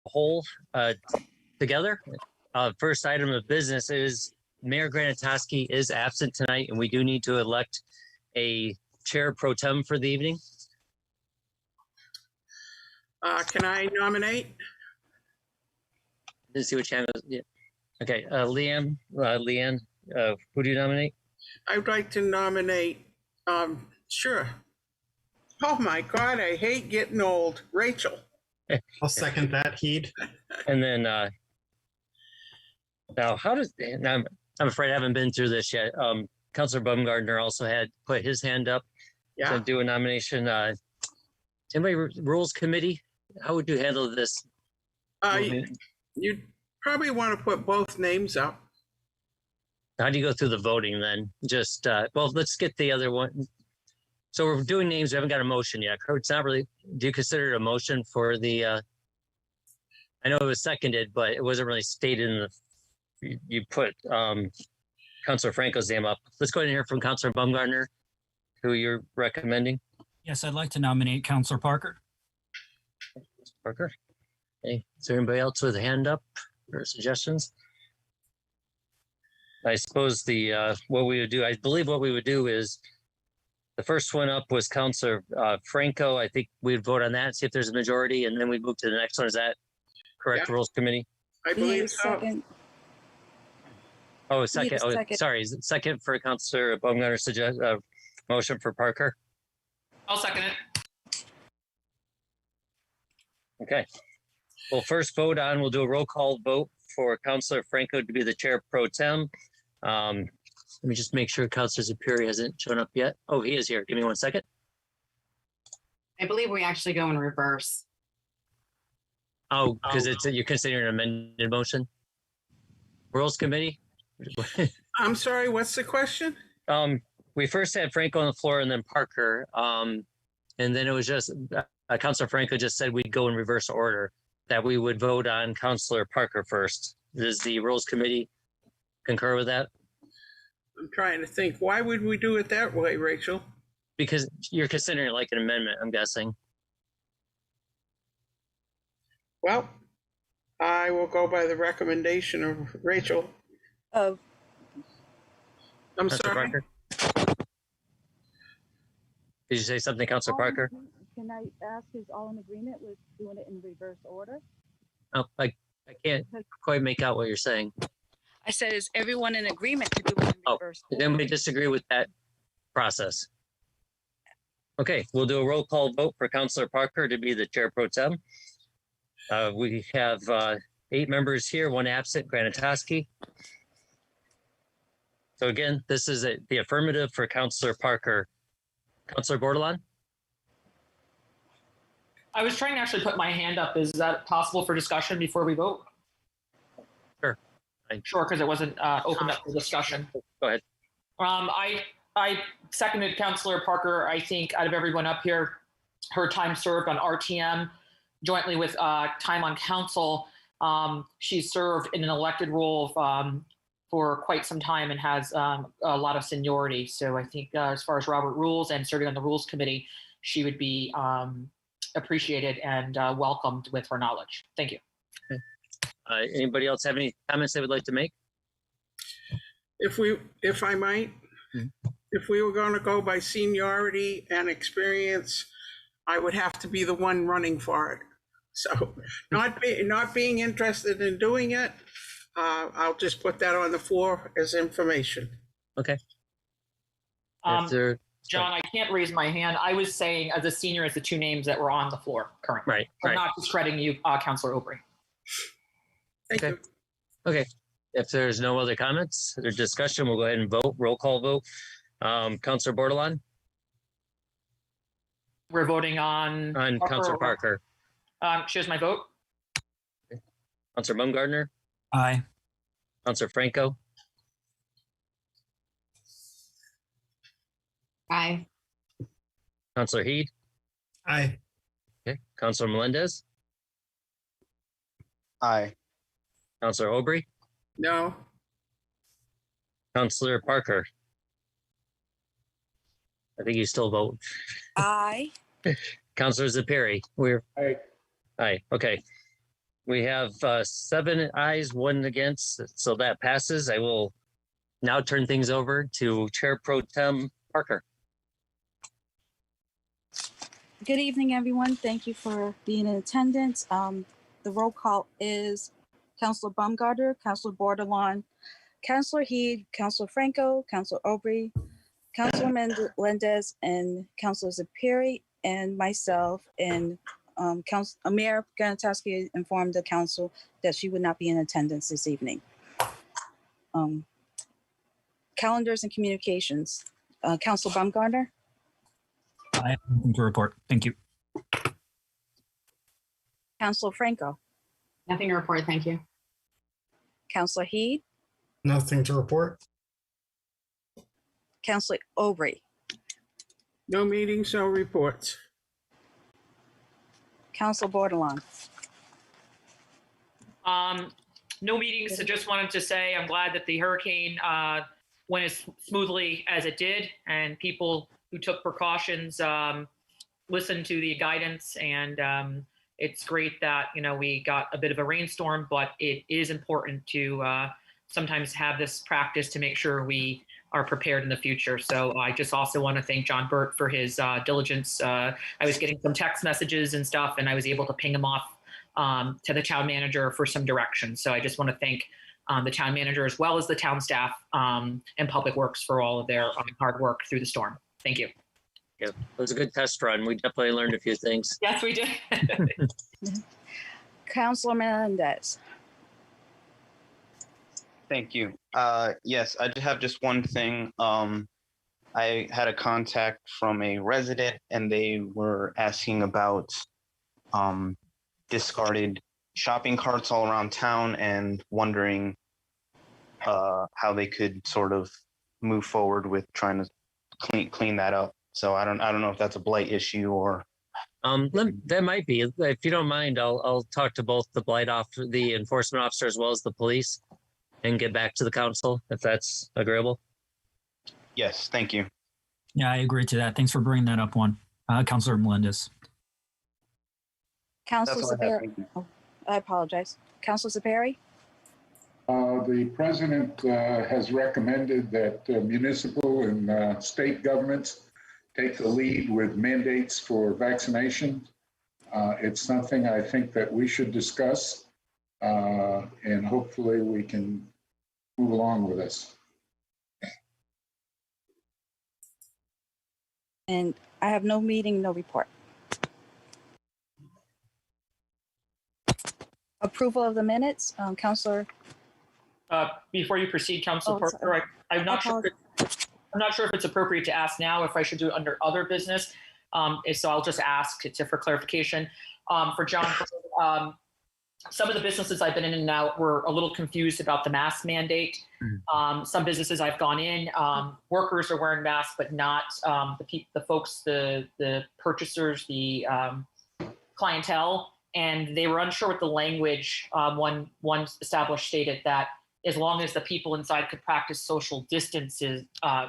whole together. First item of business is Mayor Granatoski is absent tonight, and we do need to elect a chair pro tem for the evening. Can I nominate? Didn't see what channel. Yeah. Okay, Leanne, who do you nominate? I'd like to nominate, sure. Oh my God, I hate getting old. Rachel. I'll second that, Heed. And then now, I'm afraid I haven't been through this yet. Councilor Baumgartner also had put his hand up to do a nomination. Anybody rules committee? How would you handle this? You probably want to put both names up. How do you go through the voting then? Just well, let's get the other one. So we're doing names. We haven't got a motion yet. It's not really. Do you consider it a motion for the? I know it was seconded, but it wasn't really stated in the. You put Councilor Franco's name up. Let's go ahead and hear from Councilor Baumgartner, who you're recommending. Yes, I'd like to nominate Councilor Parker. Parker. Okay. Is there anybody else with a hand up or suggestions? I suppose what we would do, I believe what we would do is the first one up was Councilor Franco. I think we'd vote on that, see if there's a majority, and then we'd move to the next one. Is that correct, Rules Committee? I believe so. Second. Oh, second. Oh, Second. sorry. Is it second for Councilor Baumgartner suggest motion for Parker? I'll second it. Okay. We'll first vote on, we'll do a roll call vote for Councilor Franco to be the chair pro tem. Let me just make sure Councilor Zapiri hasn't shown up yet. Oh, he is here. Give me 1 second. I believe we actually go in reverse. Oh, because you're considering an amended motion? Rules Committee? I'm sorry, what's the question? We first had Franco on the floor and then Parker. And then it was just, Councilor Franco just said we'd go in reverse order, that we would vote on Councilor Parker first. Does the Rules Committee concur with that? I'm trying to think. Why would we do it that way, Rachel? Because you're considering it like an amendment, I'm guessing. Well, I will go by the recommendation of Rachel. Of. I'm Councilor sorry. Parker? Did you say something, Councilor Parker? Can I ask, is all in agreement with doing it in reverse order? Oh, I can't quite make out what you're saying. I said, is everyone in agreement to do it in reverse order? Then we disagree with that process. Okay, we'll do a roll call vote for Councilor Parker to be the chair pro tem. We have 8 members here, 1 absent, Granatoski. So again, this is the affirmative for Councilor Parker. Councilor Bordelon? I was trying to actually put my hand up. Is that possible for discussion before we vote? Sure. Sure, because it wasn't opened up for discussion. Go ahead. I seconded Councilor Parker. I think out of everyone up here, her time served on RTM jointly with time on council. She served in an elected role for quite some time and has a lot of seniority. So I think as far as Robert rules and serving on the Rules Committee, she would be appreciated and welcomed with her knowledge. Thank you. Anybody else have any comments they would like to make? If I might, if we were going to go by seniority and experience, I would have to be the one running for it. So not being interested in doing it, I'll just put that on the floor as information. Okay. John, I can't raise my hand. I was saying as a senior as the 2 names that were on the floor currently. Right. I'm not discrediting you, Councilor Aubry. Thank you. Okay. If there's no other comments or discussion, we'll go ahead and vote. Roll call vote. Councilor Bordelon? We're voting on Councilor Parker. Here's my vote. Okay. Councilor Baumgartner? Aye. Councilor Franco? Aye. Councilor Heed? Aye. Okay. Councilor Melendez? Aye. Councilor Aubry? No. Councilor Parker? I think you still vote. Aye. Councilor Zapiri? We're Aye. aye. Okay. We have 7 ayes, 1 against, so that passes. I will now turn things over to Chair Pro Tem Parker. Good evening, everyone. Thank you for being in attendance. The roll call is Councilor Baumgartner, Councilor Bordelon, Councilor Heed, Councilor Franco, Councilor Aubrey, Councilor Melendez, and Councilor Zapiri, and myself. And Mayor Ganatowski informed the council that she would not be in attendance this evening. Calendars and communications. Councilor Baumgartner, I have nothing to report. Thank you. Councilor Franco, Nothing to report, thank you. Councilor Heed, Nothing to report. Councilor Aubrey, No meetings, no reports. Councilor Bordelon. No meetings. So just wanted to say I'm glad that the hurricane went as smoothly as it did, and people who took precautions listened to the guidance. And it's great that we got a bit of a rainstorm, but it is important to sometimes have this practice to make sure we are prepared in the future. So I just also want to thank John Burt for his diligence. I was getting some text messages and stuff, and I was able to ping him off to the town manager for some direction. So I just want to thank the town manager as well as the town staff and Public Works for all of their hard work through the storm. Thank you. Yeah, it was a good test run. We definitely learned a few things. Yes, we did. Councilor Melendez. Thank you. Yes, I just have just one thing. I had a contact from a resident, and they were asking about discarded shopping carts all around town and wondering how they could sort of move forward with trying to clean that up. So I don't know if that's a blight issue or. That might be. If you don't mind, I'll talk to both the enforcement officer as well as the police, and get back to the council if that's agreeable. Yes, thank you. Yeah, I agree to that. Thanks for bringing that up, Councilor Melendez. Councilor That's all I have. Zapiri. Thank you. Oh, I apologize. Councilor Zapiri. The president has recommended that municipal and state governments take the lead with mandates for vaccination. It's something I think that we should discuss, and hopefully we can move along with this. And I have no meeting, no report. Approval of the minutes, Councilor. Before you proceed, Councilor Parker, sorry. I'm not sure if it's appropriate to ask now if I should do it under other business. So I'll just ask for clarification. For John, some of the businesses I've been in and out were a little confused about the mask mandate. Some businesses I've gone in, workers are wearing masks, but not the folks, the purchasers, the clientele, and they were unsure what the language. One established stated that as long as the people inside could practice social distances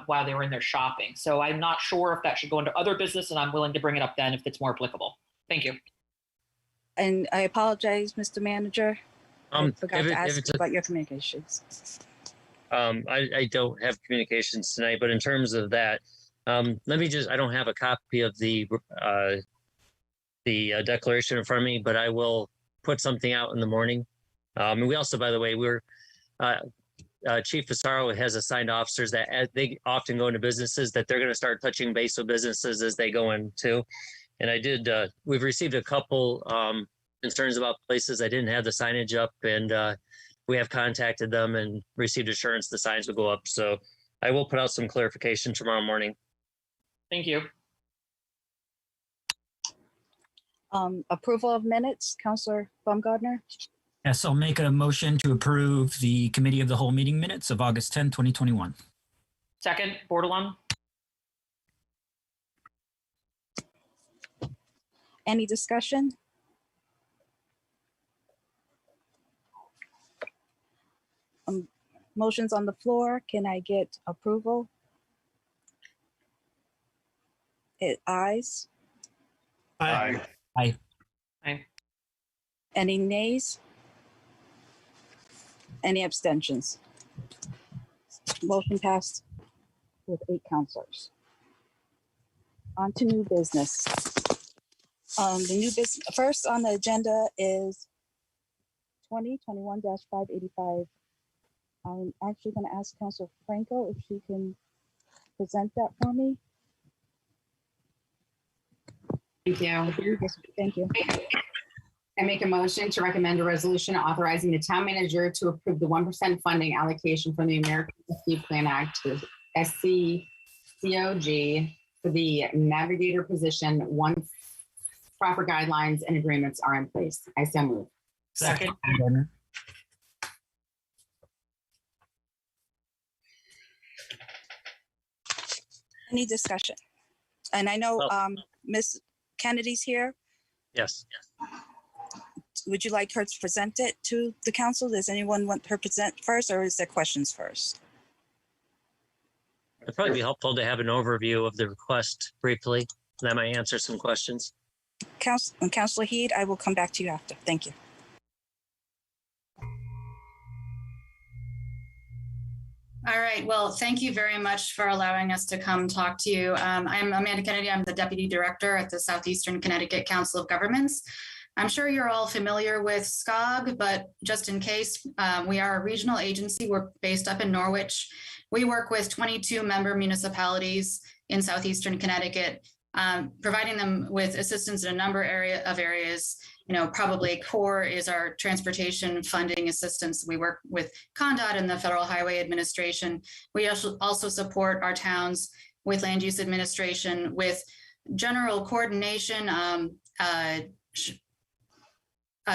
while they were in there shopping. So I'm not sure if that should go into other business, and I'm willing to bring it up then if it's more applicable. Thank you. And I apologize, Mr. Manager. I forgot to ask it's about your communications. I don't have communications tonight, but in terms of that, I don't have a copy of the declaration in front of me, but I will put something out in the morning. And we also, by the way, Chief Pissarro has assigned officers that they often go into businesses that they're going to start touching base with businesses as they go in too. And we've received a couple concerns about places that didn't have the signage up, and we have contacted them and received assurance the signs will go up. So I will put out some clarification tomorrow morning. Thank you. Approval of minutes, Councilor Baumgartner. Yes, I'll make a motion to approve the Committee of the Whole meeting minutes of August 10, 2021. Second, Bordelon. Any discussion? Motions on the floor. Can I get approval? Ayes. Aye. Aye. Aye. Any nays? Any abstentions? Motion passed with 8 counselors. On to new business. The new business first on the agenda is 2021-585. I'm actually going to ask Councilor Franco if she can present that for me. Thank you. Thank you. I make a motion to recommend a resolution authorizing the town manager to approve the 1% funding allocation from the American Rescue Plan Act to SCCOG for the navigator position once proper guidelines and agreements are in place. I so move. Second. Gardner. Any discussion? And I know Ms. Kennedy's here. Yes. Would you like her to present it to the council? Does anyone want her to present first, or is there questions first? It'd probably be helpful to have an overview of the request briefly. That might answer some questions. Councilor Heed, I will come back to you after. Thank you. All right. Well, thank you very much for allowing us to come talk to you. I'm Amanda Kennedy. I'm the Deputy Director at the Southeastern Connecticut Council of Governments. I'm sure you're all familiar with SCOG, but just in case, we are a regional agency. We're based up in Norwich. We work with 22 member municipalities in Southeastern Connecticut, providing them with assistance in a number of areas. You know, probably core is our transportation funding assistance. We work with CONDOT and the Federal Highway Administration. We also support our towns with land use administration, with general coordination,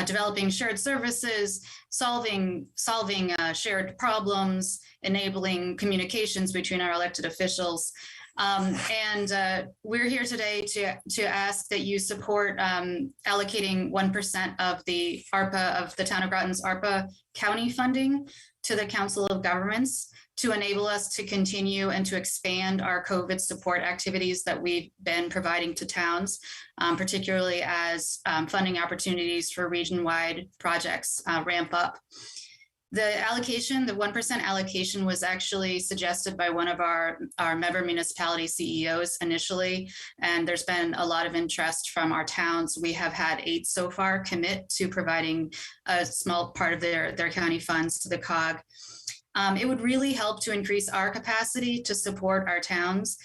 developing shared services, solving shared problems, enabling communications between our elected officials. We're here today to ask that you support allocating 1% of the ARPA, of the town of Groton's ARPA county funding to the Council of Governments to enable us to continue and to expand our COVID support activities that we've been providing to towns, particularly as funding opportunities for region-wide projects ramp up. The allocation, the 1% allocation, was actually suggested by one of our member municipality CEOs initially, and there's been a lot of interest from our towns. We have had 8 so far commit to providing a small part of their county funds to the COG. It would really help to increase our capacity to support our towns,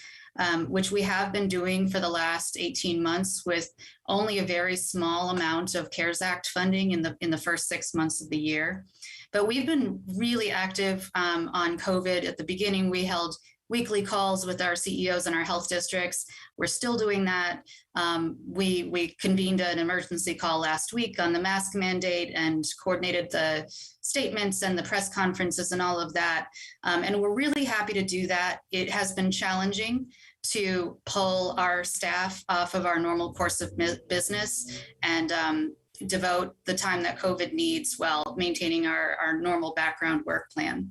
which we have been doing for the last 18 months with only a very small amount of CARES Act funding in the first 6 months of the year. But we've been really active on COVID. At the beginning, we held weekly calls with our CEOs and our health districts. We're still doing that. We convened an emergency call last week on the mask mandate and coordinated the statements and the press conferences and all of that. And we're really happy to do that. It has been challenging to pull our staff off of our normal course of business and devote the time that COVID needs while maintaining our normal background work plan.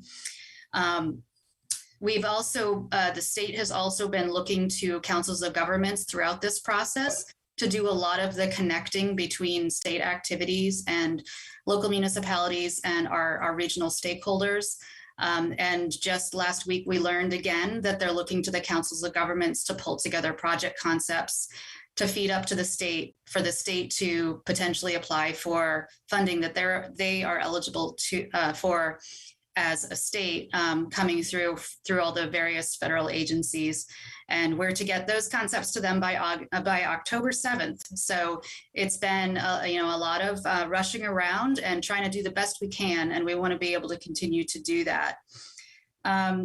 We've also, the state has also been looking to councils of governments throughout this process to do a lot of the connecting between state activities and local municipalities and our regional stakeholders. And just last week, we learned again that they're looking to the councils of governments to pull together project concepts to feed up to the state, for the state to potentially apply for funding that they are eligible to for as a state, coming through all the various federal agencies. And we're to get those concepts to them by October 7th. So it's been a lot of rushing around and trying to do the best we can, and we want to be able to continue to do that.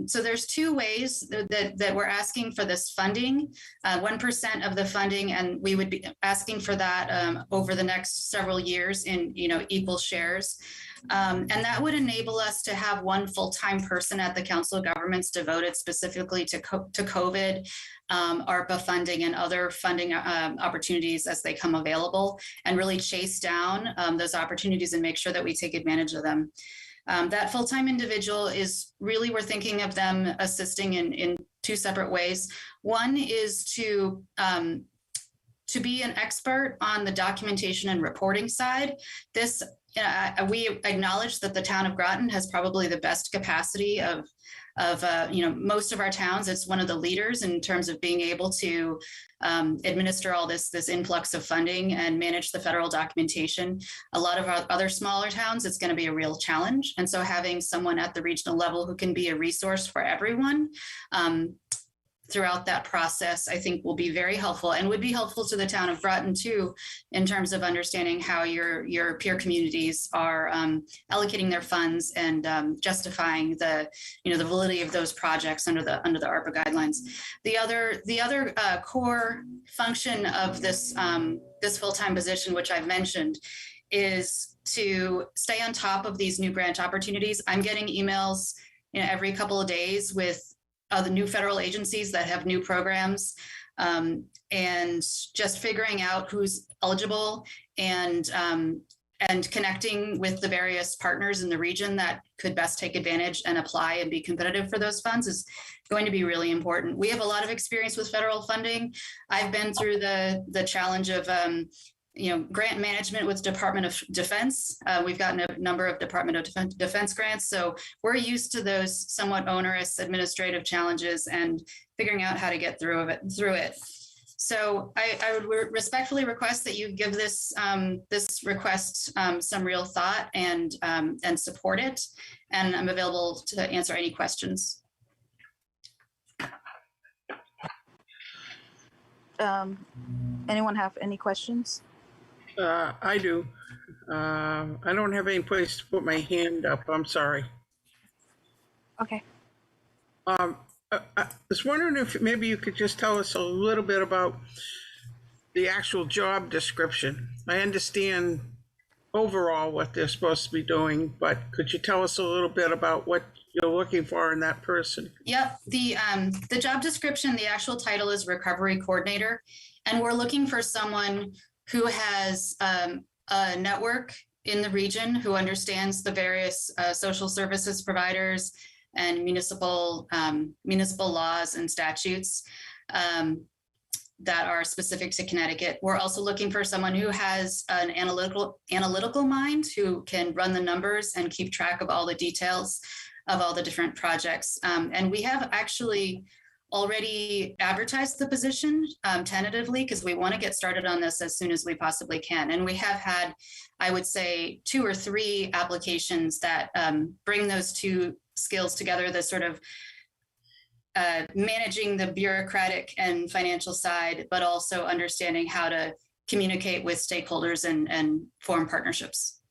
So there's 2 ways that we're asking for this funding, 1% of the funding, and we would be asking for that over the next several years in equal shares. And that would enable us to have 1 full-time person at the Council of Governments devoted specifically to COVID, ARPA funding, and other funding opportunities as they come available, and really chase down those opportunities and make sure that we take advantage of them. That full-time individual is really, we're thinking of them assisting in 2 separate ways. One is to to be an expert on the documentation and reporting side. This, we acknowledge that the town of Groton has probably the best capacity of most of our towns. It's one of the leaders in terms of being able to administer all this influx of funding and manage the federal documentation. A lot of our other smaller towns, it's going to be a real challenge. And so having someone at the regional level who can be a resource for everyone throughout that process, I think will be very helpful, and would be helpful to the town of Groton too, in terms of understanding how your peer communities are allocating their funds and justifying the validity of those projects under the ARPA guidelines. The other core function of this full-time position, which I've mentioned, is to stay on top of these new grant opportunities. I'm getting emails every couple of days with the new federal agencies that have new programs, and just figuring out who's eligible and connecting with the various partners in the region that could best take advantage and apply and be competitive for those funds is going to be really important. We have a lot of experience with federal funding. I've been through the challenge of grant management with Department of Defense. We've gotten a number of Department of Defense grants. So we're used to those somewhat onerous administrative challenges and figuring out how to get through it. So I would respectfully request that you give this request some real thought and support it. And I'm available to answer any questions. Anyone have any questions? I do. I don't have any place to put my hand up. I'm sorry. Okay. I was wondering if maybe you could just tell us a little bit about the actual job description. I understand overall what they're supposed to be doing, but could you tell us a little bit about what you're looking for in that person? Yep. The job description, the actual title is Recovery Coordinator, and we're looking for someone who has a network in the region, who understands the various social services providers and municipal laws and statutes that are specific to Connecticut. We're also looking for someone who has an analytical mind, who can run the numbers and keep track of all the details of all the different projects. And we have actually already advertised the position tentatively, because we want to get started on this as soon as we possibly can. And we have had, I would say, 2 or 3 applications that bring those two skills together, the sort of managing the bureaucratic and financial side, but also understanding how to communicate with stakeholders and form partnerships.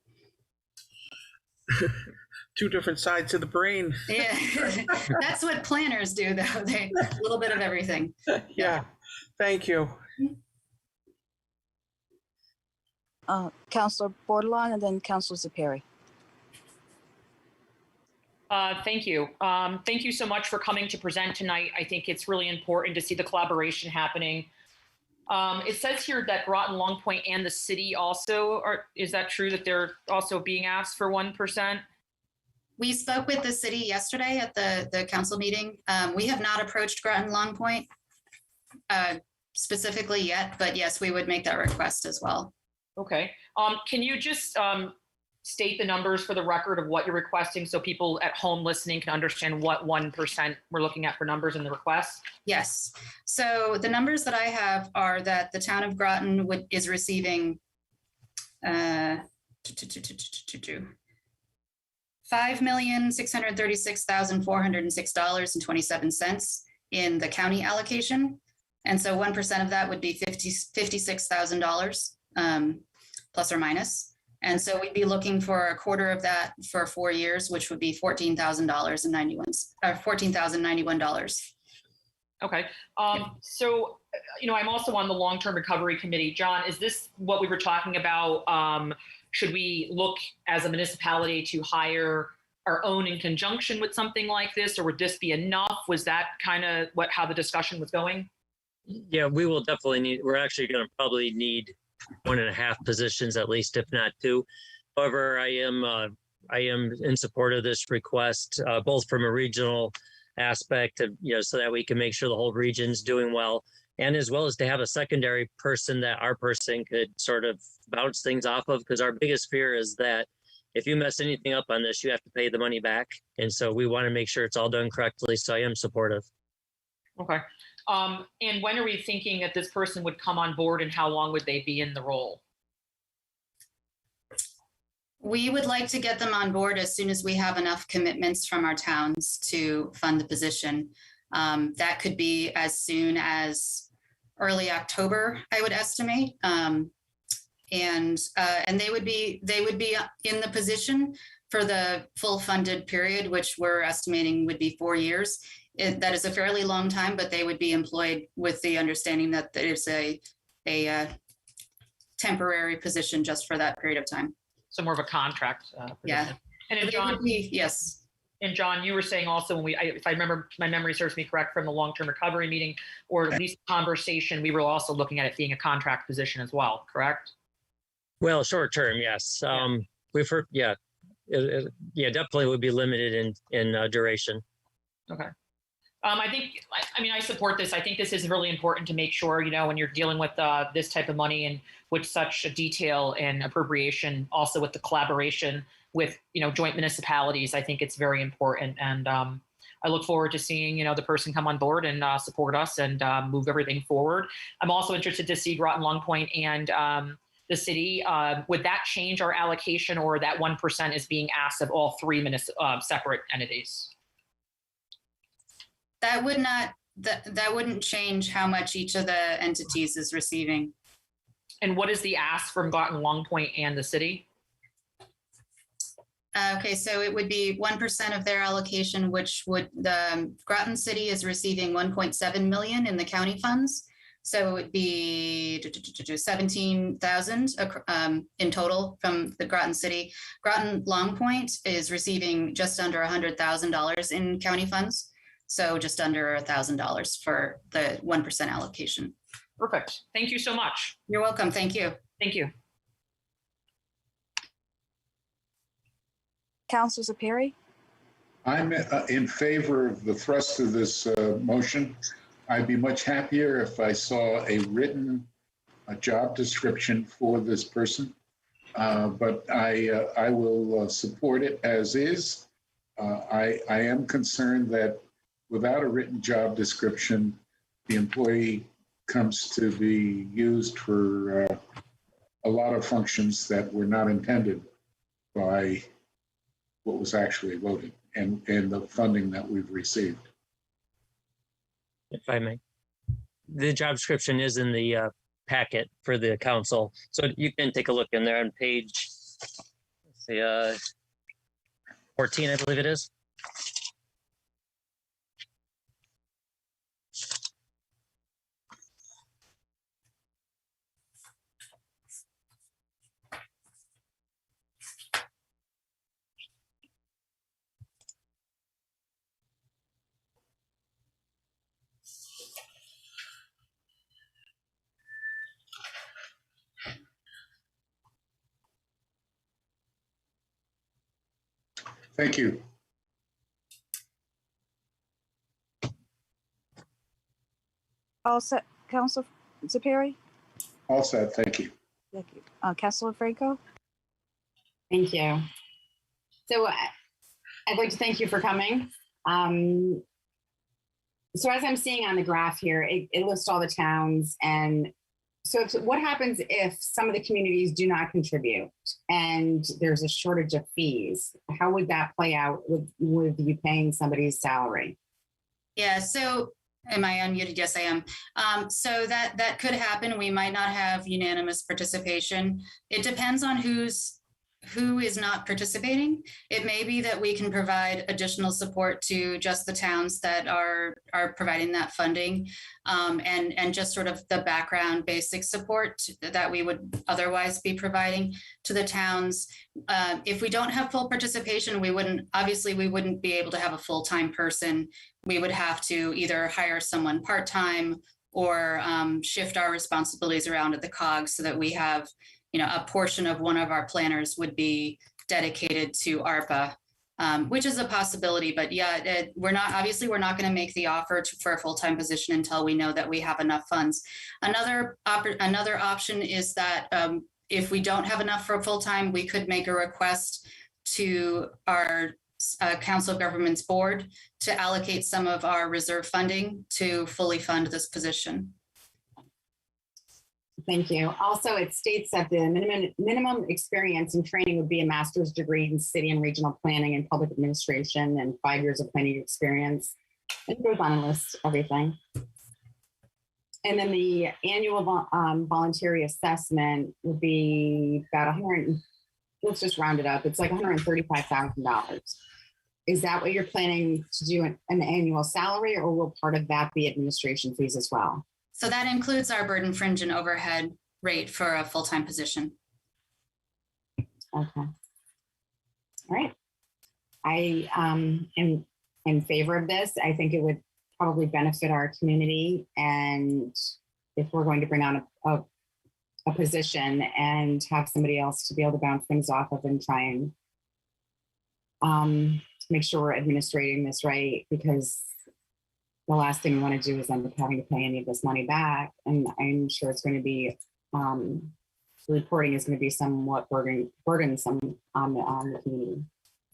2 different sides of the brain. Yeah, that's what planners do, though. A little bit of everything. Yeah, thank you. Councilor Bordelon and then Councilor Zeperi. Thank you. Thank you so much for coming to present tonight. I think it's really important to see the collaboration happening. It says here that Groton, Long Point, and the city also are. Is that true that they're also being asked for 1%? We spoke with the city yesterday at the council meeting. We have not approached Groton, Long Point specifically yet, but yes, we would make that request as well. Okay. Can you just state the numbers for the record of what you're requesting, so people at home listening can understand what 1% we're looking at for numbers in the request? Yes. So the numbers that I have are that the town of Groton is receiving $5,636,406.27 in the county allocation. And so 1% of that would be $56,000 plus or minus. And so we'd be looking for a quarter of that for 4 years, which would be $14,091. Okay. So, I'm also on the long-term recovery committee. John, is this what we were talking about? Should we look as a municipality to hire our own in conjunction with something like this, or would this be enough? Was that kind of how the discussion was going? Yeah, we will definitely we're actually going to probably need 1.5 positions at least, if not 2. However, I am in support of this request, both from a regional aspect of, so that we can make sure the whole region's doing well, And as well as to have a secondary person that our person could sort of bounce things off of, because our biggest fear is that if you mess anything up on this, you have to pay the money back. And so we want to make sure it's all done correctly. So I am supportive. Okay. And when are we thinking that this person would come on board, and how long would they be in the role? We would like to get them on board as soon as we have enough commitments from our towns to fund the position. That could be as soon as early October, I would estimate. And they would be in the position for the full funded period, which we're estimating would be 4 years. That is a fairly long time, but they would be employed with the understanding that it's a temporary position just for that period of time. So more of a contract. Yeah. Position. And They John, would be, yes. and John, you were saying also when if I remember, my memory serves me correct from the long-term recovery meeting, or at least conversation, we were also looking at it being a contract position as well, correct? Well, short term, yes. We've heard, yeah, definitely would be limited in duration. Okay. I support this. I think this is really important to make sure, when you're dealing with this type of money and with such a detail and appropriation, also with the collaboration with, joint municipalities, I think it's very important. And I look forward to seeing, the person come on board and support us and move everything forward. I'm also interested to see Groton, Long Point, and the city. Would that change our allocation, or that 1% is being asked of all three separate entities? That wouldn't change how much each of the entities is receiving. And what is the ask from Groton, Long Point, and the city? Okay, so it would be 1% of their allocation, which would, the Groton City is receiving 1.7 million in the county funds. So it would be 17,000 in total from the Groton City. Groton Long Point is receiving just under $100,000 in county funds. So just under $1,000 for the 1% allocation. Perfect. Thank you so much. You're welcome. Thank you. Thank you. Councilor Zeperi? I'm in favor of the thrust of this motion. I'd be much happier if I saw a written job description for this person, but I will support it as is. I am concerned that without a written job description, the employee comes to be used for a lot of functions that were not intended by what was actually voted and the funding that we've received. If I may. The job description is in the packet for the council. So you can take a look in there on page 14, I believe it is. Thank you. All set, Councilor Zeperi? All set. Thank you. Thank you. Councilor Franco? Thank you. So I'd like to thank you for coming. So as I'm seeing on the graph here, it lists all the towns. And so what happens if some of the communities do not contribute and there's a shortage of fees? How would that play out with you paying somebody's salary? Yeah, so am I unmuted? Yes, I am. So that could happen. We might not have unanimous participation. It depends on who is not participating. It may be that we can provide additional support to just the towns that are providing that funding, and just sort of the background basic support that we would otherwise be providing to the towns. If we don't have full participation, we wouldn't be able to have a full-time person. We would have to either hire someone part-time or shift our responsibilities around at the COG so that we have, a portion of one of our planners would be dedicated to ARPA. which is a possibility. But yeah, we're not going to make the offer for a full-time position until we know that we have enough funds. Another option is that if we don't have enough for full-time, we could make a request to our Council of Governments Board to allocate some of our reserve funding to fully fund this position. Thank you. Also, it states that the minimum experience and training would be a master's degree in city and regional planning and public administration and 5 years of planning experience. It goes on and lists everything. And then the annual voluntary assessment would be about let's just round it up. It's like $135,000. Is that what you're planning to do, an annual salary, or will part of that be administration fees as well? So that includes our burden, fringe, and overhead rate for a full-time position. Okay. All right. I am in favor of this. I think it would probably benefit our community. And if we're going to bring on a position and have somebody else to be able to bounce things off of and try and make sure we're administrating this right, because the last thing we want to do is end up having to pay any of this money back. And I'm sure it's going to be, the reporting is going to be somewhat burdensome on the community.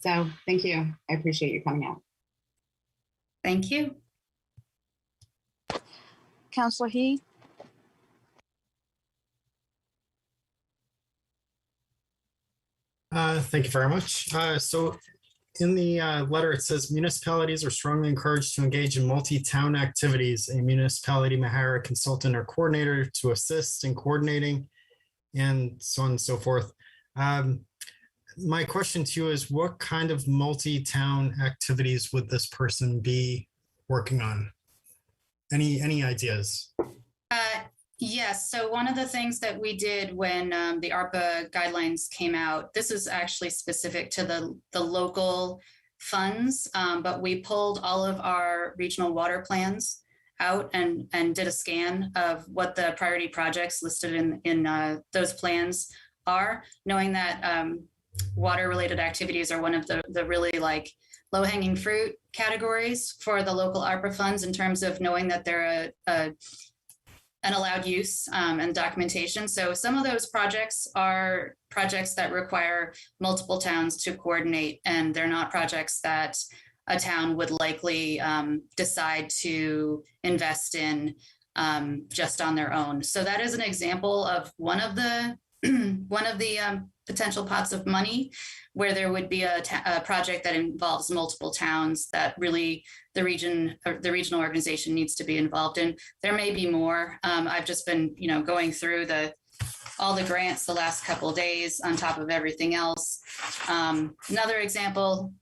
So thank you. I appreciate you coming out. Thank you. Councillor He. Thank you very much. So in the letter, it says municipalities are strongly encouraged to engage in multi-town activities. A municipality may hire a consultant or coordinator to assist in coordinating, and so on and so forth. My question to you is, what kind of multi-town activities would this person be working on? Any ideas? Yes. So one of the things that we did when the ARPA guidelines came out, this is actually specific to the local funds, but we pulled all of our regional water plans out and did a scan of what the priority projects listed in those plans are, knowing that water related activities are one of the really like low-hanging fruit categories for the local ARPA funds, in terms of knowing that they're an allowed use and documentation. So some of those projects are projects that require multiple towns to coordinate, and they're not projects that a town would likely decide to invest in just on their own. So that is an example of one of the potential pots of money where there would be a project that involves multiple towns that really the regional organization needs to be involved in. There may be more. I've just been, going through all the grants the last couple of days on top of everything else. Another example,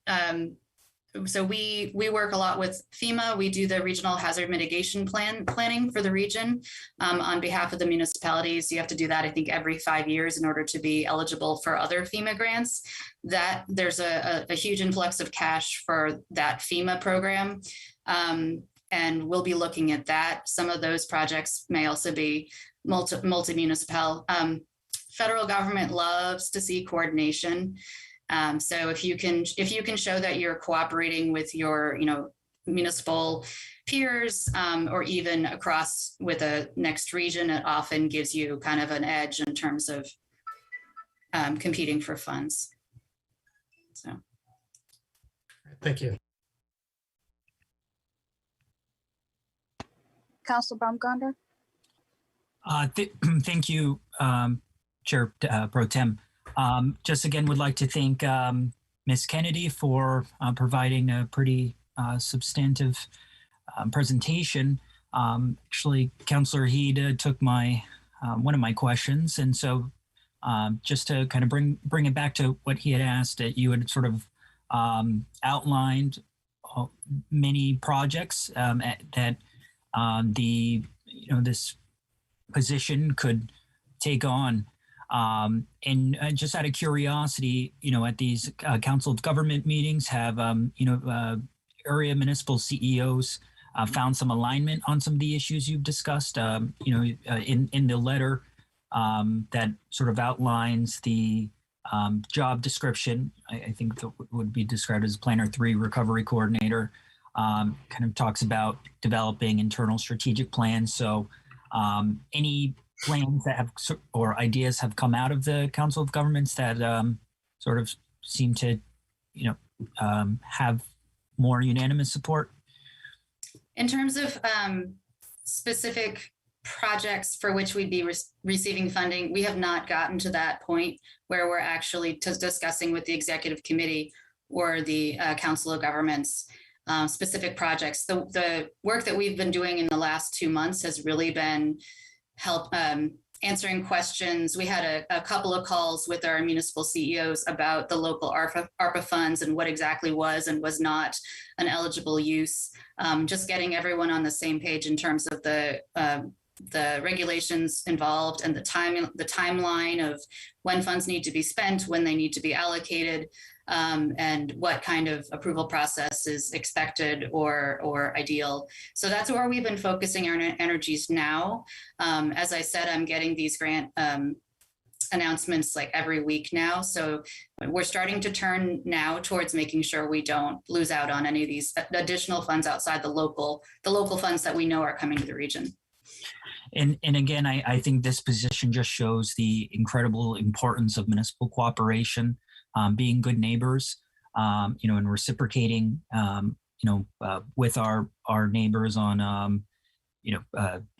so we work a lot with FEMA. We do the regional hazard mitigation planning for the region on behalf of the municipalities. You have to do that, I think, every 5 years in order to be eligible for other FEMA grants. That there's a huge influx of cash for that FEMA program. And we'll be looking at that. Some of those projects may also be multi-municipal. Federal government loves to see coordination. So if you can show that you're cooperating with your, municipal peers, or even across with a next region, it often gives you kind of an edge in terms of competing for funds. So. Thank you. Councilor Baumgartner. Thank you, Chair Pro Tem. Just again, would like to thank Ms. Kennedy for providing a pretty substantive presentation. Actually, Councillor Heed took one of my questions, and so just to kind of bring it back to what he had asked, that you had sort of outlined many projects that this position could take on. And just out of curiosity, at these Council of Government meetings, have, area municipal CEOs found some alignment on some of the issues you've discussed, in the letter that sort of outlines the job description, I think that would be described as Planner 3 Recovery Coordinator. Kind of talks about developing internal strategic plans. So any plans that have or ideas have come out of the Council of Governments that sort of seem to, have more unanimous support? In terms of specific projects for which we'd be receiving funding, we have not gotten to that point where we're actually discussing with the executive committee or the Council of Governments specific projects. The work that we've been doing in the last 2 months has really been answering questions. We had a couple of calls with our municipal CEOs about the local ARPA funds and what exactly was and was not an eligible use. Just getting everyone on the same page in terms of the regulations involved and the timeline of when funds need to be spent, when they need to be allocated, and what kind of approval process is expected or ideal. So that's where we've been focusing our energies now. As I said, I'm getting these grant announcements like every week now. So we're starting to turn now towards making sure we don't lose out on any of these additional funds outside the local funds that we know are coming to the region. And again, I think this position just shows the incredible importance of municipal cooperation, being good neighbors, and reciprocating, with our neighbors on,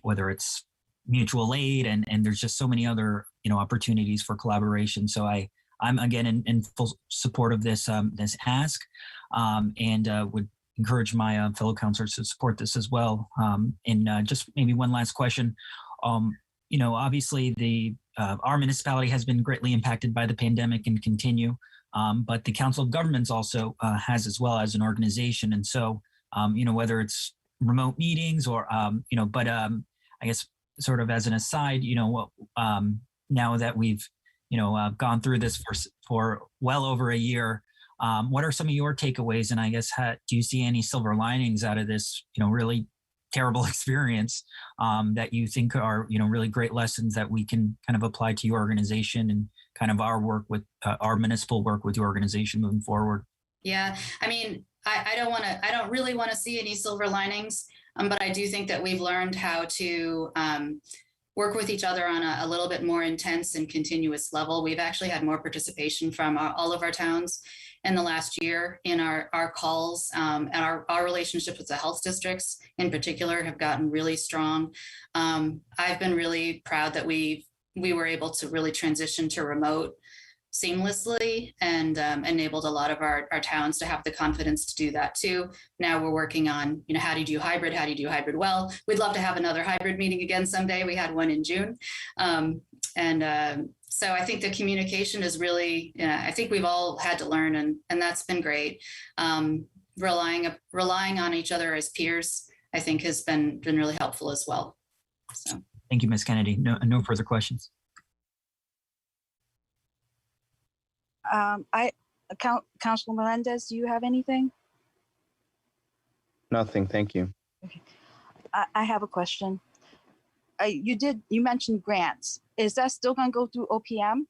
whether it's mutual aid and there's just so many other, opportunities for collaboration. So I'm again in full support of this ask, and would encourage my fellow councilors to support this as well. And just maybe one last question. Obviously our municipality has been greatly impacted by the pandemic and continue, but the Council of Governments also has as well as an organization. And so, whether it's remote meetings or, I guess sort of as an aside, now that we've, gone through this for well over a year, what are some of your takeaways? And I guess, do you see any silver linings out of this, really terrible experience that you think are, really great lessons that we can kind of apply to your organization and kind of our work with our municipal work with your organization moving forward? Yeah, I mean, I don't really want to see any silver linings, but I do think that we've learned how to work with each other on a little bit more intense and continuous level. We've actually had more participation from all of our towns in the last year in our calls, and our relationship with the health districts in particular have gotten really strong. I've been really proud that we were able to really transition to remote seamlessly and enabled a lot of our towns to have the confidence to do that too. Now we're working on, how do you do hybrid? How do you do hybrid well? We'd love to have another hybrid meeting again someday. We had one in June. So I think the communication is really, I think we've all had to learn, and that's been great. Relying on each other as peers, I think has been really helpful as well. So. Thank you, Ms. Kennedy. No further questions. Councilor Melendez, do you have anything? Nothing, thank you. Okay. I have a question. You mentioned grants. Is that still going to go through OPM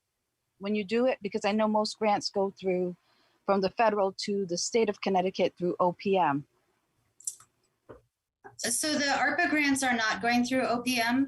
when you do it? Because I know most grants go through from the federal to the state of Connecticut through OPM. So the ARPA grants are not going through OPM.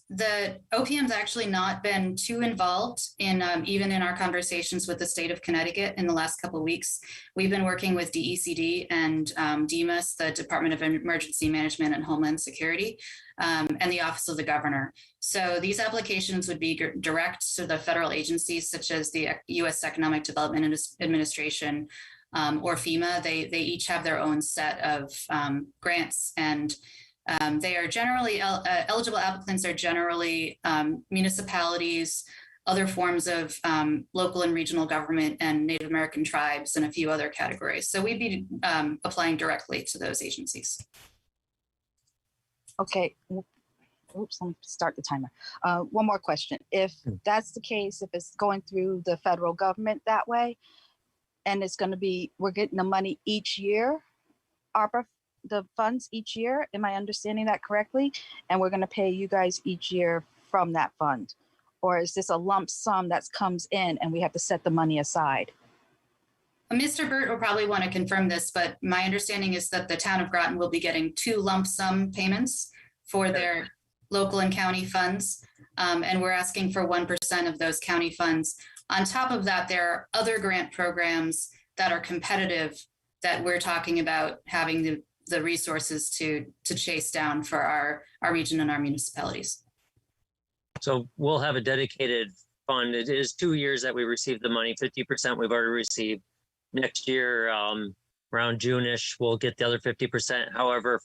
The OPM's actually not been too involved in even in our conversations with the state of Connecticut in the last couple of weeks. We've been working with DECD and DEMIS, the Department of Emergency Management and Homeland Security, and the Office of the Governor. So these applications would be direct to the federal agencies such as the U.S. Economic Development Administration or FEMA. They each have their own set of grants, and they are generally eligible applicants are generally municipalities, other forms of local and regional government, and Native American tribes, and a few other categories. So we'd be applying directly to those agencies. Okay. Oops, let me start the timer. One more question. If that's the case, if it's going through the federal government that way, and it's going to be, we're getting the money each year, ARPA, the funds each year, am I understanding that correctly? And we're going to pay you guys each year from that fund? Or is this a lump sum that comes in and we have to set the money aside? Mr. Burt will probably want to confirm this, but my understanding is that the town of Groton will be getting 2 lump sum payments for their local and county funds. And we're asking for 1% of those county funds. On top of that, there are other grant programs that are competitive that we're talking about having the resources to chase down for our region and our municipalities. So we'll have a dedicated fund. It is 2 years that we received the money. 50% we've already received. Next year, around June-ish, we'll get the other 50%. However,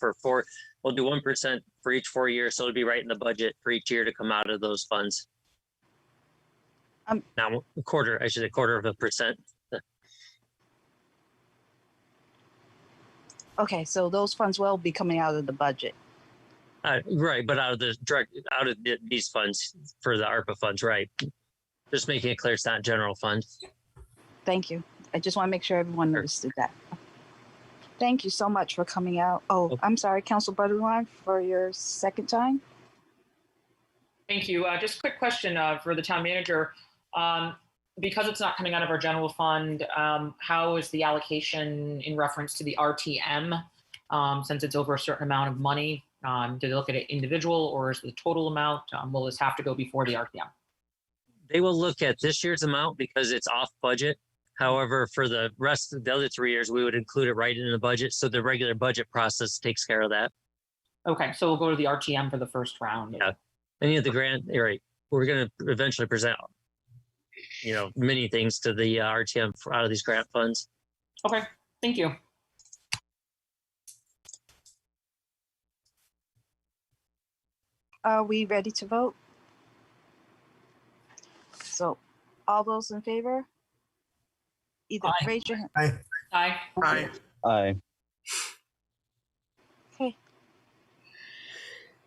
we'll do 1% for each 4 years. So it'll be right in the budget for each year to come out of those funds. Now, a quarter of a percent. Okay, so those funds will be coming out of the budget. Right, but out of these funds for the ARPA funds, right? Just making it clear it's not general fund. Thank you. I just want to make sure everyone understood that. Thank you so much for coming out. Oh, I'm sorry, Council Borderline, for your second time. Thank you. Just a quick question for the town manager. Because it's not coming out of our general fund, how is the allocation in reference to the RTM? Since it's over a certain amount of money, do they look at it individual or is it the total amount? Will this have to go before the RTM? They will look at this year's amount because it's off budget. However, for the rest of the other 3 years, we would include it right in the budget. So the regular budget process takes care of that. Okay, so we'll go to the RTM for the first round. Yeah. Any of the grant, right? We're going to eventually present, many things to the RTM out of these grant funds. Okay, thank you. Are we ready to vote? So all those in favor? Either Aye. raise your hand. Aye. Aye. Aye. Aye. Okay.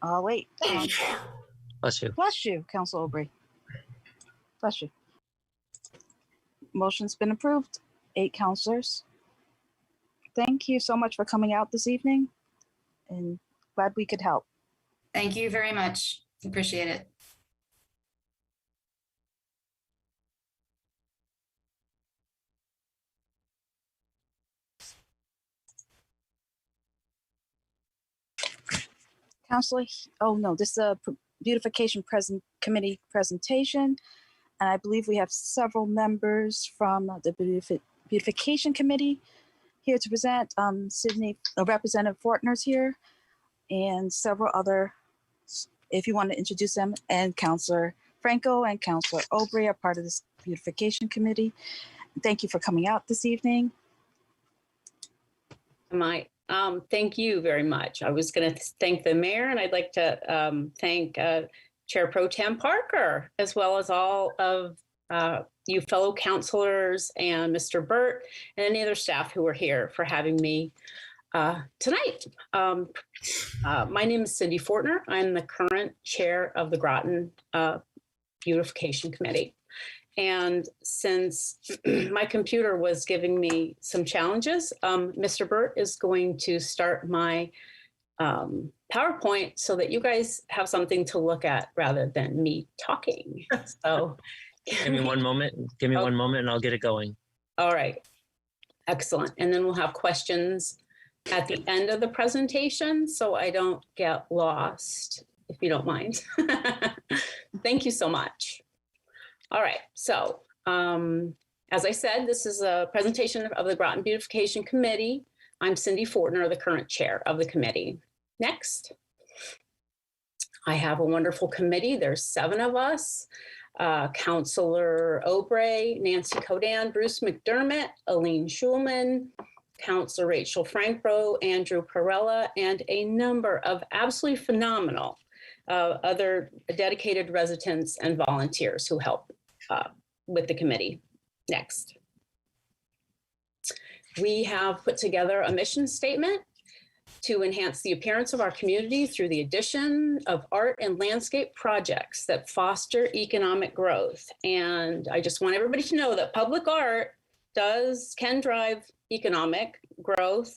Oh, wait. Bless you. Bless you, Council Aubrey. Bless you. Motion's been approved. 8 councilors. Thank you so much for coming out this evening and glad we could help. Thank you very much. Appreciate it. Councilor, oh no, this is a beautification committee presentation. And I believe we have several members from the beautification committee here to present. Sydney, Representative Fortner's here and several other, if you want to introduce them, and Councilor Franco and Councilor Aubrey are part of this beautification committee. Thank you for coming out this evening. Thank you very much. I was going to thank the mayor, and I'd like to thank Chair Pro Tem Parker, as well as all of you fellow councilors and Mr. Burt and any other staff who are here for having me tonight. My name is Cindy Fortner. I'm the current chair of the Groton Beautification Committee. And since my computer was giving me some challenges, Mr. Burt is going to start my PowerPoint so that you guys have something to look at rather than me talking. So Give me one moment. Give me 1 moment and I'll get it going. All right. Excellent. And then we'll have questions at the end of the presentation so I don't get lost, if you don't mind. Thank you so much. All right. So as I said, this is a presentation of the Groton Beautification Committee. I'm Cindy Fortner, the current chair of the committee. Next. I have a wonderful committee. There's 7 of us. Councilor Aubrey, Nancy Codan, Bruce McDermott, Aline Schulman, Councilor Rachel Franco, Andrew Perella, and a number of absolutely phenomenal other dedicated residents and volunteers who help with the committee. Next. We have put together a mission statement to enhance the appearance of our community through the addition of art and landscape projects that foster economic growth. And I just want everybody to know that public art can drive economic growth.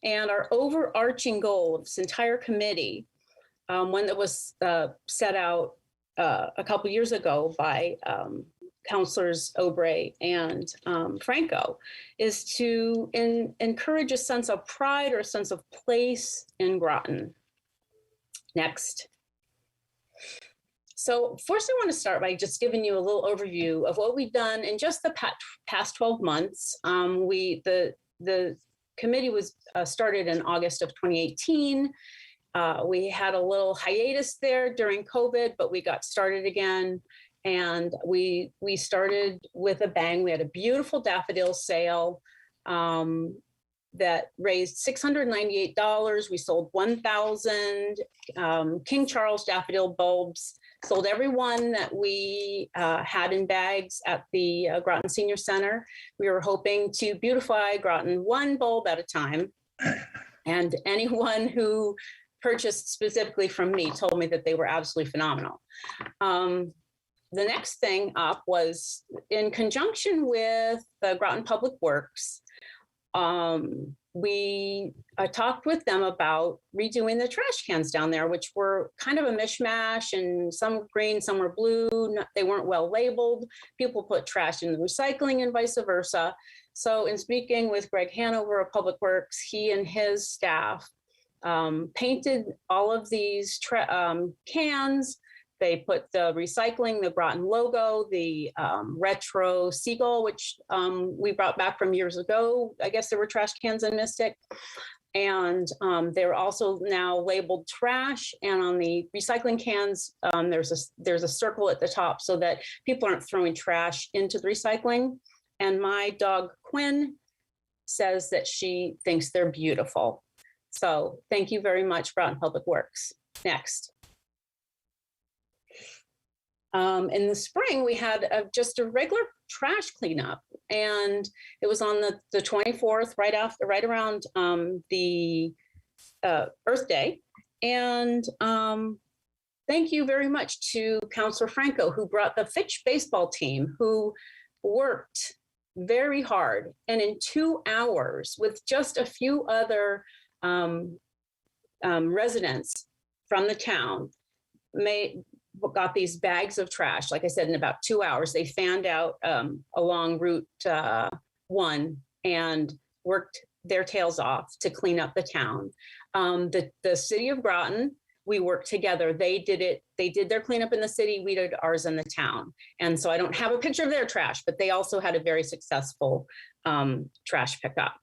And our overarching goal of this entire committee, one that was set out a couple years ago by Councilors Obrey and Franco, is to encourage a sense of pride or a sense of place in Groton. Next. So first I want to start by just giving you a little overview of what we've done in just the past 12 months. The committee was started in August of 2018. We had a little hiatus there during COVID, but we got started again. And we started with a bang. We had a beautiful daffodil sale that raised $698. We sold 1,000 King Charles daffodil bulbs, sold every one that we had in bags at the Groton Senior Center. We were hoping to beautify Groton one bulb at a time. And anyone who purchased specifically from me told me that they were absolutely phenomenal. The next thing up was in conjunction with the Groton Public Works. We talked with them about redoing the trash cans down there, which were kind of a mishmash, and some were green, some were blue. They weren't well labeled. People put trash in the recycling and vice versa. So in speaking with Greg Hanover of Public Works, he and his staff painted all of these cans. They put the recycling, the Groton logo, the retro seagull, which we brought back from years ago. I guess there were trash cans in Mystic. And they're also now labeled trash. And on the recycling cans, there's a circle at the top so that people aren't throwing trash into the recycling. And my dog, Quinn, says that she thinks they're beautiful. So thank you very much, Groton Public Works. Next. In the spring, we had just a regular trash cleanup, and it was on the 24th, right around the Earth Day. And thank you very much to Councilor Franco, who brought the Fitch baseball team, who worked very hard, and in 2 hours, with just a few other residents from the town, got these bags of trash. Like I said, in about 2 hours, they fanned out along Route 1 and worked their tails off to clean up the town. The city of Groton, we worked together. They did it. They did their cleanup in the city. We did ours in the town. And so I don't have a picture of their trash, but they also had a very successful trash pickup.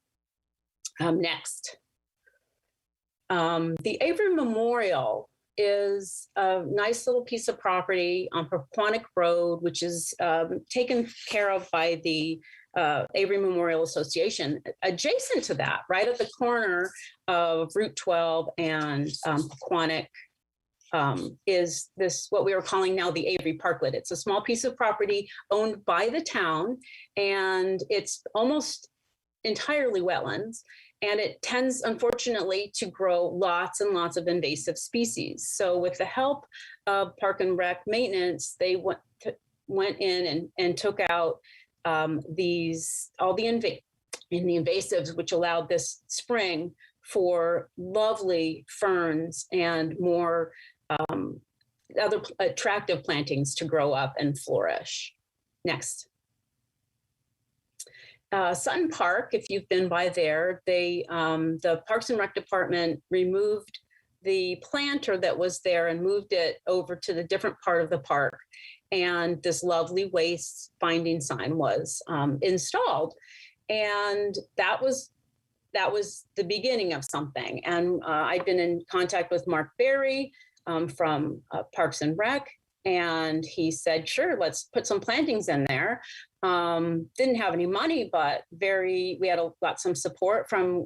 Next. The Avery Memorial is a nice little piece of property on Pequannock Road, which is taken care of by the Avery Memorial Association. Adjacent to that, right at the corner of Route 12 and Pequannock, is this, what we are calling now the Avery Parklet. It's a small piece of property owned by the town, and it's almost entirely wetlands. And it tends, unfortunately, to grow lots and lots of invasive species. So with the help of Park and Rec maintenance, they went in and took out all the invasives, which allowed this spring for lovely ferns and more other attractive plantings to grow up and flourish. Next. Sutton Park, if you've been by there, the Parks and Rec Department removed the planter that was there and moved it over to the different part of the park. And this lovely waste finding sign was installed. And that was the beginning of something. And I'd been in contact with Mark Berry from Parks and Rec. And he said, sure, let's put some plantings in there. Didn't have any money, but we got some support from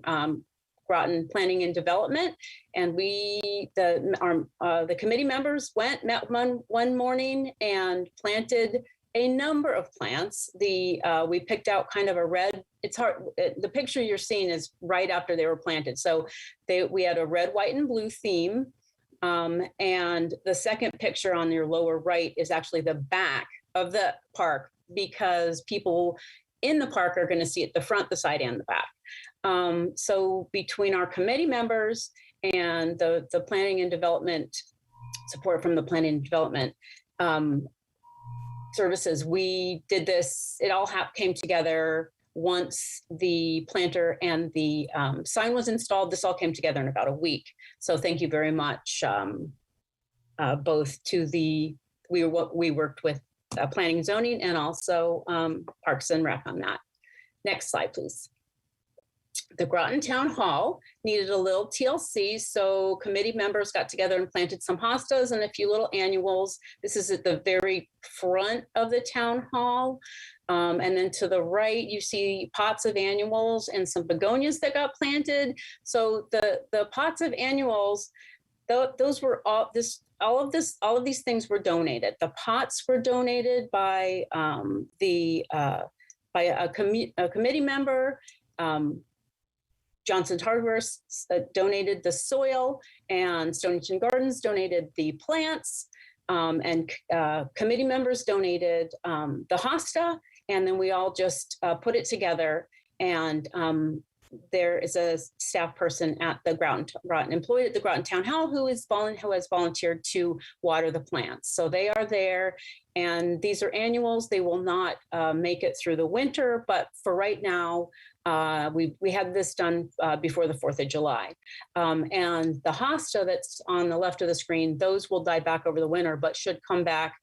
Groton Planning and Development. And the committee members met one morning and planted a number of plants. We picked out kind of a red, it's hard, the picture you're seeing is right after they were planted. So we had a red, white, and blue theme. And the second picture on your lower right is actually the back of the park, because people in the park are going to see it, the front, the side, and the back. So between our committee members and the planning and development support from the planning and development, services. We did this, it all came together once the planter and the sign was installed. This all came together in about a week. So thank you very much, both to we worked with planning and zoning and also Parks and Rec on that. Next slide, please. The Groton Town Hall needed a little TLC, so committee members got together and planted some hostas and a few little annuals. This is at the very front of the town hall. And then to the right, you see pots of annuals and some begonias that got planted. So the pots of annuals, those were all of these things were donated. The pots were donated by a committee member. Johnson's Hardware donated the soil, and Stonington Gardens donated the plants, and committee members donated the hosta, and then we all just put it together. And there is a staff person at the Groton employed at the Groton Town Hall who has volunteered to water the plants. So they are there, and these are annuals. They will not make it through the winter, but for right now, we had this done before the 4th of July. And the hosta that's on the left of the screen, those will die back over the winter, but should come back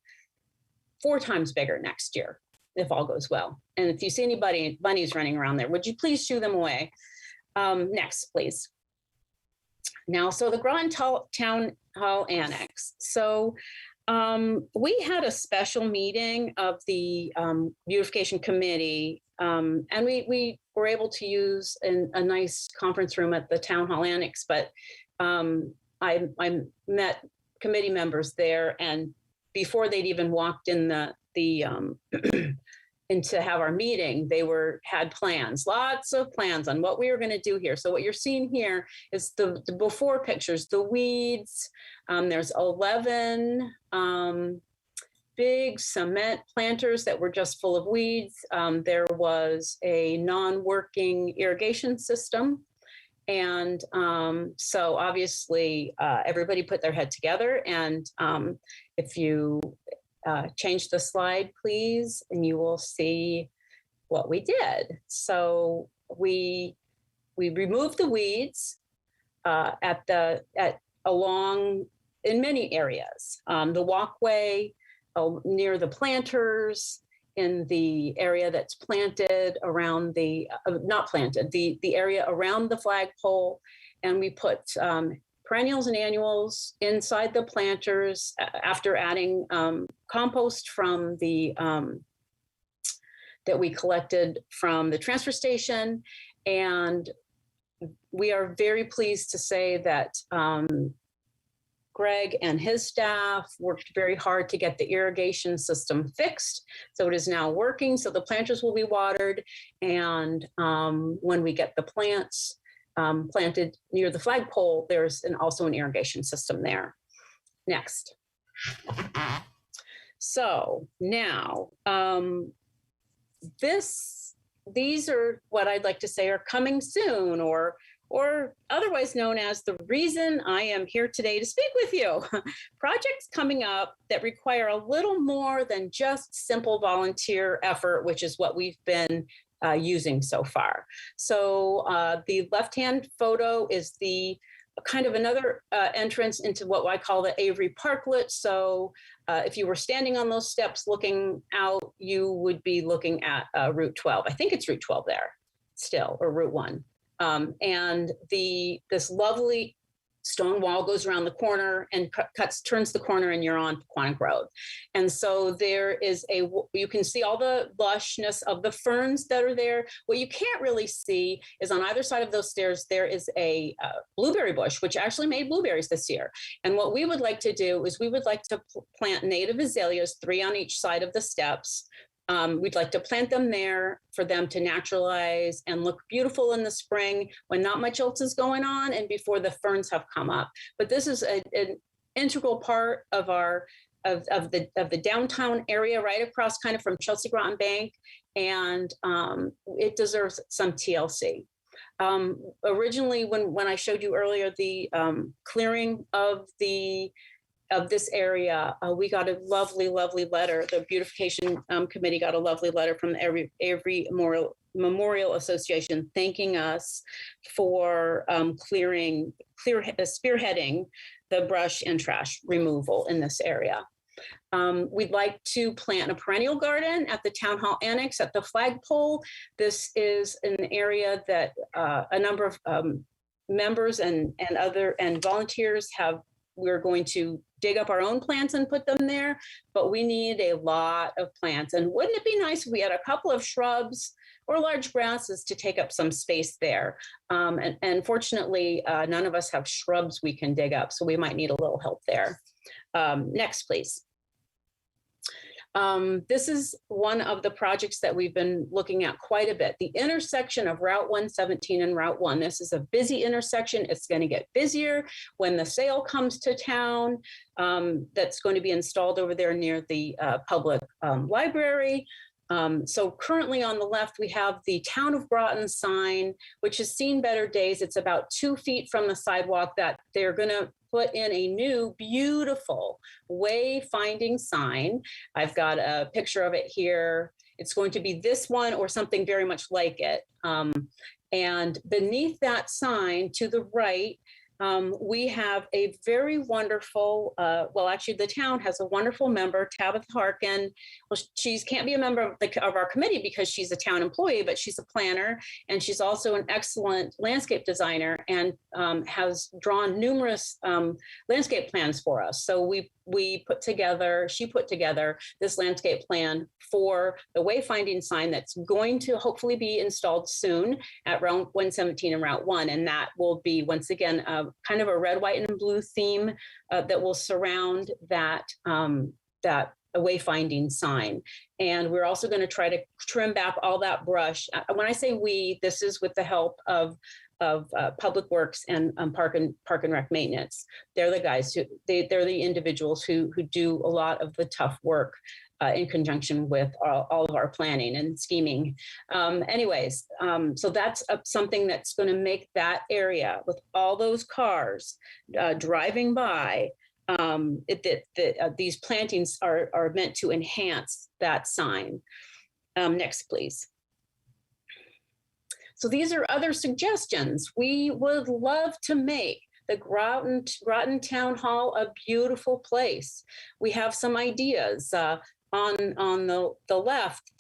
4 times bigger next year, if all goes well. And if you see anybody, bunnies running around there, would you please shoo them away? Next, please. Now, so the Groton Town Hall Annex. So we had a special meeting of the beautification committee, and we were able to use a nice conference room at the Town Hall Annex, but I met committee members there, and before they'd even walked in and to have our meeting, they had plans, lots of plans on what we were going to do here. So what you're seeing here is the before pictures, the weeds. There's 11 big cement planters that were just full of weeds. There was a non-working irrigation system. And so obviously everybody put their head together. And if you change the slide, please, and you will see what we did. So we removed the weeds along in many areas. The walkway near the planters, in the area that's planted around the area around the flagpole, and we put perennials and annuals inside the planters after adding compost from that we collected from the transfer station. And we are very pleased to say that Greg and his staff worked very hard to get the irrigation system fixed. So it is now working. So the planters will be watered. And when we get the plants planted near the flagpole, there's also an irrigation system there. Next. So now, these are what I'd like to say are coming soon, or otherwise known as the reason I am here today to speak with you. Projects coming up that require a little more than just simple volunteer effort, which is what we've been using so far. So the left-hand photo is the kind of another entrance into what I call the Avery Parklet. So if you were standing on those steps looking out, you would be looking at Route 12. I think it's Route 12 there still, or Route 1. And this lovely stone wall goes around the corner and turns the corner, and you're on Quantic Road. And so there is you can see all the lushness of the ferns that are there. What you can't really see is on either side of those stairs, there is a blueberry bush, which actually made blueberries this year. And what we would like to do is we would like to plant native azaleas, 3 on each side of the steps. We'd like to plant them there for them to naturalize and look beautiful in the spring when not much else is going on and before the ferns have come up. But this is an integral part of the downtown area, right across kind of from Chelsea Groton Bank, and it deserves some TLC. Originally, when I showed you earlier the clearing of the of this area. We got a lovely, lovely letter. The beautification committee got a lovely letter from every Memorial Association thanking us for spearheading the brush and trash removal in this area. We'd like to plant a perennial garden at the Town Hall Annex at the flagpole. This is an area that a number of members and volunteers have. We're going to dig up our own plants and put them there, but we need a lot of plants. And wouldn't it be nice if we had a couple of shrubs or large grasses to take up some space there? And fortunately, none of us have shrubs we can dig up, so we might need a little help there. Next, please. This is one of the projects that we've been looking at quite a bit. The intersection of Route 117 and Route 1. This is a busy intersection. It's going to get busier when the sale comes to town. That's going to be installed over there near the public library. So currently on the left, we have the Town of Groton sign, which has seen better days. It's about 2 feet from the sidewalk that they're going to put in a new, beautiful wayfinding sign. I've got a picture of it here. It's going to be this one or something very much like it. And beneath that sign to the right, we have a very wonderful, well, actually the town has a wonderful member, Tabitha Harkin. Well, she can't be a member of our committee because she's a town employee, but she's a planner and she's also an excellent landscape designer and has drawn numerous landscape plans for us. So she put together this landscape plan for the wayfinding sign that's going to hopefully be installed soon at Route 117 and Route 1. And that will be, once again, kind of a red, white, and blue theme that will surround that wayfinding sign. And we're also going to try to trim back all that brush. When I say we, this is with the help of Public Works and Park and Rec maintenance. They're the guys they're the individuals who do a lot of the tough work in conjunction with all of our planning and scheming. So that's something that's going to make that area with all those cars driving by. These plantings are meant to enhance that sign. Next, please. So these are other suggestions. We would love to make the Groton Town Hall a beautiful place. We have some ideas. On the left,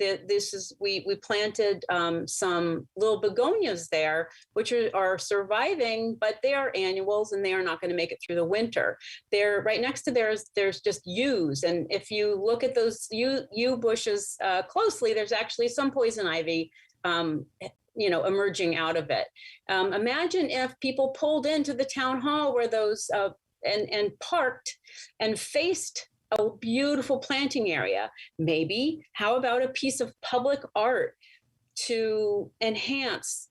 we planted some little begonias there, which are surviving, but they are annuals and they are not going to make it through the winter. They're right next to there's just yews, and if you look at those yew bushes closely, there's actually some poison ivy emerging out of it. Imagine if people pulled into the town hall where those and parked and faced a beautiful planting area. Maybe, how about a piece of public art to enhance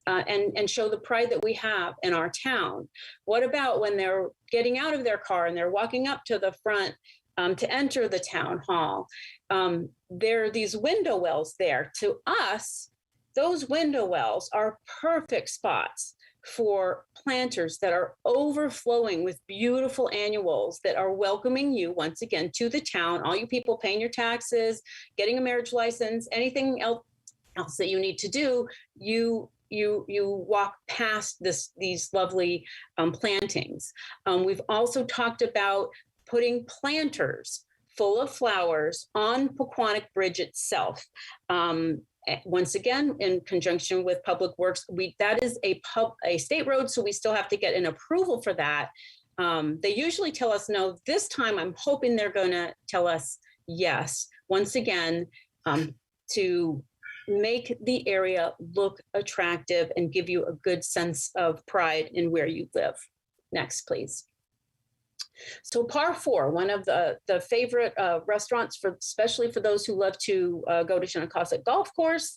and show the pride that we have in our town? What about when they're getting out of their car and they're walking up to the front to enter the town hall? There are these window wells there. To us, those window wells are perfect spots for planters that are overflowing with beautiful annuals that are welcoming you once again to the town. All you people paying your taxes, getting a marriage license, anything else that you need to do, you walk past these lovely plantings. We've also talked about putting planters full of flowers on Pequannock Bridge itself. Once again, in conjunction with Public Works, that is a state road, so we still have to get an approval for that. They usually tell us no. This time, I'm hoping they're going to tell us yes. Once again, to make the area look attractive and give you a good sense of pride in where you live. Next, please. So Par 4, one of the favorite restaurants, especially for those who love to go to Shinnecock Golf Course,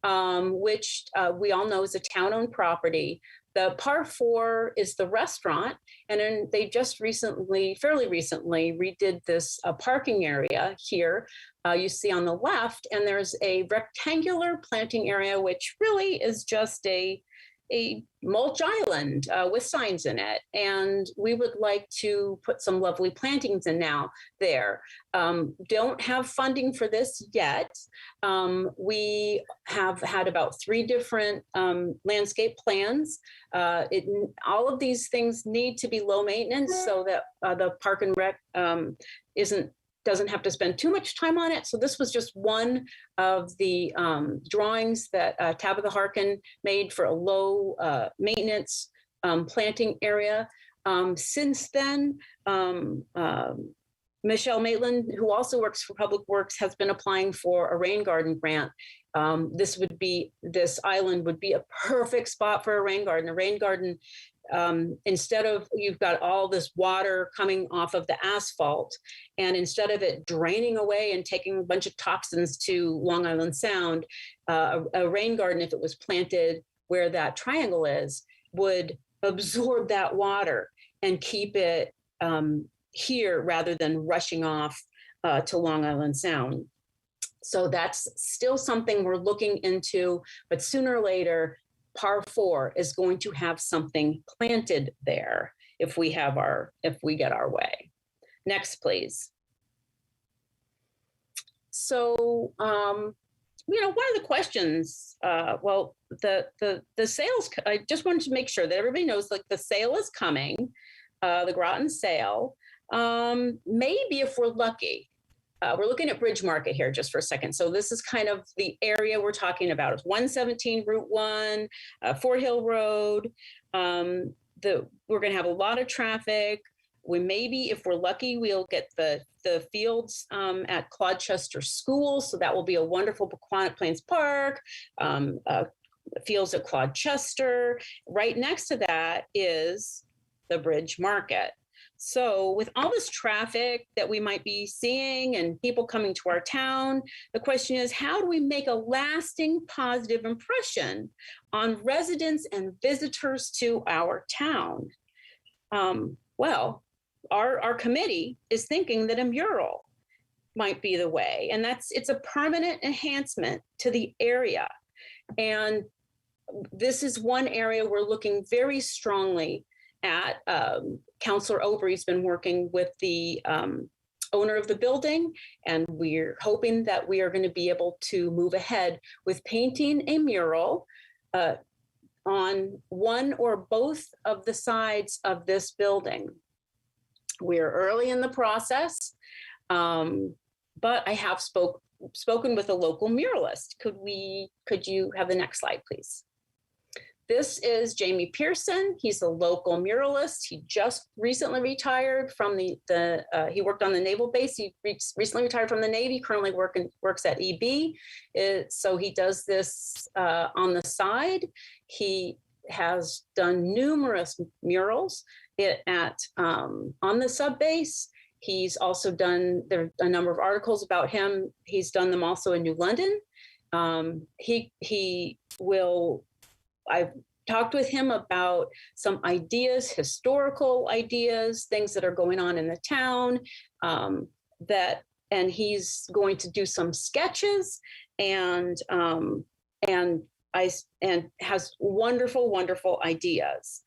which we all know is a town-owned property. The Par 4 is the restaurant, and then they just fairly recently, redid this parking area here. You see on the left, and there's a rectangular planting area, which really is just a a mulch island with signs in it. And we would like to put some lovely plantings in now there. Don't have funding for this yet. We have had about 3 different landscape plans. All of these things need to be low maintenance so that the Park and Rec doesn't have to spend too much time on it. So this was just one of the drawings that Tabitha Harkin made for a low maintenance planting area. Since then, Michelle Maitland, who also works for Public Works, has been applying for a rain garden grant. This island would be a perfect spot for a rain garden. A rain garden, instead of, you've got all this water coming off of the asphalt, and instead of it draining away and taking a bunch of toxins to Long Island Sound, a rain garden, if it was planted where that triangle is, would absorb that water and keep it here rather than rushing off to Long Island Sound. So that's still something we're looking into, but sooner or later, Par 4 is going to have something planted there if we get our way. Next, please. So, one of the questions, the sales, I just wanted to make sure that everybody knows, like, the sale is coming, the Groton sale. Maybe if we're lucky, we're looking at Bridge Market here just for a second. So this is kind of the area we're talking about. It's 117 Route 1, Fort Hill Road. We're going to have a lot of traffic. Maybe, if we're lucky, we'll get the fields at Clodchester School. So that will be a wonderful Quantic Plains Park, fields at Clodchester. Right next to that is the Bridge Market. So with all this traffic that we might be seeing and people coming to our town, the question is, how do we make a lasting positive impression on residents and visitors to our town? Our committee is thinking that a mural might be the way, and it's a permanent enhancement to the area. And this is one area we're looking very strongly at. Councillor Obrey's been working with the owner of the building, and we're hoping that we are going to be able to move ahead with painting a mural on one or both of the sides of this building. We're early in the process, but I have spoken with a local muralist. Could you have the next slide, please? This is Jamie Pearson. He's a local muralist. He just recently retired from he worked on the naval base. He recently retired from the Navy, currently works at EB. So he does this on the side. He has done numerous murals on the sub base. He's also done, there are a number of articles about him. He's done them also in New London. I've talked with him about some ideas, historical ideas, things that are going on in the town, and he's going to do some sketches and has wonderful, wonderful ideas.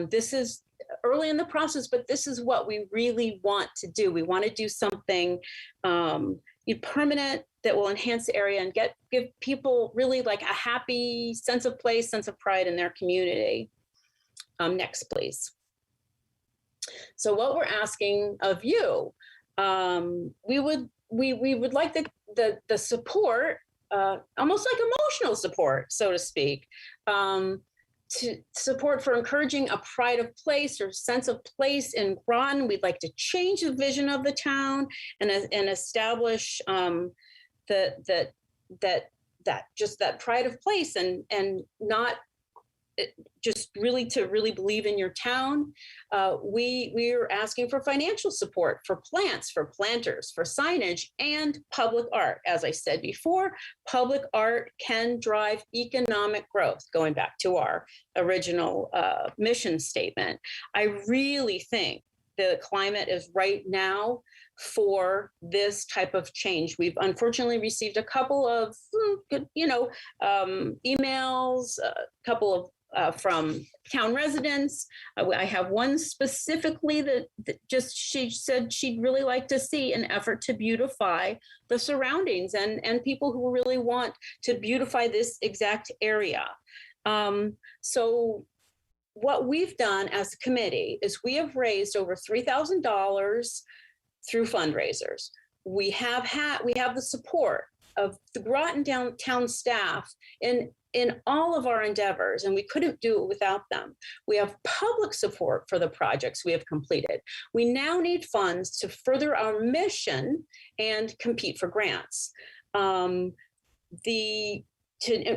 This is early in the process, but this is what we really want to do. We want to do something permanent that will enhance the area and give people really like a happy sense of place, sense of pride in their community. Next, please. So what we're asking of you, we would like the support, almost like emotional support, so to speak, to support for encouraging a pride of place or sense of place in Groton. We'd like to change the vision of the town and establish that pride of place and not just really to really believe in your town. We're asking for financial support for plants, for planters, for signage, and public art. As I said before, public art can drive economic growth, going back to our original mission statement. I really think the climate is right now for this type of change. We've unfortunately received a couple of, emails, a couple from town residents. I have one specifically that just, she said she'd really like to see an effort to beautify the surroundings and people who really want to beautify this exact area. So what we've done as a committee is we have raised over $3,000 through fundraisers. We have the support of the Groton downtown staff in all of our endeavors, and we couldn't do it without them. We have public support for the projects we have completed. We now need funds to further our mission and compete for grants. In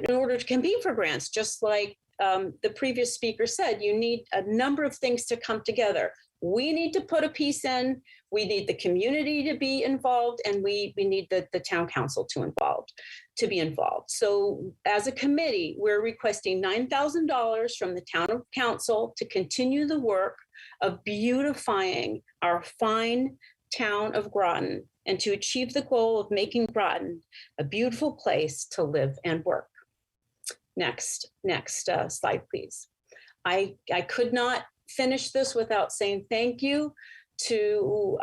order to compete for grants, just like the previous speaker said, you need a number of things to come together. We need to put a piece in, we need the community to be involved, and we need the town council to be involved. So as a committee, we're requesting $9,000 from the town council to continue the work of beautifying our fine town of Groton and to achieve the goal of making Groton a beautiful place to live and work. Next slide, please. I could not finish this without saying thank you to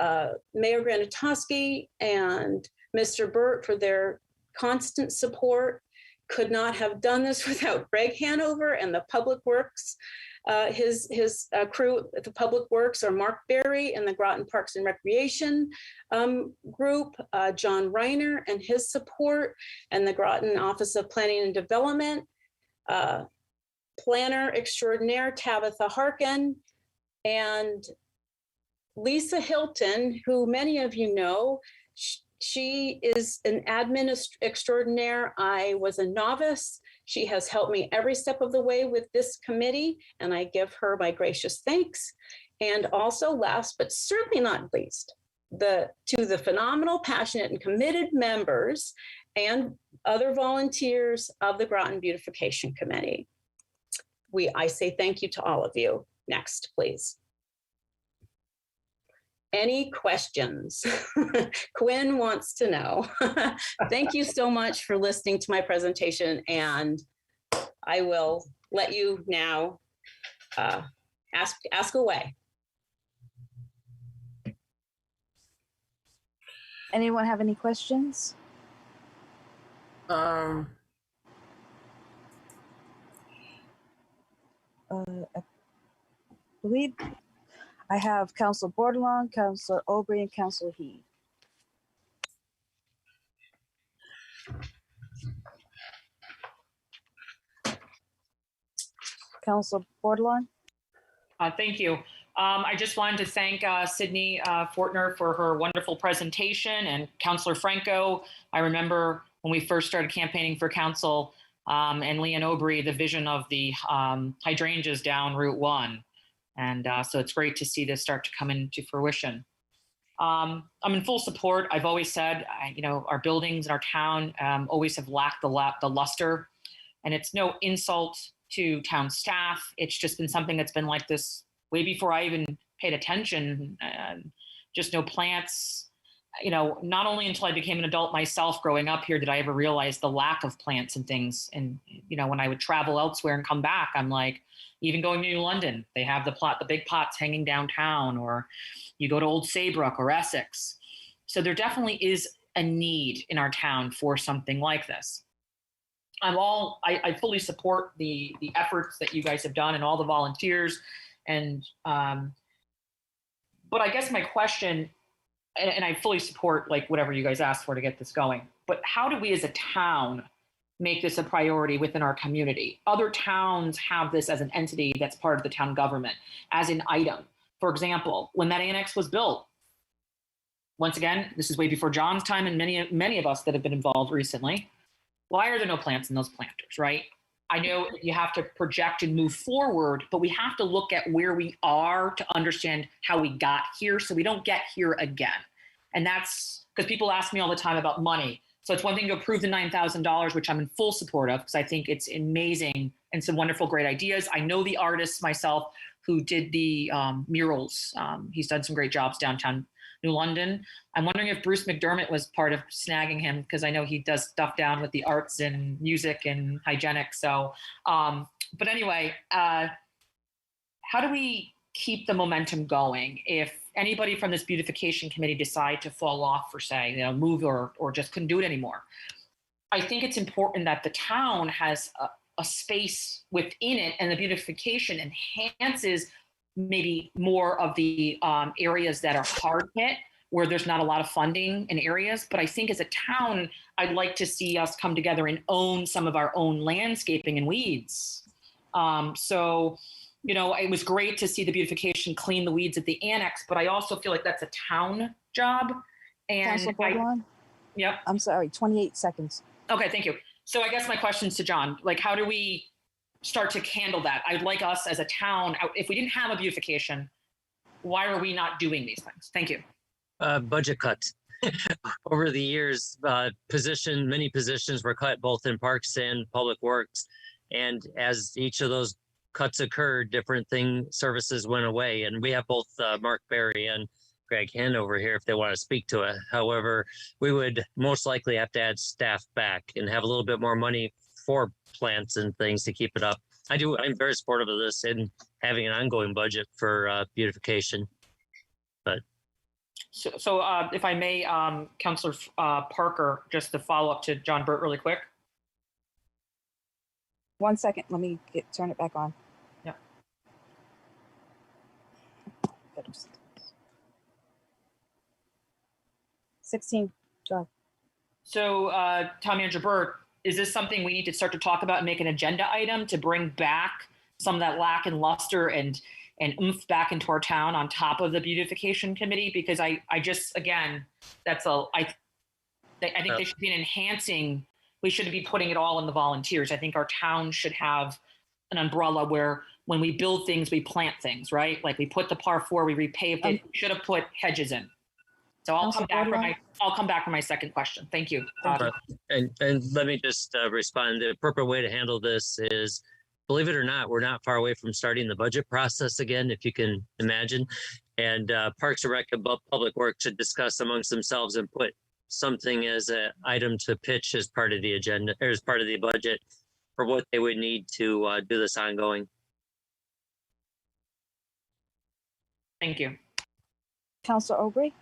Mayor Granatowski and Mr. Burt for their constant support. Could not have done this without Greg Hanover and the Public Works, his crew at the Public Works, or Mark Berry and the Groton Parks and Recreation group, John Reiner and his support, and the Groton Office of Planning and Development, planner extraordinaire Tabitha Harkin, and Lisa Hilton, who many of you know. She is an admin extraordinaire. I was a novice. She has helped me every step of the way with this committee, and I give her my gracious thanks. And also, last but certainly not least, to the phenomenal, passionate, and committed members and other volunteers of the Groton Beautification Committee. I say thank you to all of you. Next, please. Any questions? Quinn wants to know. Thank you so much for listening to my presentation, and I will let you now ask away. Anyone have any questions? I believe I have Councilor Bordelon, Councilor Aubrey, and Councilor Heed. Councilor Bordelon. Thank you. I just wanted to thank Sydney Fortner for her wonderful presentation, and Councilor Franco. I remember when we first started campaigning for council, and Leon Aubrey, the vision of the hydrangeas down Route 1. And so it's great to see this start to come into fruition. I'm in full support. I've always said, our buildings in our town always have lacked the luster, and it's no insult to town staff. It's just been something that's been like this way before I even paid attention. Just no plants, not only until I became an adult myself growing up here did I ever realize the lack of plants and things. And, when I would travel elsewhere and come back, I'm like, even going to New London, they have the big pots hanging downtown, or you go to Old Saybrook or Essex. So there definitely is a need in our town for something like this. I fully support the efforts that you guys have done and all the volunteers. And, but I guess my question, and I fully support whatever you guys asked for to get this going, but how do we as a town make this a priority within our community? Other towns have this as an entity that's part of the town government, as an item. For example, when that annex was built, once again, this is way before John's time and many of us that have been involved recently, why are there no plants in those planters, right? I know you have to project and move forward, but we have to look at where we are to understand how we got here so we don't get here again. And that's because people ask me all the time about money. So it's one thing to approve the $9,000, which I'm in full support of, because I think it's amazing and some wonderful, great ideas. I know the artist myself who did the murals. He's done some great jobs downtown New London. I'm wondering if Bruce McDermott was part of snagging him, because I know he does stuff down with the arts and music and hygienics. So, But anyway, how do we keep the momentum going if anybody from this beautification committee decide to fall off for, say, move or just couldn't do it anymore? I think it's important that the town has a space within it, and the beautification enhances maybe more of the areas that are hard hit, where there's not a lot of funding in areas. But I think as a town, I'd like to see us come together and own some of our own landscaping and weeds. So, it was great to see the beautification clean the weeds at the annex, but I also feel like that's a town job. And Councilor Bordelon? Yep. I'm sorry, 28 seconds. Okay, thank you. So I guess my question's to John, like, how do we start to handle that? I'd like us as a town, if we didn't have a beautification, why are we not doing these things? Thank you. Budget cuts. Over the years, many positions were cut both in Parks and Public Works. And as each of those cuts occurred, different services went away. And we have both Mark Berry and Greg Hen over here if they want to speak to it. However, we would most likely have to add staff back and have a little bit more money for plants and things to keep it up. I'm very supportive of this and having an ongoing budget for beautification. But so if I may, Councillor Parker, just to follow up to John Burt really quick. 1 second, let me turn it back on. Yeah. 16, go. So Town Manager Burt, is this something we need to start to talk about and make an agenda item to bring back some of that lack and luster and oomph back into our town on top of the beautification committee? Because I just, again, I think they should be enhancing. We shouldn't be putting it all in the volunteers. I think our town should have an umbrella where when we build things, we plant things, right? Like we put the par 4, we repaved it. We should have put hedges in. So I'll come back for my second question. Thank you. And let me just respond. The appropriate way to handle this is, believe it or not, we're not far away from starting the budget process again, if you can imagine. And Parks and Rec and Public Works should discuss amongst themselves and put something as an item to pitch as part of the agenda, or as part of the budget, for what they would need to do this ongoing. Thank you. Councilor Aubrey?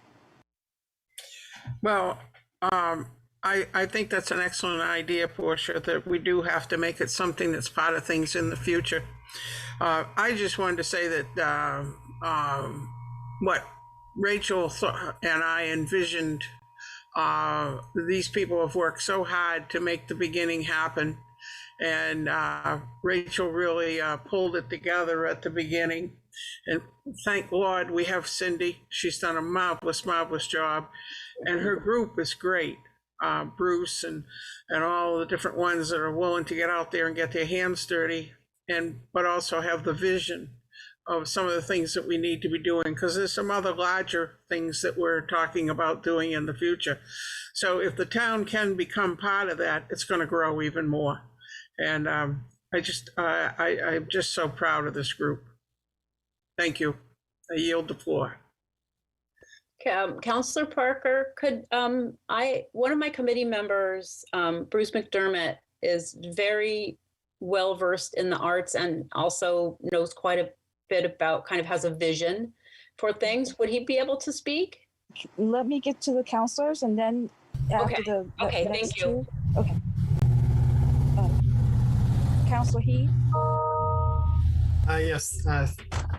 Well, I think that's an excellent idea, Portia, that we do have to make it something that's part of things in the future. I just wanted to say that what Rachel and I envisioned, these people have worked so hard to make the beginning happen. And Rachel really pulled it together at the beginning. And thank Lord we have Cindy. She's done a marvelous, marvelous job. And her group is great. Bruce and all the different ones that are willing to get out there and get their hands dirty, but also have the vision of some of the things that we need to be doing, because there's some other larger things that we're talking about doing in the future. So if the town can become part of that, it's going to grow even more. And I'm just so proud of this group. Thank you. I yield the floor. Councillor Parker, could one of my committee members, Bruce McDermott, is very well versed in the arts and also knows quite a bit about, kind of has a vision for things. Would he be able to speak? Let me get to the councilors and then after the thank you. Okay. Councilor Heed? Yes,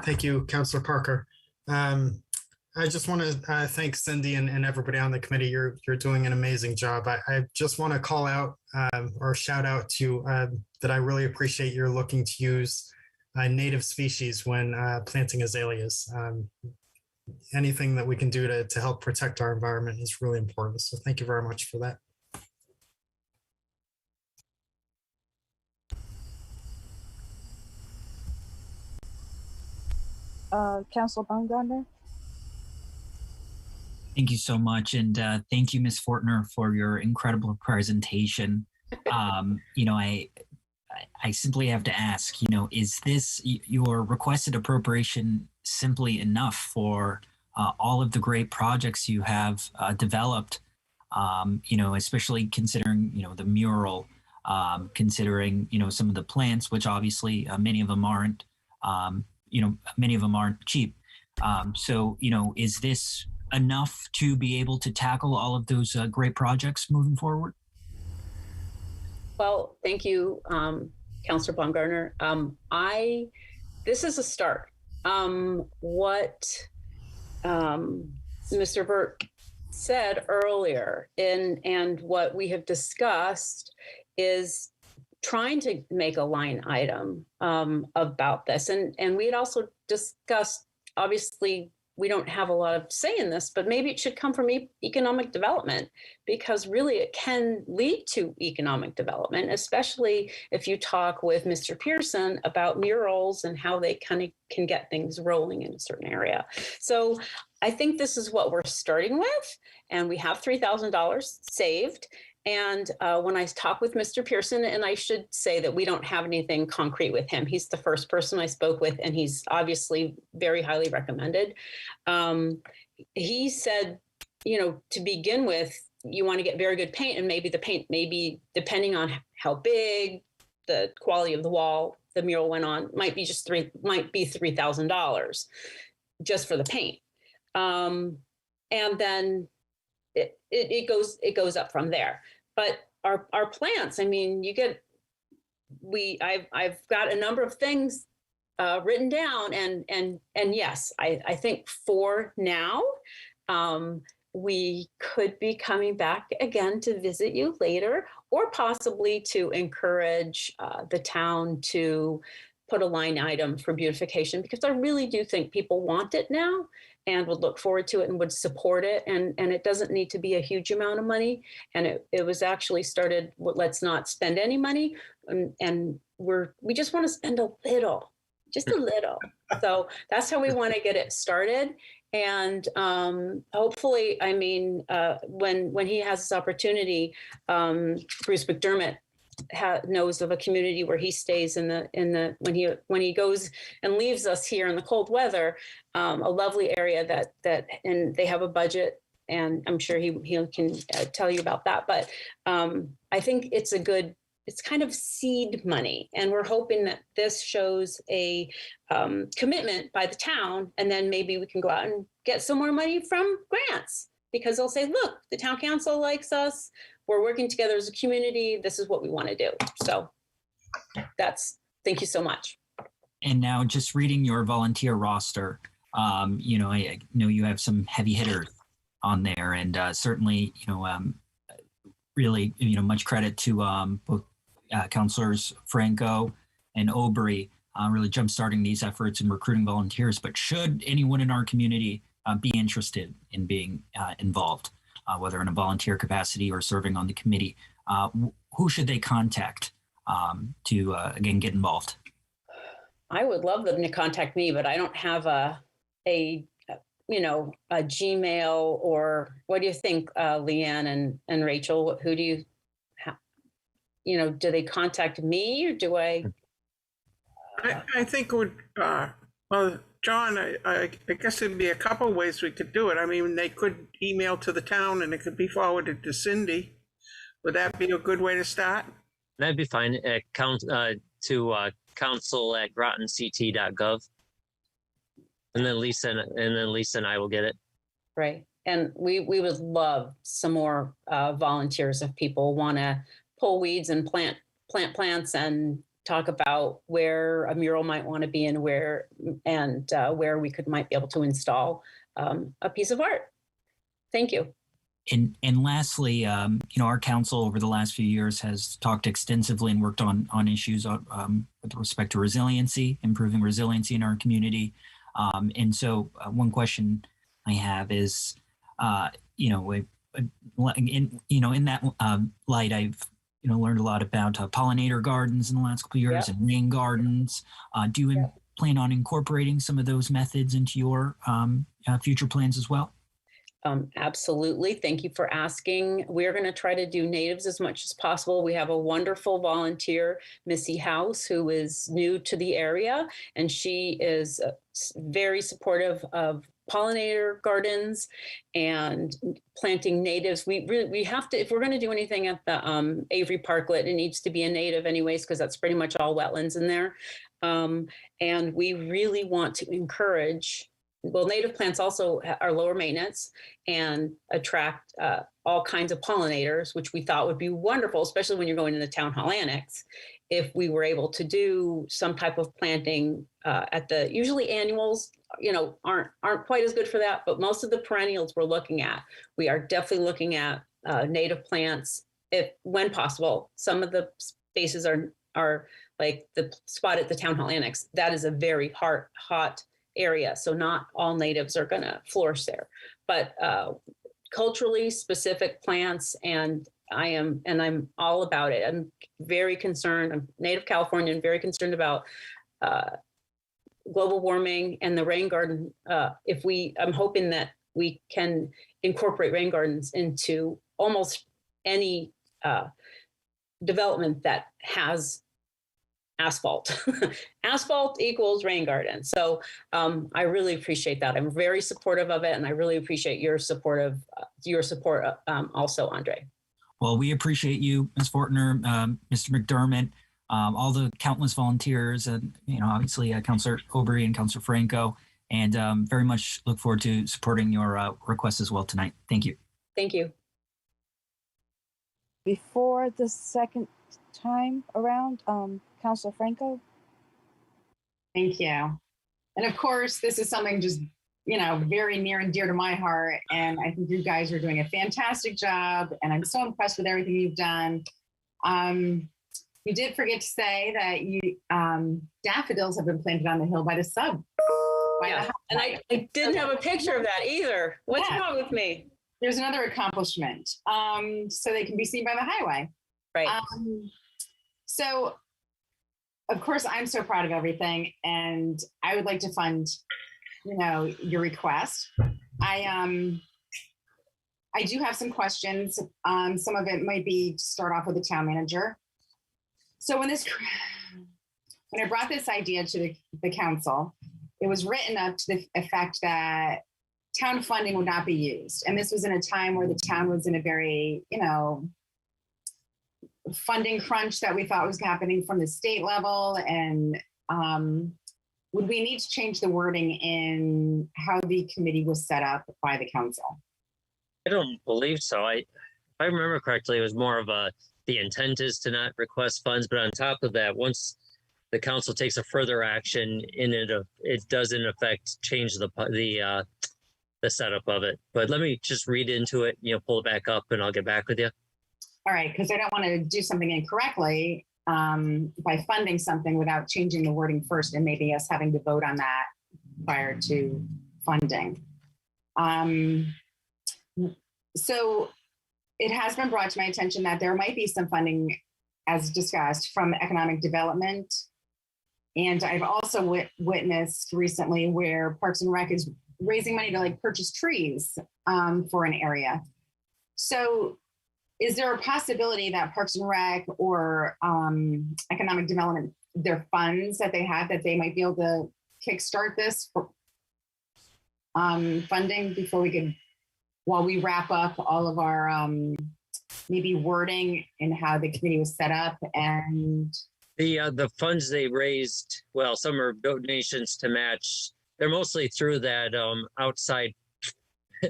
thank you, Councillor Parker. I just want to thank Cindy and everybody on the committee. You're doing an amazing job. I just want to call out or shout out to that I really appreciate you're looking to use native species when planting azaleas. Anything that we can do to help protect our environment is really important. So thank you very much for that. Councilor Baumgartner? Thank you so much. And thank you, Ms. Fortner, for your incredible presentation. I simply have to ask, is this your requested appropriation simply enough for all of the great projects you have developed, especially considering, the mural considering, some of the plants, which obviously many of them aren't, many of them aren't cheap. So, is this enough to be able to tackle all of those great projects moving forward? Well, thank you, Councillor Baumgartner. This is a start. What Mr. Burt said earlier, and what we have discussed is trying to make a line item about this. And we had also discussed, obviously, we don't have a lot of say in this, but maybe it should come from economic development, because really it can lead to economic development, especially if you talk with Mr. Pearson about murals and how they kind of can get things rolling in a certain area. So I think this is what we're starting with, and we have $3,000 saved. And when I talk with Mr. Pearson, and I should say that we don't have anything concrete with him. He's the first person I spoke with, and he's obviously very highly recommended. He said, to begin with, you want to get very good paint, and maybe the paint, maybe depending on how big, the quality of the wall the mural went on, might be $3,000 just for the paint. And then it goes up from there. But our plants, I mean, I've got a number of things written down, and yes, I think for now, we could be coming back again to visit you later, or possibly to encourage the town to put a line item for beautification, because I really do think people want it now and would look forward to it and would support it. And it doesn't need to be a huge amount of money. And it was actually started, let's not spend any money. And we just want to spend a little, just a little. So that's how we want to get it started. And hopefully, I mean, when he has this opportunity, Bruce McDermott knows of a community where he stays when he goes and leaves us here in the cold weather, a lovely area that and they have a budget, and I'm sure he can tell you about that. But I think it's kind of seed money, and we're hoping that this shows a commitment by the town, and then maybe we can go out and get some more money from grants, because they'll say, look, the town council likes us. We're working together as a community. This is what we want to do. So thank you so much. And now just reading your volunteer roster, I know you have some heavy hitters on there, and certainly, really, much credit to both Councilors Franco and Aubry, really jumpstarting these efforts and recruiting volunteers. But should anyone in our community be interested in being involved, whether in a volunteer capacity or serving on the committee, who should they contact to, again, get involved? I would love them to contact me, but I don't have a Gmail, or what do you think, Leanne and Rachel? Who do you do they contact me, or do I think it would, well, John, I guess there'd be a couple of ways we could do it. I mean, they could email to the town and it could be forwarded to Cindy. Would that be a good way to start? That'd be fine. To council@grotonct.gov. And then Lisa and I will get it. Right. And we would love some more volunteers if people want to pull weeds and plant plants and talk about where a mural might want to be and where we might be able to install a piece of art. Thank you. And lastly, our council over the last few years has talked extensively and worked on issues with respect to resiliency, improving resiliency in our community. And so one question I have is, in that light, I've learned a lot about pollinator gardens in the last couple of years, and rain gardens. Do you plan on incorporating some of those methods into your future plans as well? Absolutely. Thank you for asking. We're going to try to do natives as much as possible. We have a wonderful volunteer, Missy House, who is new to the area, and she is very supportive of pollinator gardens and planting natives. We have to, if we're going to do anything at the Avery Parklet, it needs to be a native anyways, because that's pretty much all wetlands in there. And we really want to encourage, well, native plants also are lower maintenance and attract all kinds of pollinators, which we thought would be wonderful, especially when you're going in the town hall annex. If we were able to do some type of planting at the, usually annuals, aren't quite as good for that, but most of the perennials we're looking at, we are definitely looking at native plants, when possible. Some of the spaces are like the spot at the town hall annex. That is a very hot area, so not all natives are going to flourish there, but culturally specific plants, and I'm all about it. I'm very concerned. I'm native Californian, very concerned about global warming and the rain garden. I'm hoping that we can incorporate rain gardens into almost any development that has asphalt. Asphalt equals rain garden. So I really appreciate that. I'm very supportive of it, and I really appreciate your support also, Andre. Well, we appreciate you, Ms. Fortner, Mr. McDermott, all the countless volunteers, and obviously Councilor Obery and Councilor Franco, and very much look forward to supporting your request as well tonight. Thank you. Thank you. Before the second time around, Councilor Franco. Thank you. And of course, this is something just, very near and dear to my heart. And I think you guys are doing a fantastic job. And I'm so impressed with everything you've done. You did forget to say that daffodils have been planted on the hill by the sub. Yeah. And I didn't have a picture of that either. What's wrong with me? There's another accomplishment. So they can be seen by the highway. Right. So, of course, I'm so proud of everything, and I would like to fund, your request. I do have some questions. Some of it might be to start off with the town manager. So when I brought this idea to the council, it was written up to the effect that town funding would not be used, and this was in a time where the town was in a very, funding crunch that we thought was happening from the state level. And would we need to change the wording in how the committee was set up by the council? I don't believe so. If I remember correctly, it was more of the intent is to not request funds, but on top of that, once the council takes a further action it does in effect change the setup of it. But let me just read into it, pull it back up, and I'll get back with you. All right, because I don't want to do something incorrectly by funding something without changing the wording first, and maybe us having to vote on that prior to funding. So it has been brought to my attention that there might be some funding, as discussed, from economic development. And I've also witnessed recently where Parks and Rec is raising money to purchase trees for an area. So is there a possibility that Parks and Rec or economic development, their funds that they have, that they might be able to kickstart this for funding while we wrap up all of our maybe wording and how the committee was set up? And the funds they raised, well, some are donations to match. They're mostly through that outside.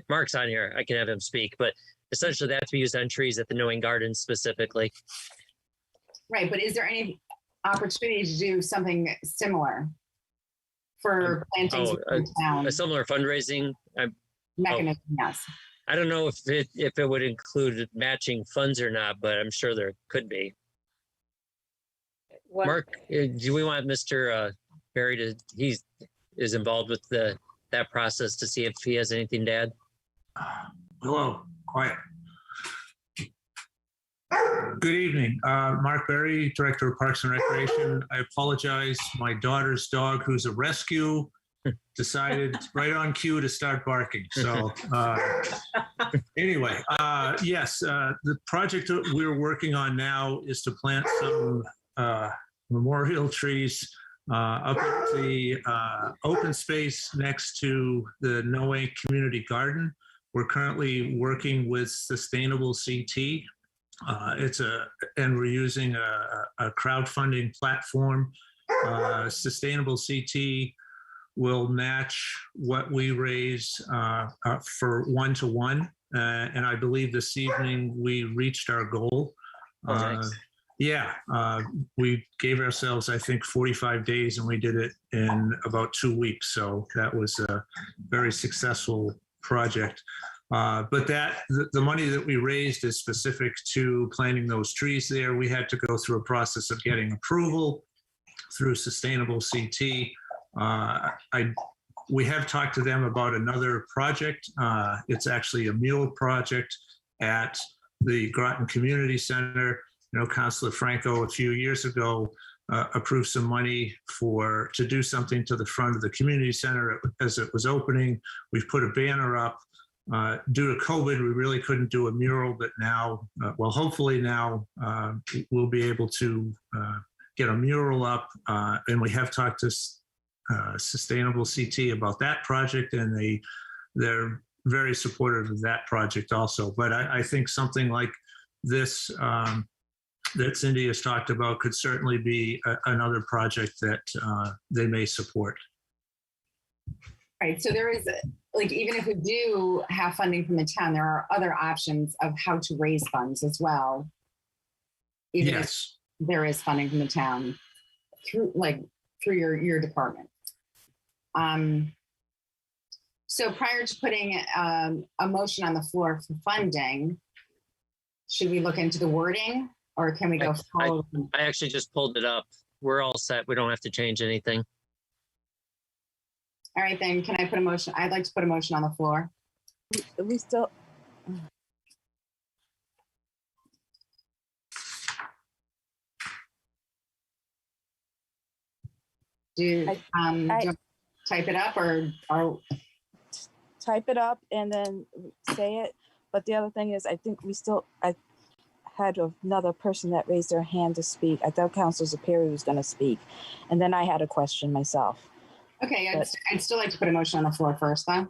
Mark's on here. I can have him speak, but essentially they have to be used on trees at the New England Gardens specifically. Right, but is there any opportunity to do something similar for plantings in town? A similar fundraising mechanism, yes. I don't know if it would include matching funds or not, but I'm sure there could be. Mark, do we want Mr. Barry he is involved with that process to see if he has anything to add? Hello, quiet. Good evening, Mark Berry, Director of Parks and Recreation. I apologize. My daughter's dog, who's a rescue, decided right on cue to start barking. So anyway, yes, the project that we're working on now is to plant some memorial trees Up at the open space next to the Noe Community Garden, we're currently working with Sustainable CT. And we're using a crowdfunding platform. Sustainable CT will match what we raise for 1-to-1. And I believe this evening we reached our goal. Thanks. We gave ourselves, I think, 45 days, and we did it in about 2 weeks. So that was a very successful project. But the money that we raised is specific to planting those trees there. We had to go through a process of getting approval through Sustainable CT. We have talked to them about another project. It's actually a mural project at the Groton Community Center. You know, Councilor Franco a few years ago approved some money to do something to the front of the community center as it was opening. We've put a banner up. Due to COVID, we really couldn't do a mural, but now, hopefully now we'll be able to get a mural up. And we have talked to Sustainable CT about that project, and they're very supportive of that project also. But I think something like this that Cindy has talked about could certainly be another project that they may support. Right. So there is, even if we do have funding from the town, there are other options of how to raise funds as well. Even if there is funding from the town through your department. So prior to putting a motion on the floor for funding, should we look into the wording, or can we go forward? I actually just pulled it up. We're all set. We don't have to change anything. All right, then can I put a motion? I'd like to put a motion on the floor. We still. Do you type it up or type it up and then say it? But the other thing is, I think I had another person that raised their hand to speak. I thought Councilor Zapiri was going to speak, and then I had a question myself. Okay, I'd still like to put a motion on the floor first, though.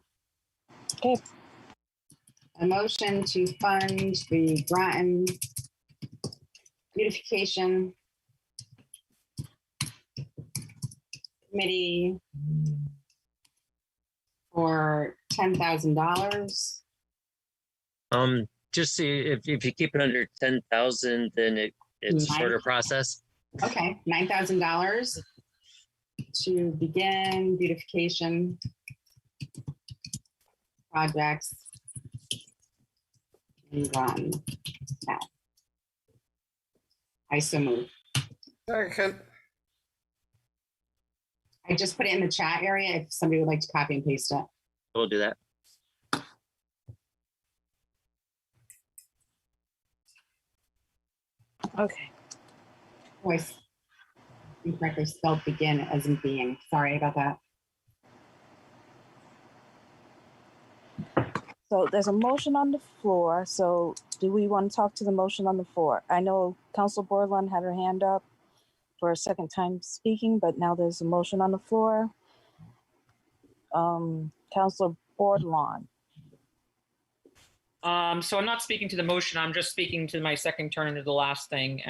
Okay. A motion to fund the Groton Beautification Committee for $10,000. Just see if you keep it under 10,000, then it's a shorter process. Okay, $9,000 to begin beautification projects in Groton now. I so move. Second. I just put it in the chat area if somebody would like to copy and paste it. We'll do that. Okay. Voice. Incorrectly spelled begin as in being. Sorry about that. So there's a motion on the floor. So do we want to talk to the motion on the floor? I know Councilor Bordelon had her hand up for a second time speaking, but now there's a motion on the floor. Councilor Bordelon. So I'm not speaking to the motion. I'm just speaking to my second turn into the last thing.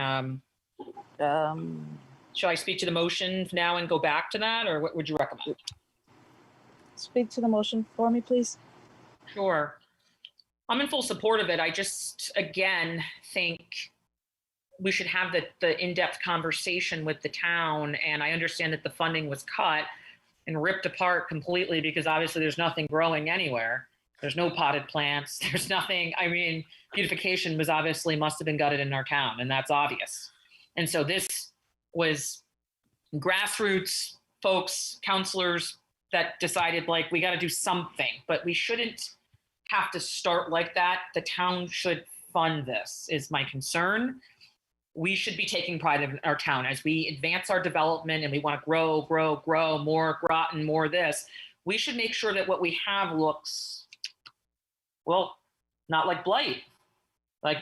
Shall I speak to the motion now and go back to that, or what would you recommend? Speak to the motion for me, please. Sure. I'm in full support of it. I just, again, think we should have the in-depth conversation with the town. And I understand that the funding was cut and ripped apart completely because obviously there's nothing growing anywhere. There's no potted plants. There's nothing. I mean, beautification must have been gutted in our town, and that's obvious. And so this was grassroots folks, counselors that decided, we got to do something, but we shouldn't have to start like that. The town should fund this, is my concern. We should be taking pride in our town as we advance our development and we want to grow, more Groton, more this. We should make sure that what we have looks, not like blight,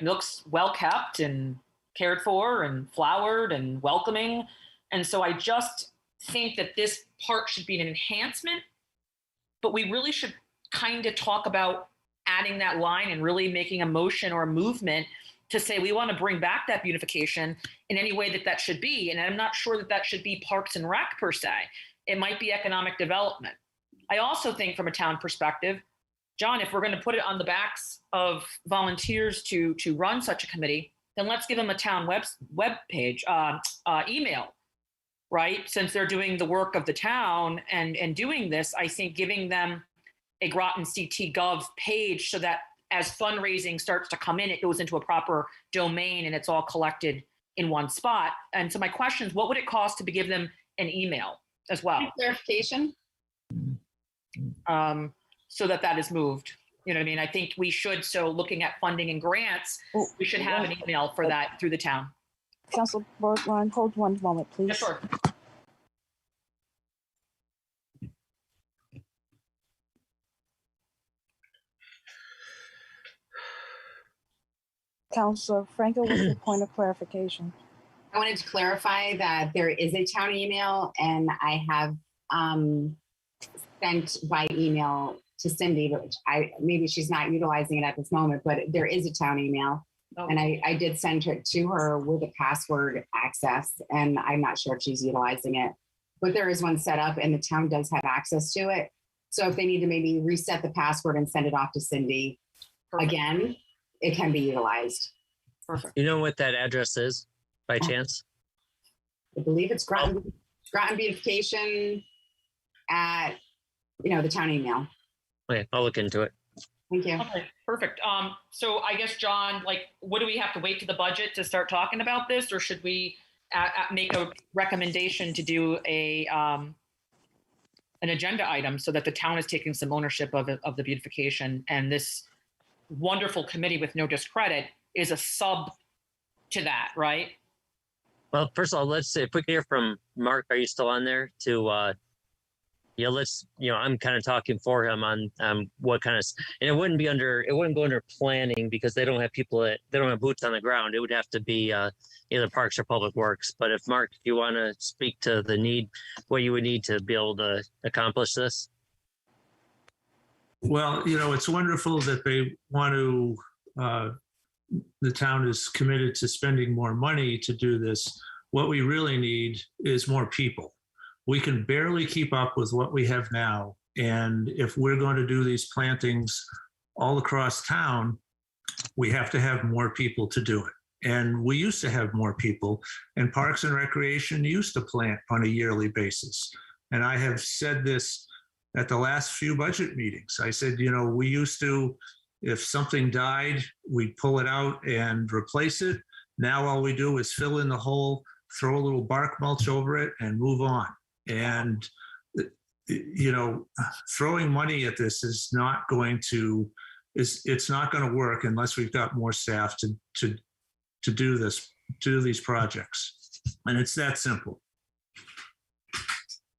looks well kept and cared for and flowered and welcoming. And so I just think that this part should be an enhancement, but we really should kind of talk about adding that line and really making a motion or a movement to say we want to bring back that beautification in any way that that should be. And I'm not sure that that should be Parks and Rec per se. It might be economic development. I also think from a town perspective, John, if we're going to put it on the backs of volunteers to run such a committee, then let's give them a town web page, email, right? Since they're doing the work of the town and doing this, I think giving them a Groton CT Gov page so that as fundraising starts to come in, it goes into a proper domain and it's all collected in one spot. And so my question is, what would it cost to give them an email as well? Clarification. So that is moved. You know what I mean? I think we should, so looking at funding and grants, we should have an email for that through the town. Council Bordelon, hold one moment, please. Yeah, sure. Councilor Franco, what's your point of clarification? I wanted to clarify that there is a town email, and I have sent by email to Cindy, which maybe she's not utilizing it at this moment, but there is a town email. Oh. And I did send it to her with a password access, and I'm not sure if she's utilizing it, but there is one set up and the town does have access to it. So if they need to maybe reset the password and send it off to Cindy again, it can be utilized. Perfect. You know what that address is by chance? I believe it's Groton Beautification at, the town email. Okay, I'll look into it. Thank you. Okay, perfect. So I guess, John, what do we have to wait to the budget to start talking about this? Or should we make a recommendation to do an agenda item so that the town is taking some ownership of the beautification, and this wonderful committee, with no discredit, is a sub to that, right? Well, first of all, let's see if we can hear from Mark. Are you still on there to, I'm kind of talking for him on what kind of, and it wouldn't go under planning because they don't have they don't have boots on the ground. It would have to be either Parks or Public Works. But if Mark, you want to speak to the need, what you would need to be able to accomplish this? Well, it's wonderful that they want to, the town is committed to spending more money to do this. What we really need is more people. We can barely keep up with what we have now. And if we're going to do these plantings all across town, we have to have more people to do it. And we used to have more people, and Parks and Recreation used to plant on a yearly basis. And I have said this at the last few budget meetings. I said, we used to, if something died, we'd pull it out and replace it. Now all we do is fill in the hole, throw a little bark mulch over it, and move on. And, throwing money at this is not going to work unless we've got more staff to do these projects. And it's that simple.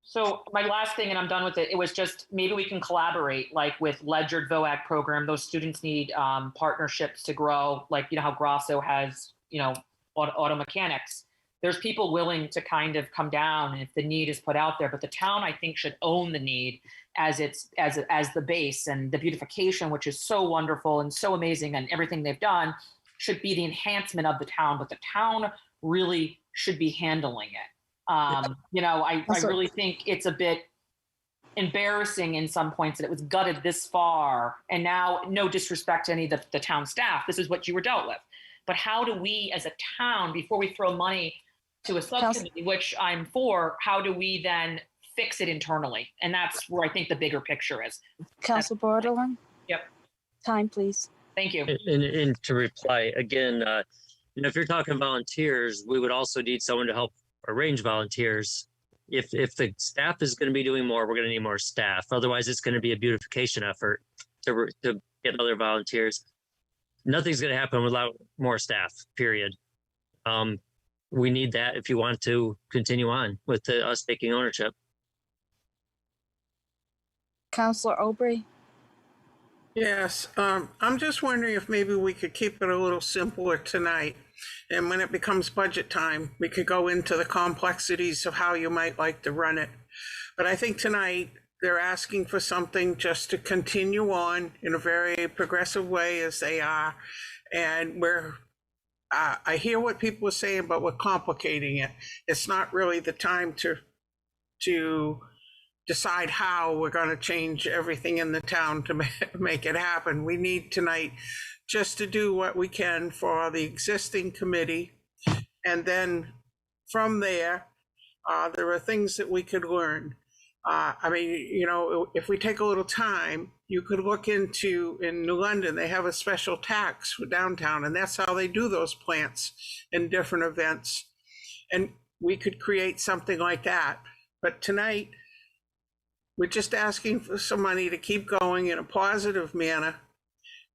So my last thing, and I'm done with it, it was just maybe we can collaborate, like with Ledger VOAG program. Those students need partnerships to grow, like, how Grosso has, auto mechanics. There's people willing to kind of come down if the need is put out there, but the town, I think, should own the need as the base, and the beautification, which is so wonderful and so amazing, and everything they've done should be the enhancement of the town, but the town really should be handling it. I really think it's a bit embarrassing in some points that it was gutted this far, and now, no disrespect to any of the town staff, this is what you were dealt with. But how do we as a town, before we throw money to a subcommittee, which I'm for, how do we then fix it internally? And that's where I think the bigger picture is. Council Bordelon? Yep. Time, please. Thank you. And to reply again, if you're talking volunteers, we would also need someone to help arrange volunteers. If the staff is going to be doing more, we're going to need more staff. Otherwise, it's going to be a beautification effort to get other volunteers. Nothing's going to happen without more staff, period. We need that if you want to continue on with us taking ownership. Councilor Aubrey? Yes, I'm just wondering if maybe we could keep it a little simpler tonight. And when it becomes budget time, we could go into the complexities of how you might like to run it. But I think tonight they're asking for something just to continue on in a very progressive way as they are. And I hear what people are saying, but we're complicating it. It's not really the time to decide how we're going to change everything in the town to make it happen. We need tonight just to do what we can for the existing committee. And then from there are things that we could learn. I mean, you know, if we take a little time, you could look into, in New London, they have a special tax for downtown, and that's how they do those plants and different events. And we could create something like that. But tonight, we're just asking for some money to keep going in a positive manner.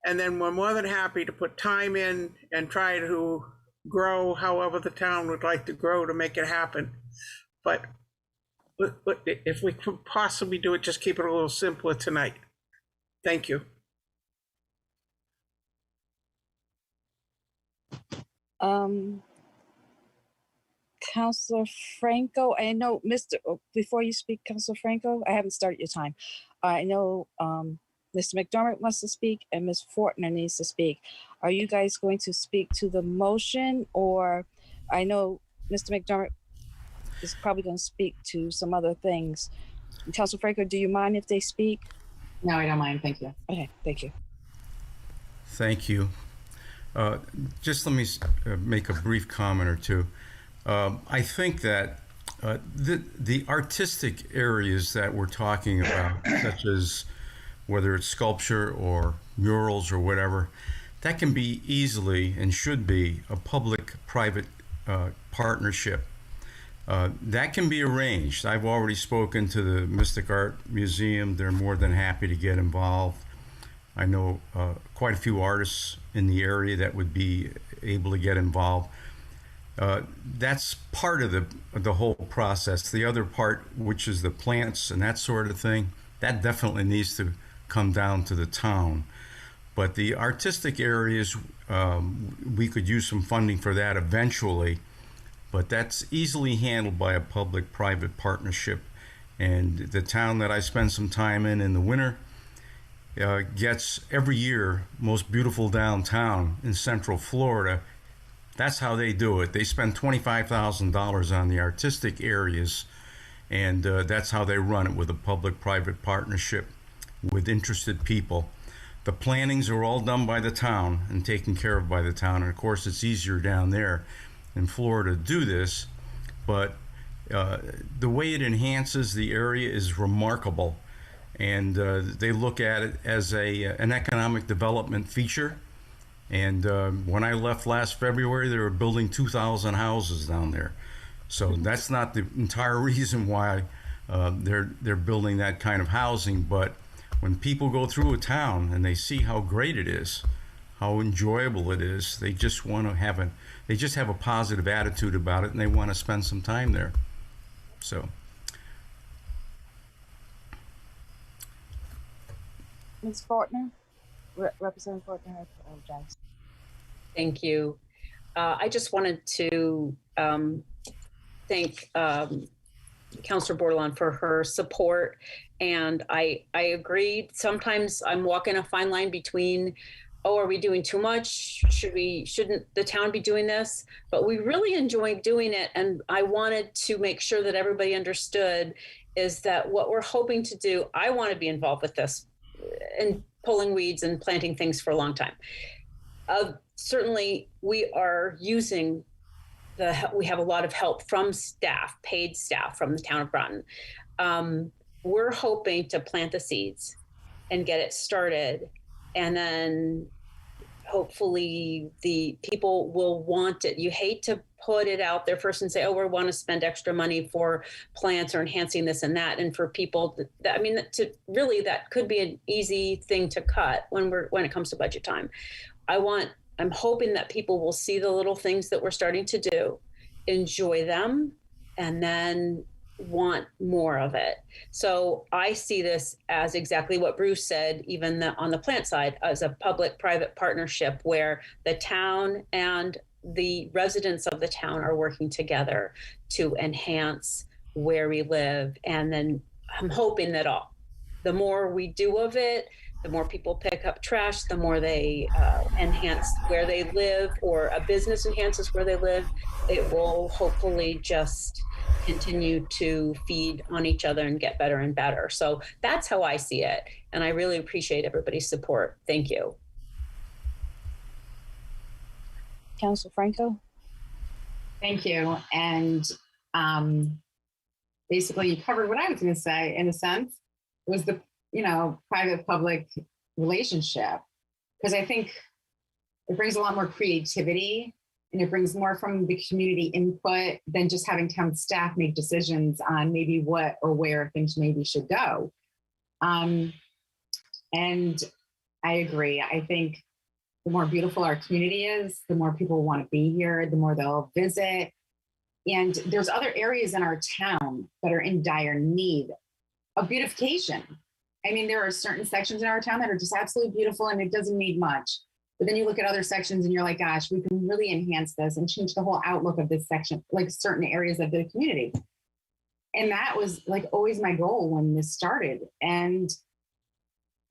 And then we're more than happy to put time in and try to grow however the town would like to grow to make it happen. But if we could possibly do it, just keep it a little simpler tonight. Thank you. Councilor Franco, I know, before you speak, Councilor Franco, I haven't started your time. I know Mr. McDermott wants to speak and Ms. Fortner needs to speak. Are you guys going to speak to the motion, or I know Mr. McDermott is probably going to speak to some other things. Councilor Franco, do you mind if they speak? No, I don't mind. Thank you. Okay, thank you. Thank you. Just let me make a brief comment or two. I think that the artistic areas that we're talking about, such as whether it's sculpture or murals or whatever, that can be easily and should be a public-private partnership. That can be arranged. I've already spoken to the Mystic Art Museum. They're more than happy to get involved. I know quite a few artists in the area that would be able to get involved. That's part of the whole process. The other part, which is the plants and that sort of thing, that definitely needs to come down to the town. But the artistic areas, we could use some funding for that eventually, but that's easily handled by a public-private partnership. And the town that I spend some time in the winter gets every year most beautiful downtown in Central Florida. That's how they do it. They spend $25,000 on the artistic areas, and that's how they run it, with a public-private partnership with interested people. The plannings are all done by the town and taken care of by the town. And of course, it's easier down there in Florida to do this, but the way it enhances the area is remarkable. And they look at it as an economic development feature. And when I left last February, they were building 2,000 houses down there. So that's not the entire reason why they're building that kind of housing. But when people go through a town and they see how great it is, how enjoyable it is, they just want to have a positive attitude about it, and they want to spend some time there. So. Ms. Fortner, Representative Fortner, I apologize. Thank you. I just wanted to thank Councilor Bordelon for her support. And I agreed. Sometimes I'm walking a fine line between, oh, are we doing too much? Shouldn't the town be doing this? But we really enjoy doing it. And I wanted to make sure that everybody understood is that what we're hoping to do, I want to be involved with this and pulling weeds and planting things for a long time. Certainly we are using we have a lot of help from staff, paid staff from the town of Groton. We're hoping to plant the seeds and get it started, and then hopefully the people will want it. You hate to put it out there first and say, oh, we want to spend extra money for plants or enhancing this and that. And for people that could be an easy thing to cut when it comes to budget time. I'm hoping that people will see the little things that we're starting to do, enjoy them, and then want more of it. So I see this as exactly what Bruce said, even on the plant side, as a public-private partnership where the town and the residents of the town are working together to enhance where we live. And then I'm hoping that the more we do of it, the more people pick up trash, the more they enhance where they live, or a business enhances where they live. It will hopefully just continue to feed on each other and get better and better. So that's how I see it. And I really appreciate everybody's support. Thank you. Councilor Franco? Thank you. And basically you covered what I was going to say in a sense, was the, private public relationship. Because I think it brings a lot more creativity and it brings more from the community input than just having town staff make decisions on maybe what or where things maybe should go. And I agree. I think the more beautiful our community is, the more people want to be here, the more they'll visit. And there's other areas in our town that are in dire need of beautification. I mean, there are certain sections in our town that are just absolutely beautiful and it doesn't need much. But then you look at other sections and you're like, gosh, we can really enhance this and change the whole outlook of this section, like certain areas of the community. And that was like always my goal when this started. And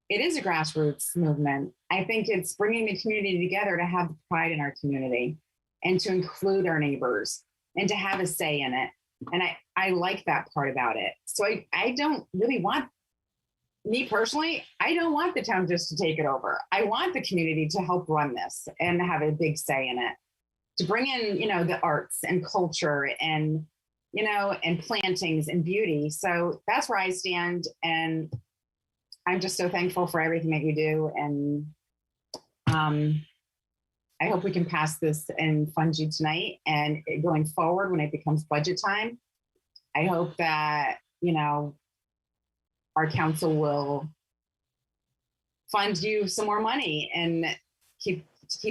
it is a grassroots movement. I think it's bringing the community together to have pride in our community and to include our neighbors and to have a say in it. And I like that part about it. So I don't really want, me personally, I don't want the town just to take it over. I want the community to help run this and have a big say in it, to bring in, the arts and culture and, and plantings and beauty. So that's where I stand. And I'm just so thankful for everything that you do. And I hope we can pass this and fund you tonight. And going forward, when it becomes budget time, I hope that, our council will fund you some more money and keep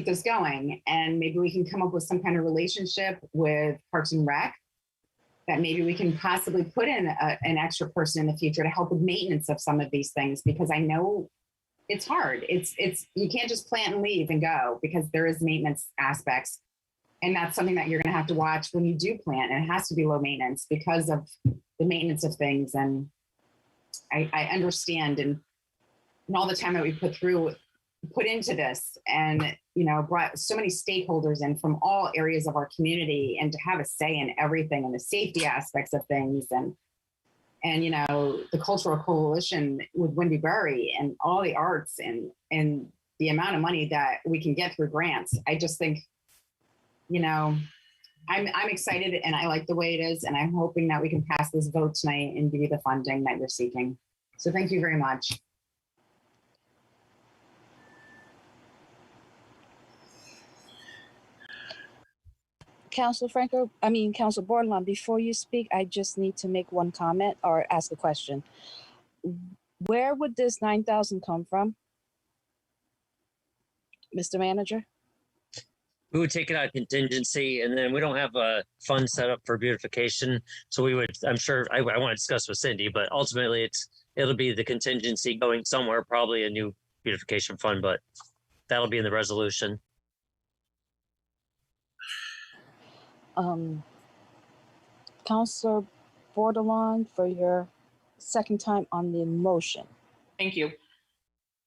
this going. And maybe we can come up with some kind of relationship with Parks and Rec that maybe we can possibly put in an extra person in the future to help with maintenance of some of these things, because I know it's hard. It's you can't just plant and leave and go, because there is maintenance aspects. And that's something that you're going to have to watch when you do plant. And it has to be low maintenance because of the maintenance of things. And I understand, and all the time that we put into this, and brought so many stakeholders in from all areas of our community, and to have a say in everything and the safety aspects of things, and the cultural coalition with Wendy Berry and all the arts and the amount of money that we can get through grants. I just think, I'm excited and I like the way it is, and I'm hoping that we can pass this vote tonight and give you the funding that you're seeking. So thank you very much. Councilor Bordelon, before you speak, I just need to make one comment or ask a question. Where would this 9,000 come from, Mr. Manager? We would take it out of contingency, and then we don't have a fund set up for beautification. So we would, I'm sure, I want to discuss with Cindy, but ultimately it'll be the contingency going somewhere, probably a new beautification fund, but that'll be in the resolution. Councilor Bordelon, for your second time on the motion. Thank you.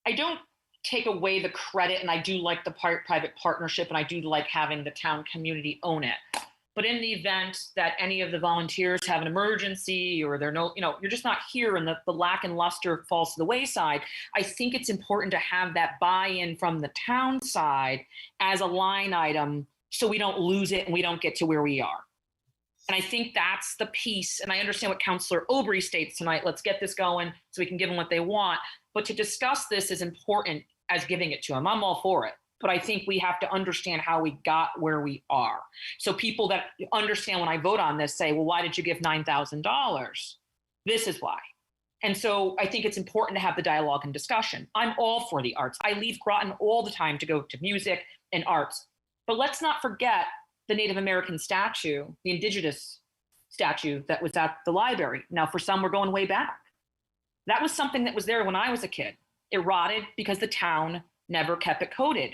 I don't take away the credit, and I do like the private partnership, and I do like having the town community own it. But in the event that any of the volunteers have an emergency, or they're you're just not here, and the lack and luster falls to the wayside, I think it's important to have that buy-in from the town side as a line item, so we don't lose it and we don't get to where we are. And I think that's the piece. And I understand what Councilor Aubry states tonight. Let's get this going so we can give them what they want. But to discuss this is important as giving it to them. I'm all for it. But I think we have to understand how we got where we are. So people that understand when I vote on this say, well, why did you give $9,000? This is why. And so I think it's important to have the dialogue and discussion. I'm all for the arts. I leave Groton all the time to go to music and arts. But let's not forget the Native American statue, the indigenous statue that was at the library. Now, for some, we're going way back. That was something that was there when I was a kid. It rotted because the town never kept it coated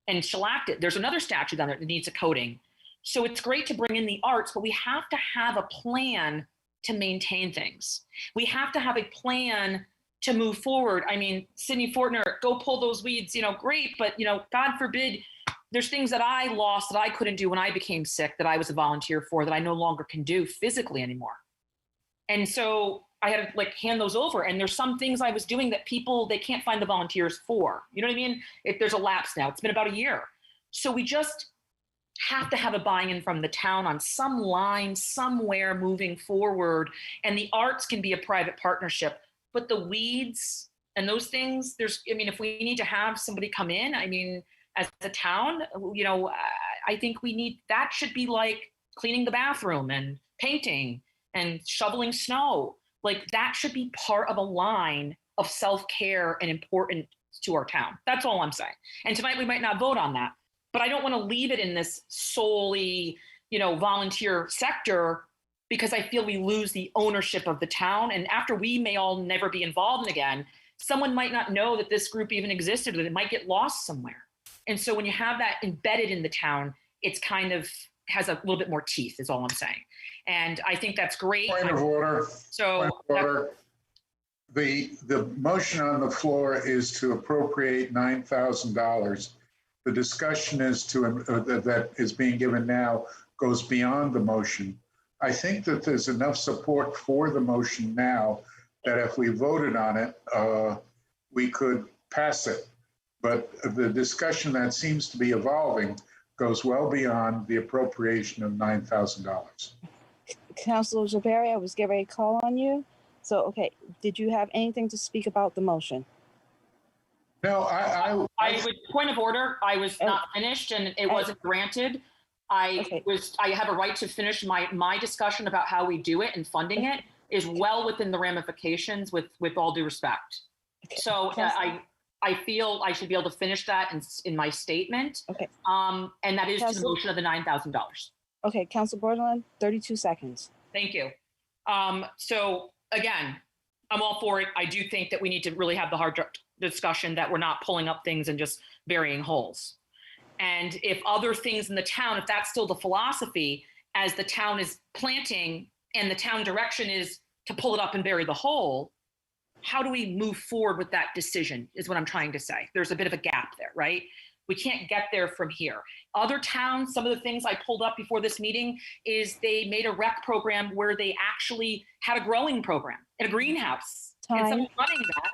and shellacked it. There's another statue down there that needs a coating. So it's great to bring in the arts, but we have to have a plan to maintain things. We have to have a plan to move forward. I mean, Sydney Fortner, go pull those weeds, great, but God forbid, there's things that I lost that I couldn't do when I became sick that I was a volunteer for that I no longer can do physically anymore. And so I had to hand those over. And there's some things I was doing that they can't find the volunteers for. You know what I mean? There's a lapse now. It's been about a year. So we just have to have a buy-in from the town on some line somewhere moving forward. And the arts can be a private partnership, but the weeds and those things, if we need to have somebody come in, as a town, I think that should be like cleaning the bathroom and painting and shoveling snow. That should be part of a line of self-care and important to our town. That's all I'm saying. And tonight we might not vote on that, but I don't want to leave it in this solely, volunteer sector, because I feel we lose the ownership of the town. And after we may all never be involved again, someone might not know that this group even existed, or it might get lost somewhere. And so when you have that embedded in the town, it's kind of has a little bit more teeth, is all I'm saying. And I think that's great. Point of order. So Point of order. The motion on the floor is to appropriate $9,000. The discussion that is being given now goes beyond the motion. I think that there's enough support for the motion now that if we voted on it, we could pass it. But the discussion that seems to be evolving goes well beyond the appropriation of $9,000. Councilor Jabari, I was getting ready to call on you. So, okay, did you have anything to speak about the motion? No, I would, point of order, I was not finished and it wasn't granted. I have a right to finish my discussion about how we do it, and funding it is well within the ramifications with all due respect. Okay. So I feel I should be able to finish that in my statement. Okay. And that is to the motion of the $9,000. Okay, Council Bordelon, 32 seconds. Thank you. So again, I'm all for it. I do think that we need to really have the hard discussion that we're not pulling up things and just burying holes. And if other things in the town, if that's still the philosophy, as the town is planting and the town direction is to pull it up and bury the hole, how do we move forward with that decision is what I'm trying to say. There's a bit of a gap there, right? We can't get there from here. Other towns, some of the things I pulled up before this meeting is they made a rec program where they actually had a growing program in a greenhouse. Time. And someone running that.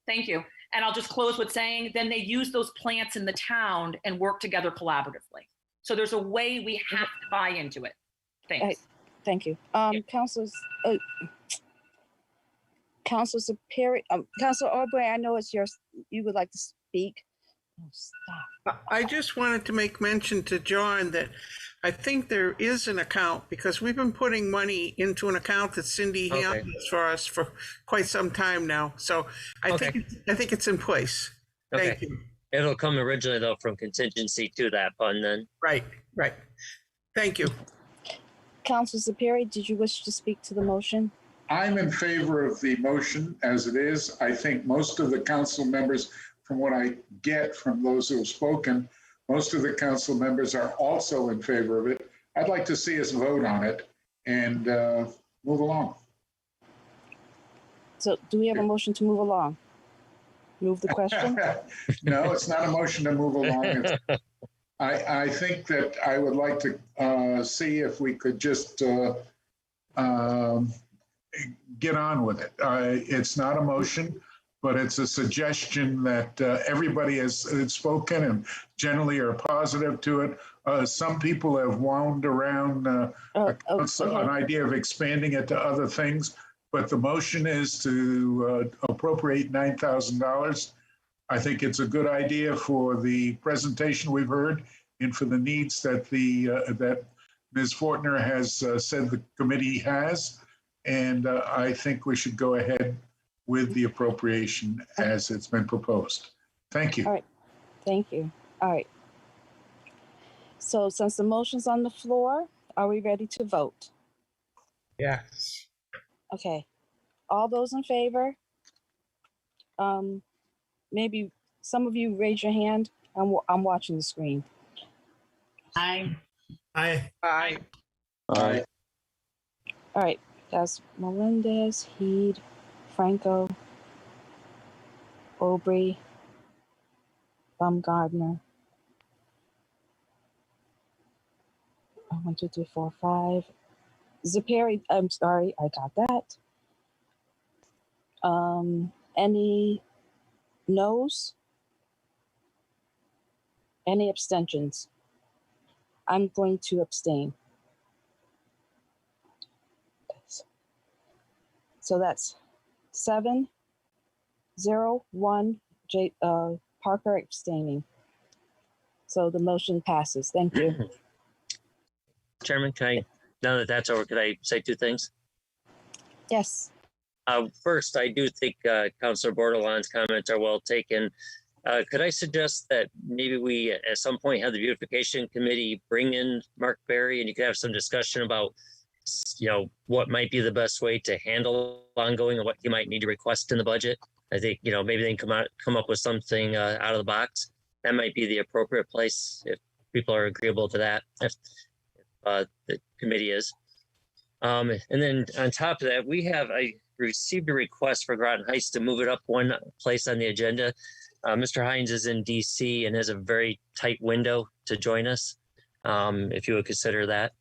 Thank you. And I'll just close with saying, then they use those plants in the town and work together collaboratively. So there's a way we have to buy into it. Thanks. Thank you. Councilor Superior, Councilor Aubrey, I know it's yours. You would like to speak. Oh, stop. I just wanted to make mention to John that I think there is an account, because we've been putting money into an account that Cindy handles for us for quite some time now. So I think it's in place. Thank you. It'll come originally though from contingency to that fund then. Right. Thank you. Councilor Superior, did you wish to speak to the motion? I'm in favor of the motion as it is. I think most of the council members, from what I get from those who have spoken, most of the council members are also in favor of it. I'd like to see us vote on it and move along. So do we have a motion to move along? Move the question? No, it's not a motion to move along. I think that I would like to see if we could just get on with it. It's not a motion, but it's a suggestion that everybody has spoken and generally are positive to it. Some people have wound around an idea of expanding it to other things, but the motion is to appropriate $9,000. I think it's a good idea for the presentation we've heard and for the needs that that Ms. Fortner has said the committee has. And I think we should go ahead with the appropriation as it's been proposed. Thank you. All right. Thank you. All right. So since the motion's on the floor, are we ready to vote? Yes. Okay. All those in favor? Maybe some of you raise your hand. I'm watching the screen. Aye. Aye. Aye. Aye. All right. That's Melendez, Heed, Franco, Aubrey, Baumgardner. 1, 2, 3, 4, 5. Zepari, I'm sorry, I got that. Any no's? Any abstentions? I'm going to abstain. So that's 7, 0, 1, Parker abstaining. So the motion passes. Thank you. Chairman, now that that's over, could I say two things? Yes. First, I do think Councilor Bordelon's comments are well taken. Could I suggest that maybe we at some point have the beautification committee bring in Mark Berry and you could have some discussion about, what might be the best way to handle ongoing and what you might need to request in the budget. I think, maybe they can come up with something out of the box. That might be the appropriate place if people are agreeable to that, if the committee is. And then on top of that, I received a request for Groton Heights to move it up one place on the agenda. Mr. Hines is in DC and has a very tight window to join us. If you would consider that.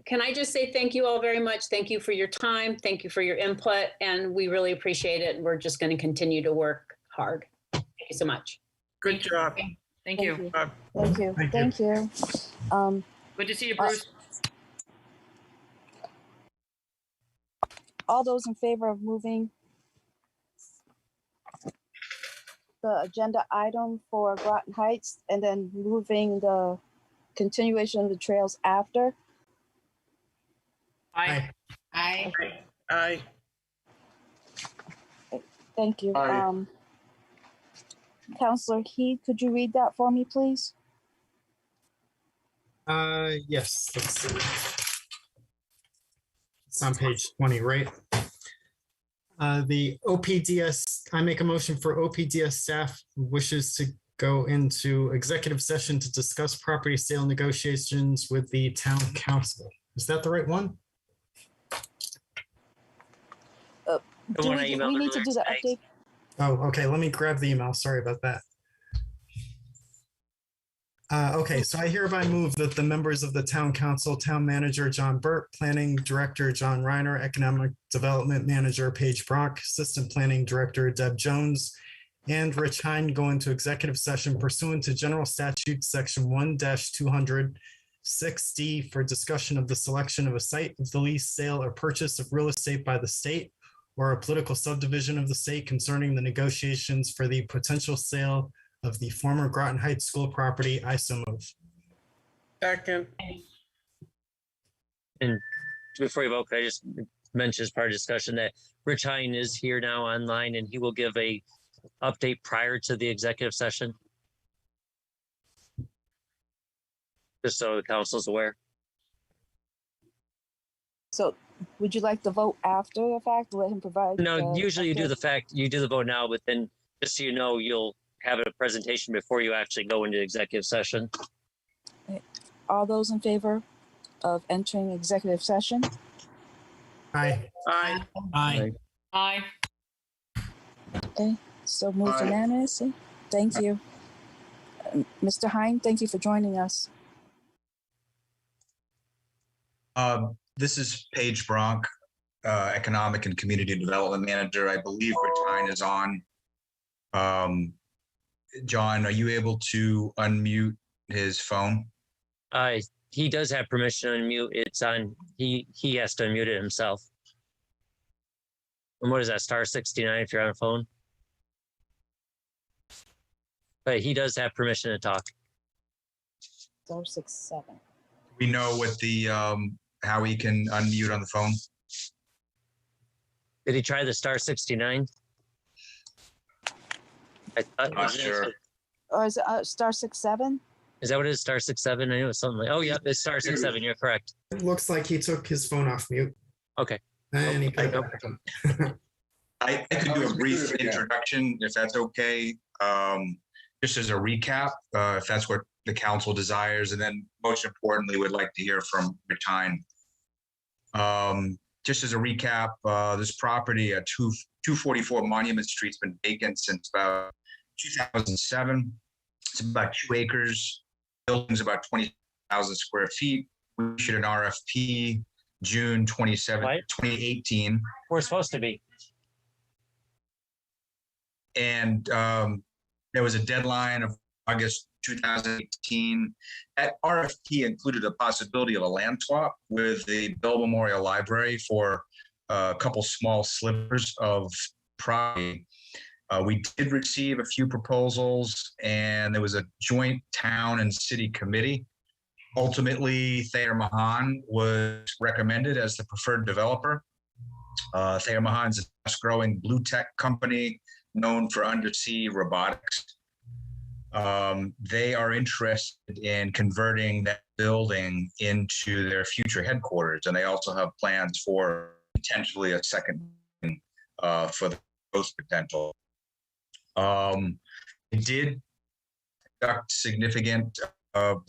Can I just say thank you all very much. Thank you for your time. Thank you for your input. And we really appreciate it. And we're just going to continue to work hard. Thank you so much. Good job. Thank you. Thank you. Thank you. Good to see you, Bruce. All those in favor of moving the agenda item for Groton Heights and then moving the continuation of the trails after? Aye. Aye. Aye. Thank you. Aye. Councillor Heed, could you read that for me, please? Yes. Let's see. It's on page 20, right? The OPDS, I make a motion for OPDS staff who wishes to go into executive session to discuss property sale negotiations with the town council. Is that the right one? Do we need to do the update? Oh, okay. Let me grab the email. Sorry about that. Okay, so I hereby move that the members of the town council, town manager John Burt, planning director John Reiner, economic development manager Paige Brock, assistant planning director Deb Jones, and Rich Hine go into executive session pursuant to general statute section 1-200 6D for discussion of the selection of a site of the lease, sale, or purchase of real estate by the state or a political subdivision of the state concerning the negotiations for the potential sale of the former Groton Heights school property. I so move. Second. And before you vote, could I just mention as part of discussion that Rich Hine is here now online and he will give a update prior to the executive session. Just so the council's aware. So would you like to vote after the fact? Let him provide? No, usually you do the vote now, but then just so you know, you'll have a presentation before you actually go into executive session. All those in favor of entering executive session? Aye. Aye. Aye. Aye. Okay, so moved Aye. unanimously. Thank you. Mr. Hine, thank you for joining us. This is Paige Bronk, Economic and Community Development Manager. I believe Rich Hine is on. John, are you able to unmute his phone? He does have permission to unmute. It's on. He has to unmute it himself. And what is that? *69 if you're on a phone. But he does have permission to talk. *67. We know what the how he can unmute on the phone. Did he try the *69? Not sure. Or is it *67? Is that what it is? Star 67? I know it's something like, oh, yeah, it's star 67. You're correct. It looks like he took his phone off mute. Okay. And he put it Nope. back on. I could do a brief introduction, if that's okay. Just as a recap, if that's what the council desires, and then most importantly, would like to hear from Rich Hine. Just as a recap, this property at 244 Monument Street's been vacant since about 2007. It's about 2 acres. Building's about 20,000 square feet. We issued an RFP June 2018. We're supposed to be. And there was a deadline of August 2018. That RFP included a possibility of a land swap with the Bill Memorial Library for a couple small slivers of property. We did receive a few proposals, and there was a joint town and city committee. Ultimately, Thayer Mahan was recommended as the preferred developer. Thayer Mahan's a fast-growing blue tech company known for undersea robotics. They are interested in converting that building into their future headquarters, and they also have plans for potentially a second for the growth potential. They did conduct significant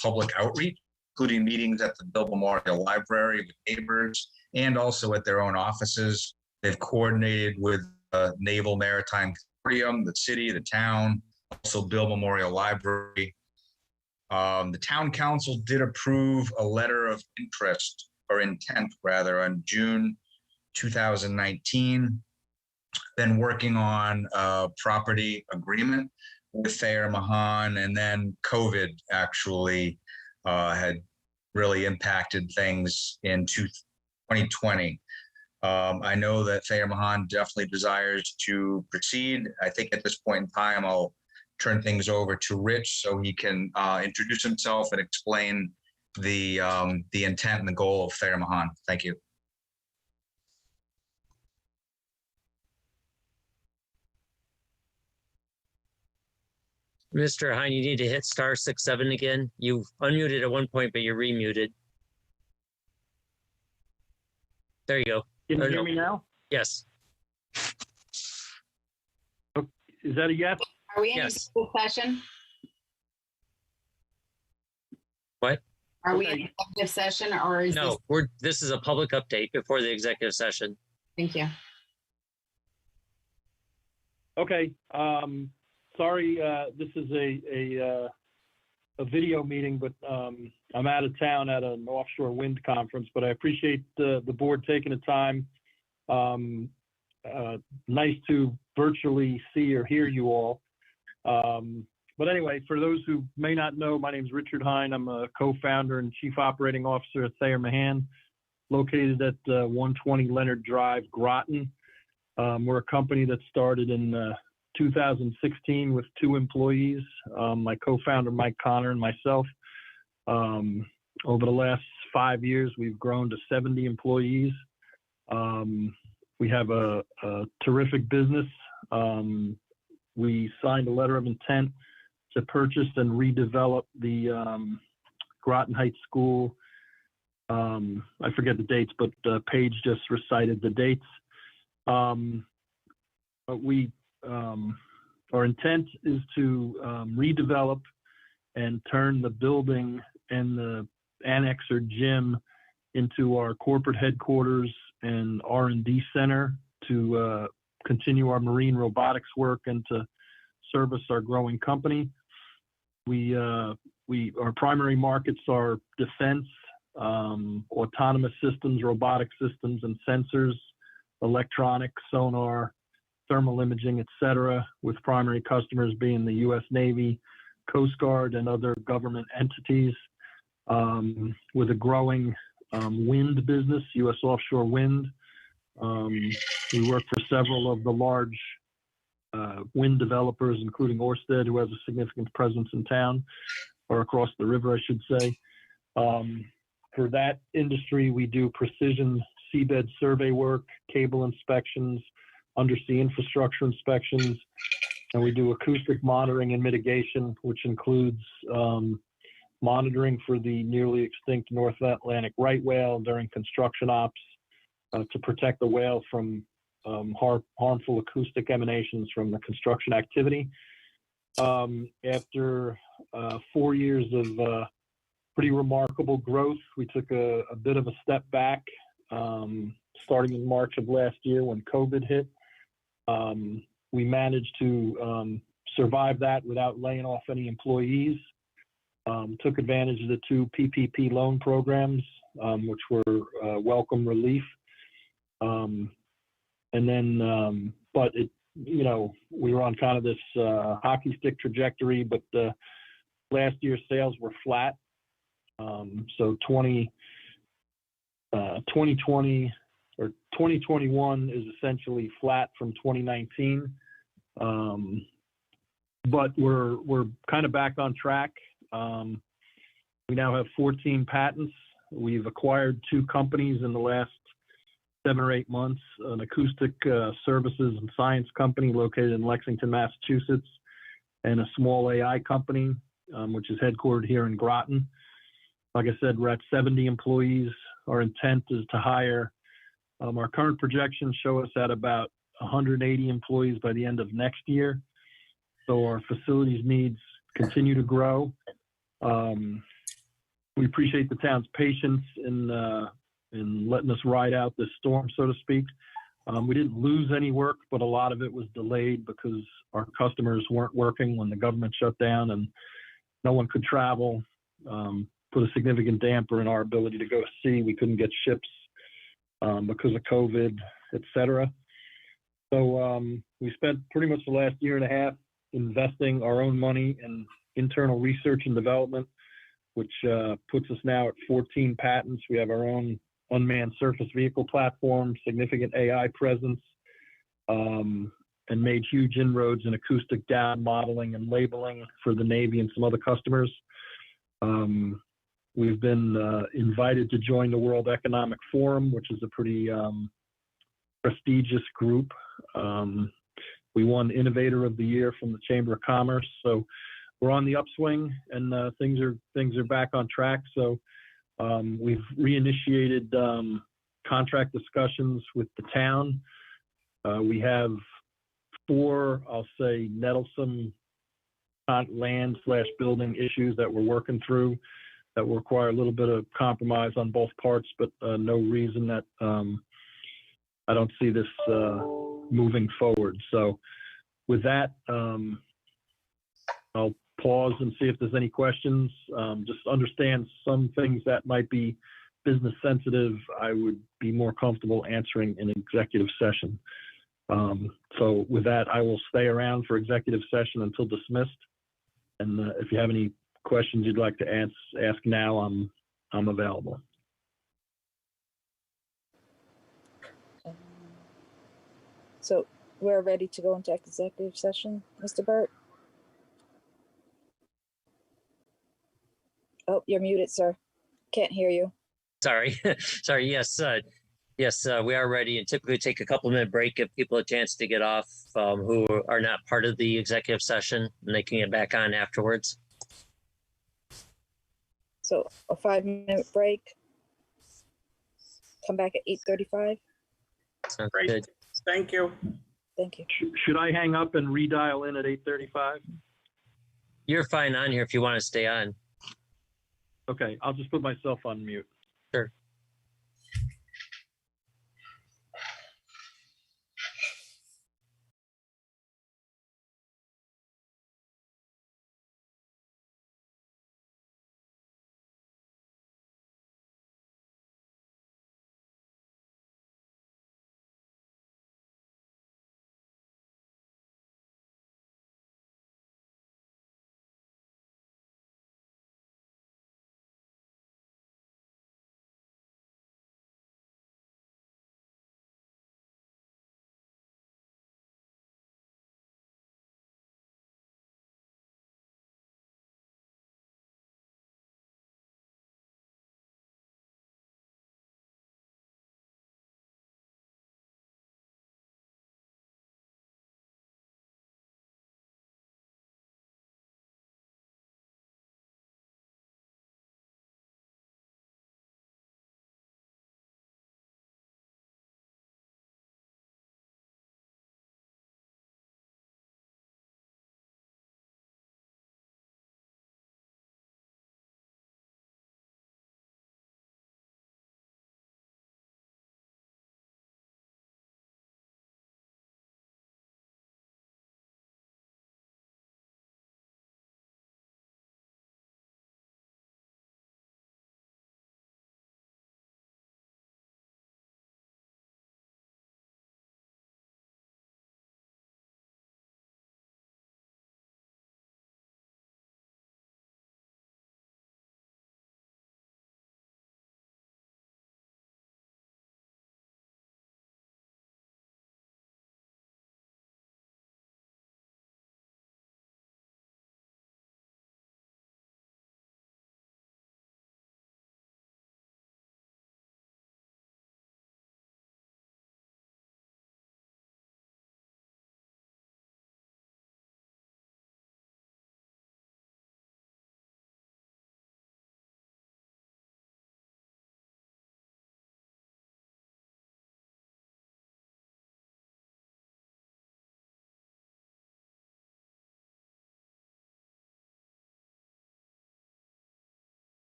public outreach, including meetings at the Bill Memorial Library with neighbors and also at their own offices. They've coordinated with Naval Maritime Consortium, the city, the town, also Bill Memorial Library. The town council did approve a letter of interest or intent rather on June 2019. Been working on a property agreement with Thayer Mahan, and then COVID actually had really impacted things in 2020. I know that Thayer Mahan definitely desires to proceed. I think at this point in time, I'll turn things over to Rich so he can introduce himself and explain the intent and the goal of Thayer Mahan. Thank you. Mr. Hine, you need to hit star 67 again. You unmuted at one point, but you're remuted. There you go. Can you hear me now? Yes. Is that a yes? Are we in executive session? What? Are we in executive session, or is No, this is a public update before the executive session. Thank you. Okay. Sorry, this is a video meeting, but I'm out of town at an offshore wind conference, but I appreciate the board taking the time. Nice to virtually see or hear you all. But anyway, for those who may not know, my name is Richard Hine. I'm a co-founder and chief operating officer at Thayer Mahan, located at 120 Leonard Drive, Groton. We're a company that started in 2016 with 2 employees, my co-founder Mike Connor and myself. Over the last 5 years, we've grown to 70 employees. We have a terrific business. We signed a letter of intent to purchase and redevelop the Groton Heights School. I forget the dates, but Paige just recited the dates. Our intent is to redevelop and turn the building and the annexer gym into our corporate headquarters and R&D center to continue our marine robotics work and to service our growing company. Our primary markets are defense, autonomous systems, robotic systems and sensors, electronics, sonar, thermal imaging, et cetera, with primary customers being the U.S. Navy, Coast Guard, and other government entities. With a growing wind business, U.S. offshore wind. We work for several of the large wind developers, including Ørsted, who has a significant presence in town, or across the river, I should say. For that industry, we do precision seabed survey work, cable inspections, undersea infrastructure inspections, and we do acoustic monitoring and mitigation, which includes monitoring for the nearly extinct North Atlantic right whale during construction ops to protect the whale from harmful acoustic emanations from the construction activity. After 4 years of pretty remarkable growth, we took a bit of a step back starting in March of last year when COVID hit. We managed to survive that without laying off any employees. Took advantage of the 2 PPP loan programs, which were welcome relief. But we were on kind of this hockey stick trajectory, but last year's sales were flat. So 2020 or 2021 is essentially flat from 2019. But we're kind of back on track. We now have 14 patents. We've acquired 2 companies in the last 7 or 8 months, an acoustic services and science company located in Lexington, Massachusetts, and a small AI company, which is headquartered here in Groton. Like I said, we're at 70 employees. Our intent is to hire, our current projections show us at about 180 employees by the end of next year. So our facilities needs continue to grow. We appreciate the town's patience in letting us ride out this storm, so to speak. We didn't lose any work, but a lot of it was delayed because our customers weren't working when the government shut down and no one could travel. Put a significant damper in our ability to go to sea. We couldn't get ships because of COVID, et cetera. So we spent pretty much the last year and a half investing our own money in internal research and development, which puts us now at 14 patents. We have our own unmanned surface vehicle platform, significant AI presence, and made huge inroads in acoustic data modeling and labeling for the Navy and some other customers. We've been invited to join the World Economic Forum, which is a pretty prestigious group. We won Innovator of the Year from the Chamber of Commerce. So we're on the upswing and things are back on track. So we've reinitiated contract discussions with the town. We have 4, I'll say, nettlesome land/building issues that we're working through that will require a little bit of compromise on both parts, but no reason that I don't see this moving forward. So with that, I'll pause and see if there's any questions. Just understand some things that might be business sensitive, I would be more comfortable answering in executive session. So with that, I will stay around for executive session until dismissed. And if you have any questions you'd like to ask now, I'm available. So we're ready to go into executive session, Mr. Burt? Oh, you're muted, sir. Can't hear you. Sorry. Sorry. Yes. Yes, we are ready, and typically take a couple-minute break, give people a chance to get off who are not part of the executive session, and they can get back on afterwards. So a 5-minute break. Come back at 8:35. Sounds Great. good. Thank you. Thank you. Should I hang up and redial in at 8:35? You're fine on here if you want to stay on. Okay, I'll just put myself on mute. Sure.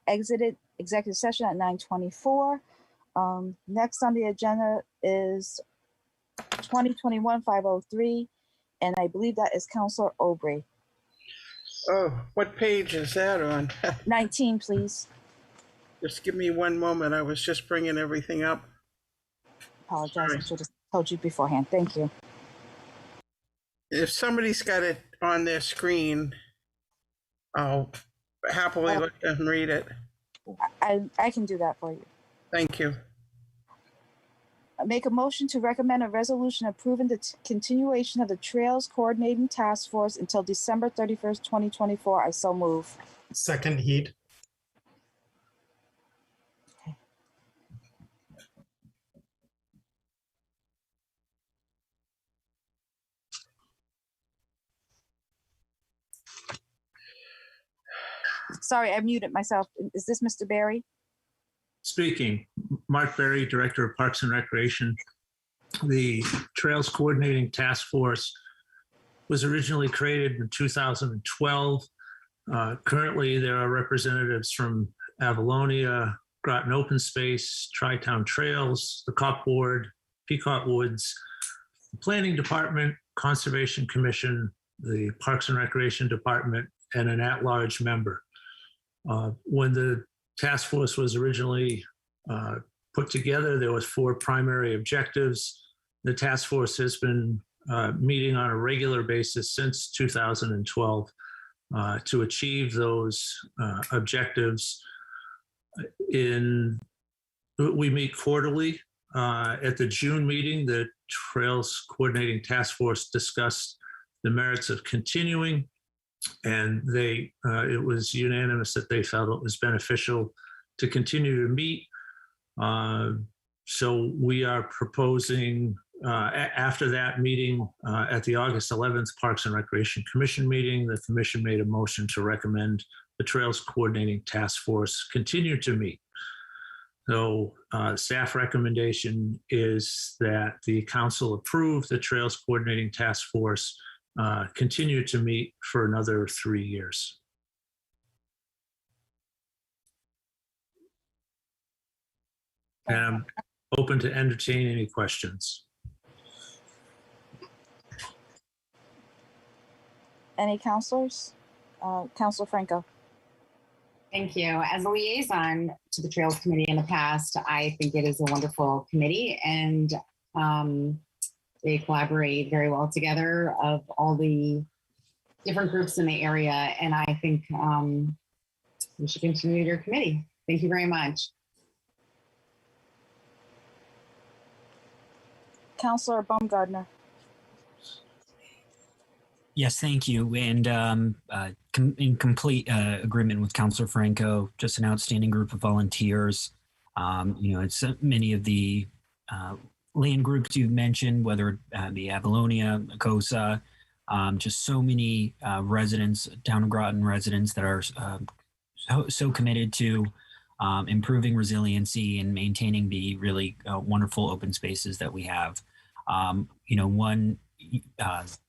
exited executive session at 9:24. Next on the agenda is 2021-503, and I believe that is Counselor Aubrey. Oh, what page is that on? 19, please. Just give me one moment. I was just bringing everything up. Apologize. Sorry. I should have told you beforehand. Thank you. If somebody's got it on their screen, I'll happily let them read it. I can do that for you. Thank you. Make a motion to recommend a resolution approving the continuation of the Trails Coordinating Task Force until December 31st, 2024. I so move. Second, Heed. Sorry, I muted myself. Is this Mr. Barry? Speaking, Mark Berry, Director of Parks and Recreation. The Trails Coordinating Task Force was originally created in 2012. Currently, there are representatives from Avalonia, Groton Open Space, Tri-Town Trails, the COP Board, Peacock Woods, the Planning Department, Conservation Commission, the Parks and Recreation Department, and an at-large member. When the task force was originally put together, there was 4 primary objectives. The task force has been meeting on a regular basis since 2012 to achieve those objectives. We meet quarterly. At the June meeting, the Trails Coordinating Task Force discussed the merits of continuing, and it was unanimous that they felt it was beneficial to continue to meet. So we are proposing, after that meeting, at the August 11th Parks and Recreation Commission meeting, the commission made a motion to recommend the Trails Coordinating Task Force continue to meet. So staff recommendation is that the council approve the Trails Coordinating Task Force continue to meet for another 3 years. And I'm open to entertain any questions. Any counselors? Counselor Franco. Thank you. As a liaison to the Trails Committee in the past, I think it is a wonderful committee, and they collaborate very well together of all the different groups in the area. And I think we should continue your committee. Thank you very much. Counselor Baumgardner. Yes, thank you. And in complete agreement with Councilor Franco, just an outstanding group of volunteers. It's many of the land groups you've mentioned, whether it be Avalonia, Cosa, just so many residents, town of Groton residents that are so committed to improving resiliency and maintaining the really wonderful open spaces that we have. One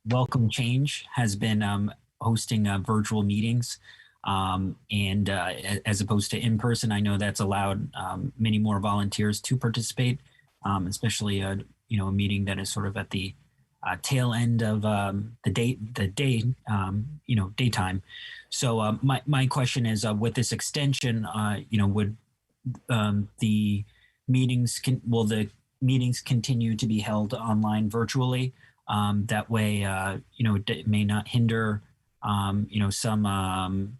welcome change has been hosting virtual meetings, and as opposed to in person. I know that's allowed many more volunteers to participate, especially a meeting that is sort of at the tail end of the day, daytime. So my question is, with this extension, would the meetings continue to be held online virtually? That way, it may not hinder, some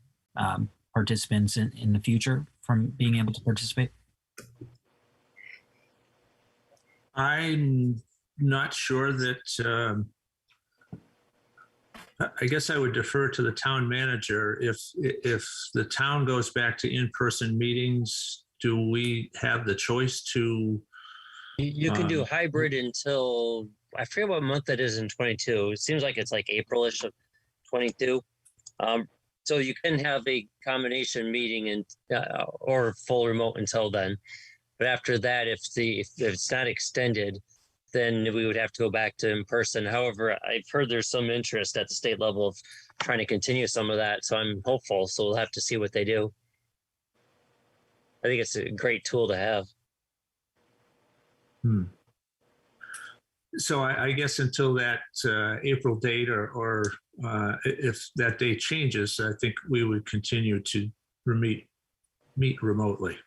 participants in the future from being able to participate. I'm not sure that, I guess I would defer to the town manager. If the town goes back to in-person meetings, do we have the choice to? You can do hybrid until, I forget what month that is in 22. It seems like it's like April-ish of 22. So you can have a combination meeting and or full remote until then. But after that, if it's not extended, then we would have to go back to in person. However, I've heard there's some interest at the state level of trying to continue some of that. So I'm hopeful. So we'll have to see what they do. I think it's a great tool to have. So I guess until that April date or if that date changes, I think we would continue to meet remotely.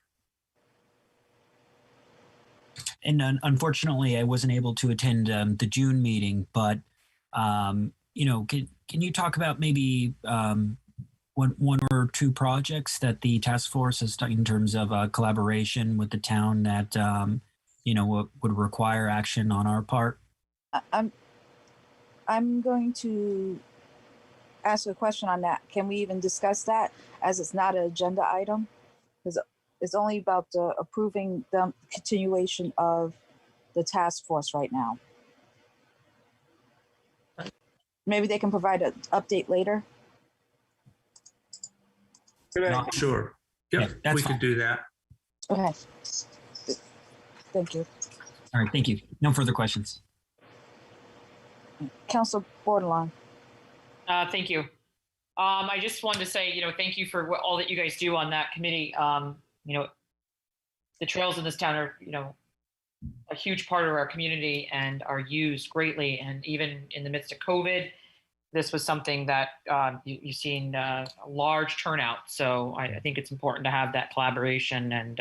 And unfortunately, I wasn't able to attend the June meeting, but you know, can you talk about maybe one or two projects that the task force has done in terms of collaboration with the town that you know would require action on our part? I'm going to ask a question on that. Can we even discuss that as it's not an agenda item? Because it's only about approving the continuation of the task force right now. Maybe they can provide an update later. Sure. Yep, Yeah, we fine. could do that. Okay. Thank you. All right, thank you. No further questions. Councilor Bordelon. Thank you. I just wanted to say, you know, thank you for all that you guys do on that committee. You know, the trails in this town are, you know, a huge part of our community and are used greatly. And even in the midst of COVID, this was something that you've seen a large turnout. So I think it's important to have that collaboration, and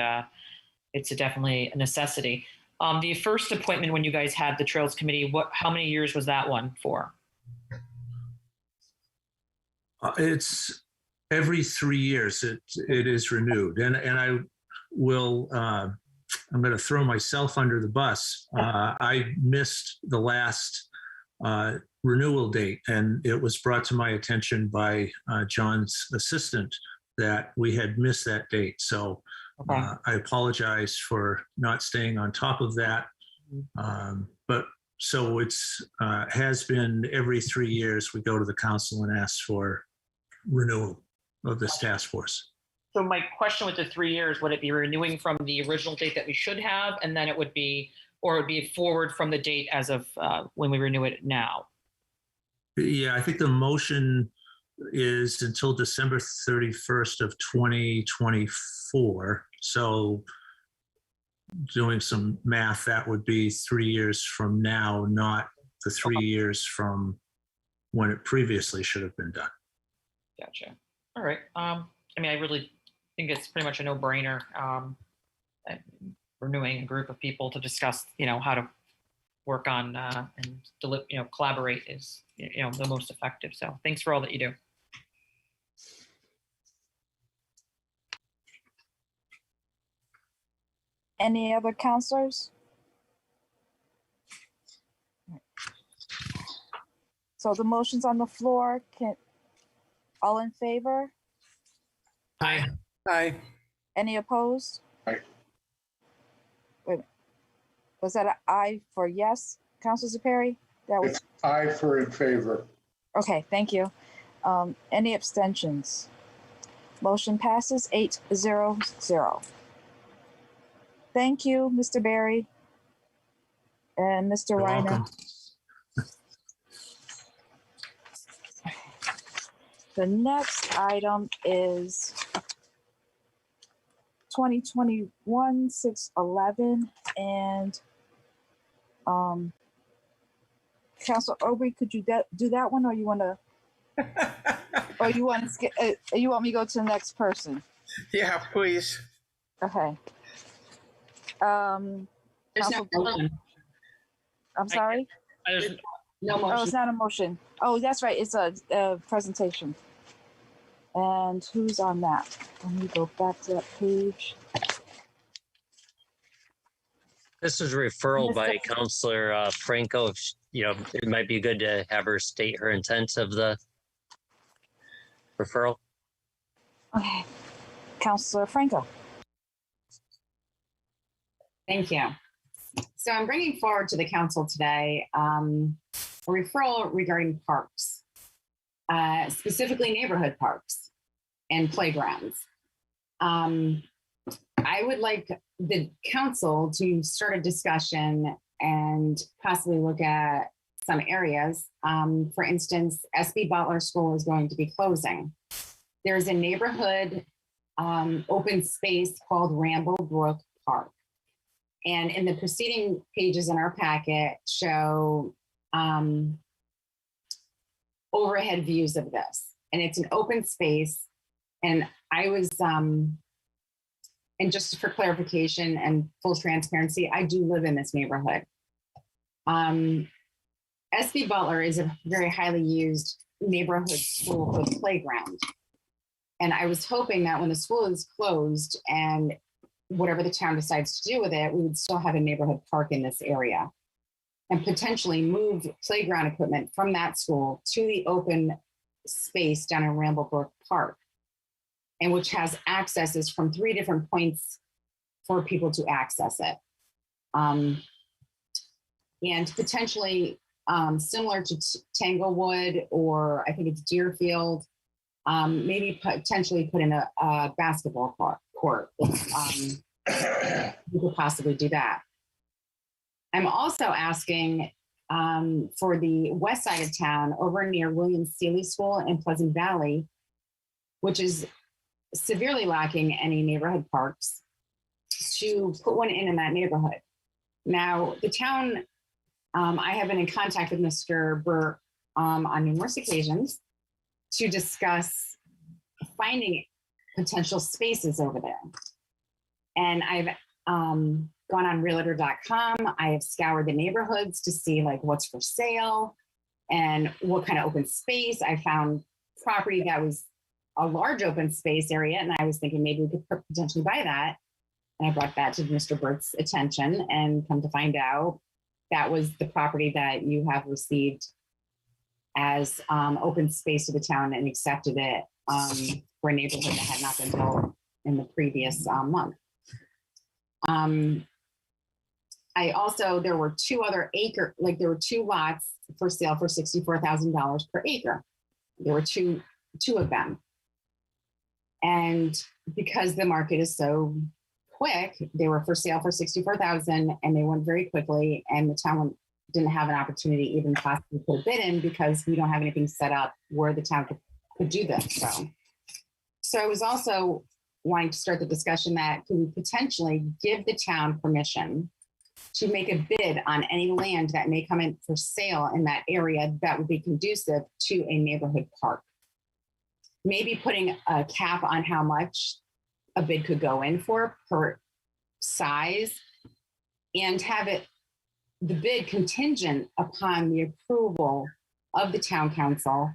it's definitely a necessity. The first appointment when you guys had the Trails Committee, how many years was that one for? It's every 3 years it is renewed, and I will. I'm going to throw myself under the bus. I missed the last renewal date, and it was brought to my attention by John's assistant that we had missed that date. So Okay. I apologize for not staying on top of that. But so it's has been every 3 years we go to the council and ask for renewal of this task force. So my question with the 3 years, would it be renewing from the original date that we should have, and then it would be, or it would be forward from the date as of when we renew it now? Yeah, I think the motion is until December 31st of 2024. So doing some math, that would be 3 years from now, not the 3 years from when it previously should have been done. Gotcha. All right. I mean, I really think it's pretty much a no-brainer. Renewing a group of people to discuss, you know, how to work on and you know, collaborate is, you know, the most effective. So thanks for all that you do. Any other counselors? So the motion's on the floor. All in favor? Aye. Aye. Any opposed? Aye. Wait a minute. Was that an aye for yes, Councilor Zepari? That was It's aye for in favor. okay. Thank you. Any abstentions? Motion passes 8-0-0. Thank you, Mr. Barry and Mr. You're Reiner. welcome. The next item is 2021-611, and Councilor Aubrey, could you do that one, or you want to, or you want to skip? You want me to go to the next person? Yeah, please. Okay. There's no motion. I'm sorry. No Oh, it's motion. not a motion. Oh, that's right. It's a presentation. And who's on that? Let me go back to that page. This is a referral by Mr. Councilor Franco. You know, it might be good to have her state her intent of the referral. Okay. Councilor Franco. Thank you. So I'm bringing forward to the council today a referral regarding parks, specifically neighborhood parks and playgrounds. I would like the council to start a discussion and possibly look at some areas. For instance, SB Butler School is going to be closing. There's a neighborhood open space called Ramblebrook Park. And in the preceding pages in our packet show overhead views of this. And it's an open space. And I was, and just for clarification and full transparency, I do live in this neighborhood. SB Butler is a very highly used neighborhood school for the playground. And I was hoping that when the school is closed and whatever the town decides to do with it, we would still have a neighborhood park in this area and potentially move playground equipment from that school to the open space down in Ramblebrook Park, and which has accesses from 3 different points for people to access it. And potentially similar to Tanglewood, or I think it's Deerfield, maybe potentially put in a basketball court. We could possibly do that. I'm also asking for the west side of town, over near William Seeley School in Pleasant Valley, which is severely lacking any neighborhood parks, to put one in that neighborhood. Now, the town, I have been in contact with Mr. Burr on numerous occasions to discuss finding potential spaces over there. And I've gone on realtor.com. I have scoured the neighborhoods to see like what's for sale and what kind of open space. I found property that was a large open space area, and I was thinking maybe we could potentially buy that. And I brought that to Mr. Burt's attention, and come to find out that was the property that you have received as open space to the town and accepted it for a neighborhood that had not been built in the previous month. I also, there were 2 other there were 2 lots for sale for $64,000 per acre. There were two of them. And because the market is so quick, they were for sale for $64,000, and they went very quickly, and the town didn't have an opportunity to even possibly put a bid in because we don't have anything set up where the town could do this. So I was also wanting to start the discussion that could we potentially give the town permission to make a bid on any land that may come in for sale in that area that would be conducive to a neighborhood park. Maybe putting a cap on how much a bid could go in for per size, and have the bid contingent upon the approval of the town council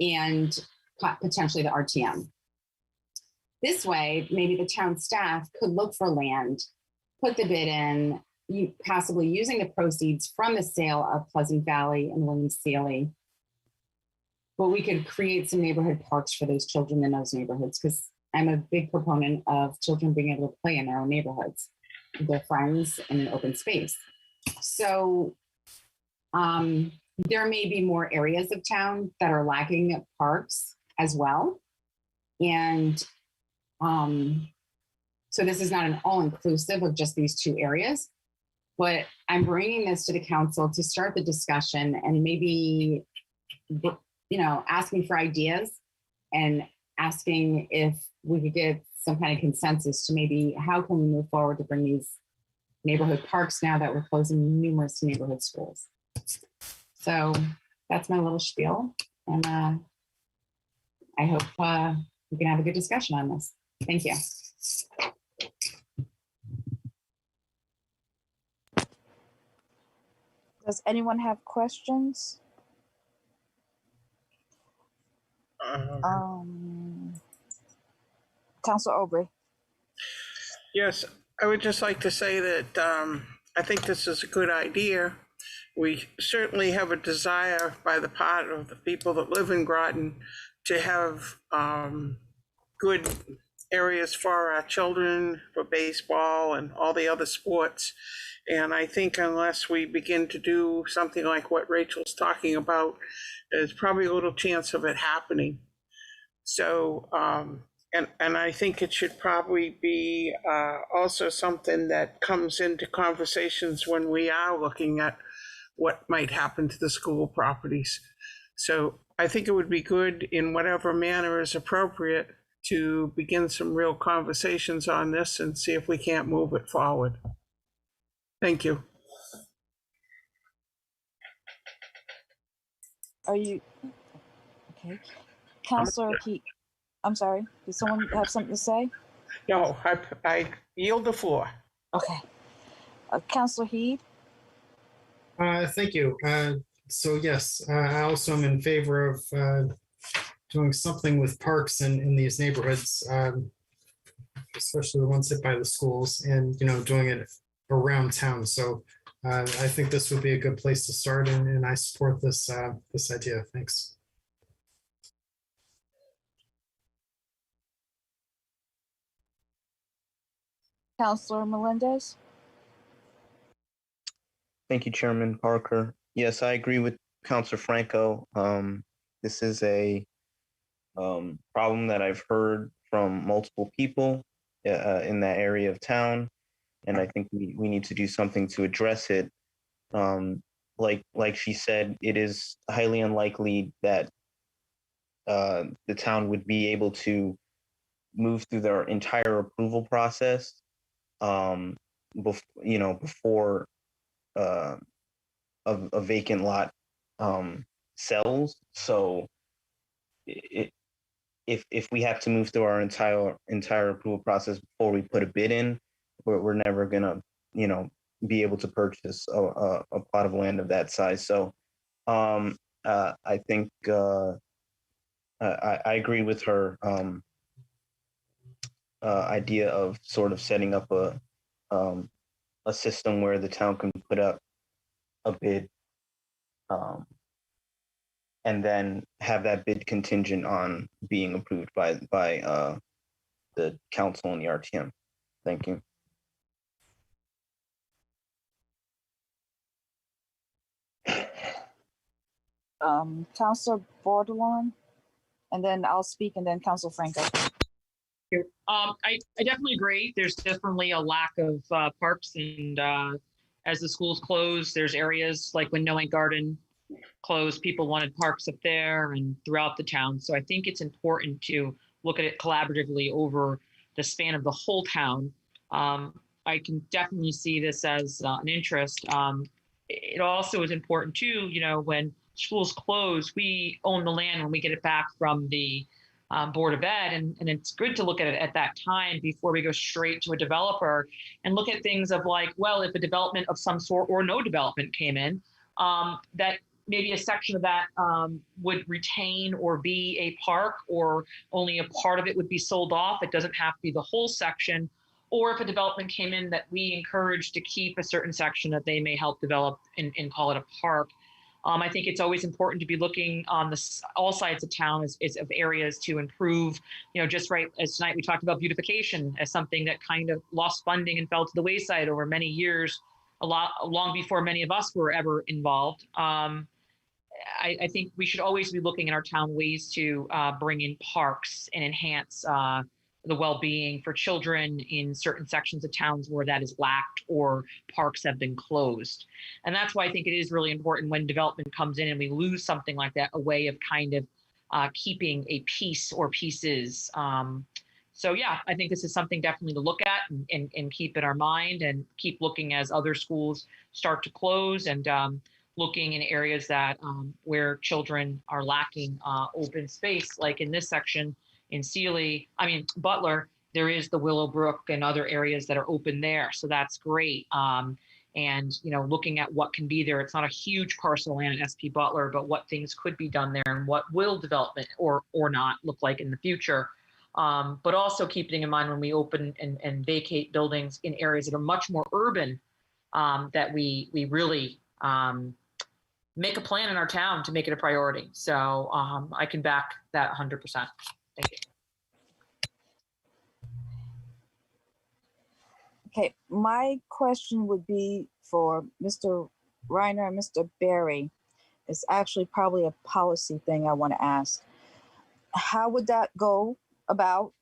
and potentially the RTM. This way, maybe the town staff could look for land, put the bid in, possibly using the proceeds from the sale of Pleasant Valley and William Seeley. But we could create some neighborhood parks for those children in those neighborhoods, because I'm a big proponent of children being able to play in their own neighborhoods, with their friends in an open space. So there may be more areas of town that are lacking parks as well. And so this is not an all-inclusive of just these 2 areas, but I'm bringing this to the council to start the discussion, and maybe, asking for ideas and asking if we could get some kind of consensus to maybe how can we move forward to bring these neighborhood parks now that we're closing numerous neighborhood schools. So that's my little spiel, and I hope we can have a good discussion on this. Thank you. Does anyone have questions? Councilor Aubrey. Yes, I would just like to say that I think this is a good idea. We certainly have a desire by the part of the people that live in Groton to have good areas for our children, for baseball and all the other sports. And I think unless we begin to do something like what Rachel's talking about, there's probably a little chance of it happening. So, and I think it should probably be also something that comes into conversations when we are looking at what might happen to the school properties. So I think it would be good in whatever manner is appropriate to begin some real conversations on this and see if we can't move it forward. Thank you. Are you, okay. Counselor Heat, I'm sorry, did someone have something to say? No, I yield the floor. Okay. Counselor Heed? Thank you. So yes, I also am in favor of doing something with parks in these neighborhoods, especially the ones hit by the schools, and doing it around town. So I think this would be a good place to start, and I support this this idea. Thanks. Counselor Melendez? Thank you, Chairman Parker. Yes, I agree with Councilor Franco. This is a problem that I've heard from multiple people in that area of town, and I think we need to do something to address it. Like she said, it is highly unlikely that the town would be able to move through their entire approval process, before a vacant lot sells. So if we have to move through our entire approval process before we put a bid in, we're never gonna be able to purchase a plot of land of that size. So I think I agree with her idea of sort of setting up a system where the town can put up a bid, and then have that bid contingent on being approved by the council and the RTM. Thank you. Counselor Bordelon, and then I'll speak, and then Counselor Franco. I definitely agree. There's definitely a lack of parks, and as the schools close, there's areas like when Knowing Garden closed, people wanted parks up there and throughout the town. So I think it's important to look at it collaboratively over the span of the whole town. I can definitely see this as an interest. It also is important too, when schools close, we own the land when we get it back from the Board of Ed, and it's good to look at it at that time before we go straight to a developer and look at things of like, well, if a development of some sort or no development came in, that maybe a section of that would retain or be a park, or only a part of it would be sold off. It doesn't have to be the whole section. Or if a development came in that we encourage to keep a certain section that they may help develop and call it a park. I think it's always important to be looking on all sides of town as of areas to improve, just right as tonight we talked about beautification as something that kind of lost funding and fell to the wayside over many years, long before many of us were ever involved. I think we should always be looking in our town ways to bring in parks and enhance the well-being for children in certain sections of towns where that is lacked or parks have been closed. And that's why I think it is really important when development comes in and we lose something like that, a way of kind of keeping a piece or pieces. So yeah, I think this is something definitely to look at and keep in our mind, and keep looking as other schools start to close, and looking in areas that where children are lacking open space, like in this section in Butler, there is the Willowbrook and other areas that are open there. So that's great. And, looking at what can be there. It's not a huge parcel of land in SP Butler, but what things could be done there and what will development or not look like in the future. But also keeping in mind when we open and vacate buildings in areas that are much more urban, that we really make a plan in our town to make it a priority. So I can back that 100%. Thank you. Okay, my question would be for Mr. Reiner and Mr. Berry. It's actually probably a policy thing I want to ask. How would that go about?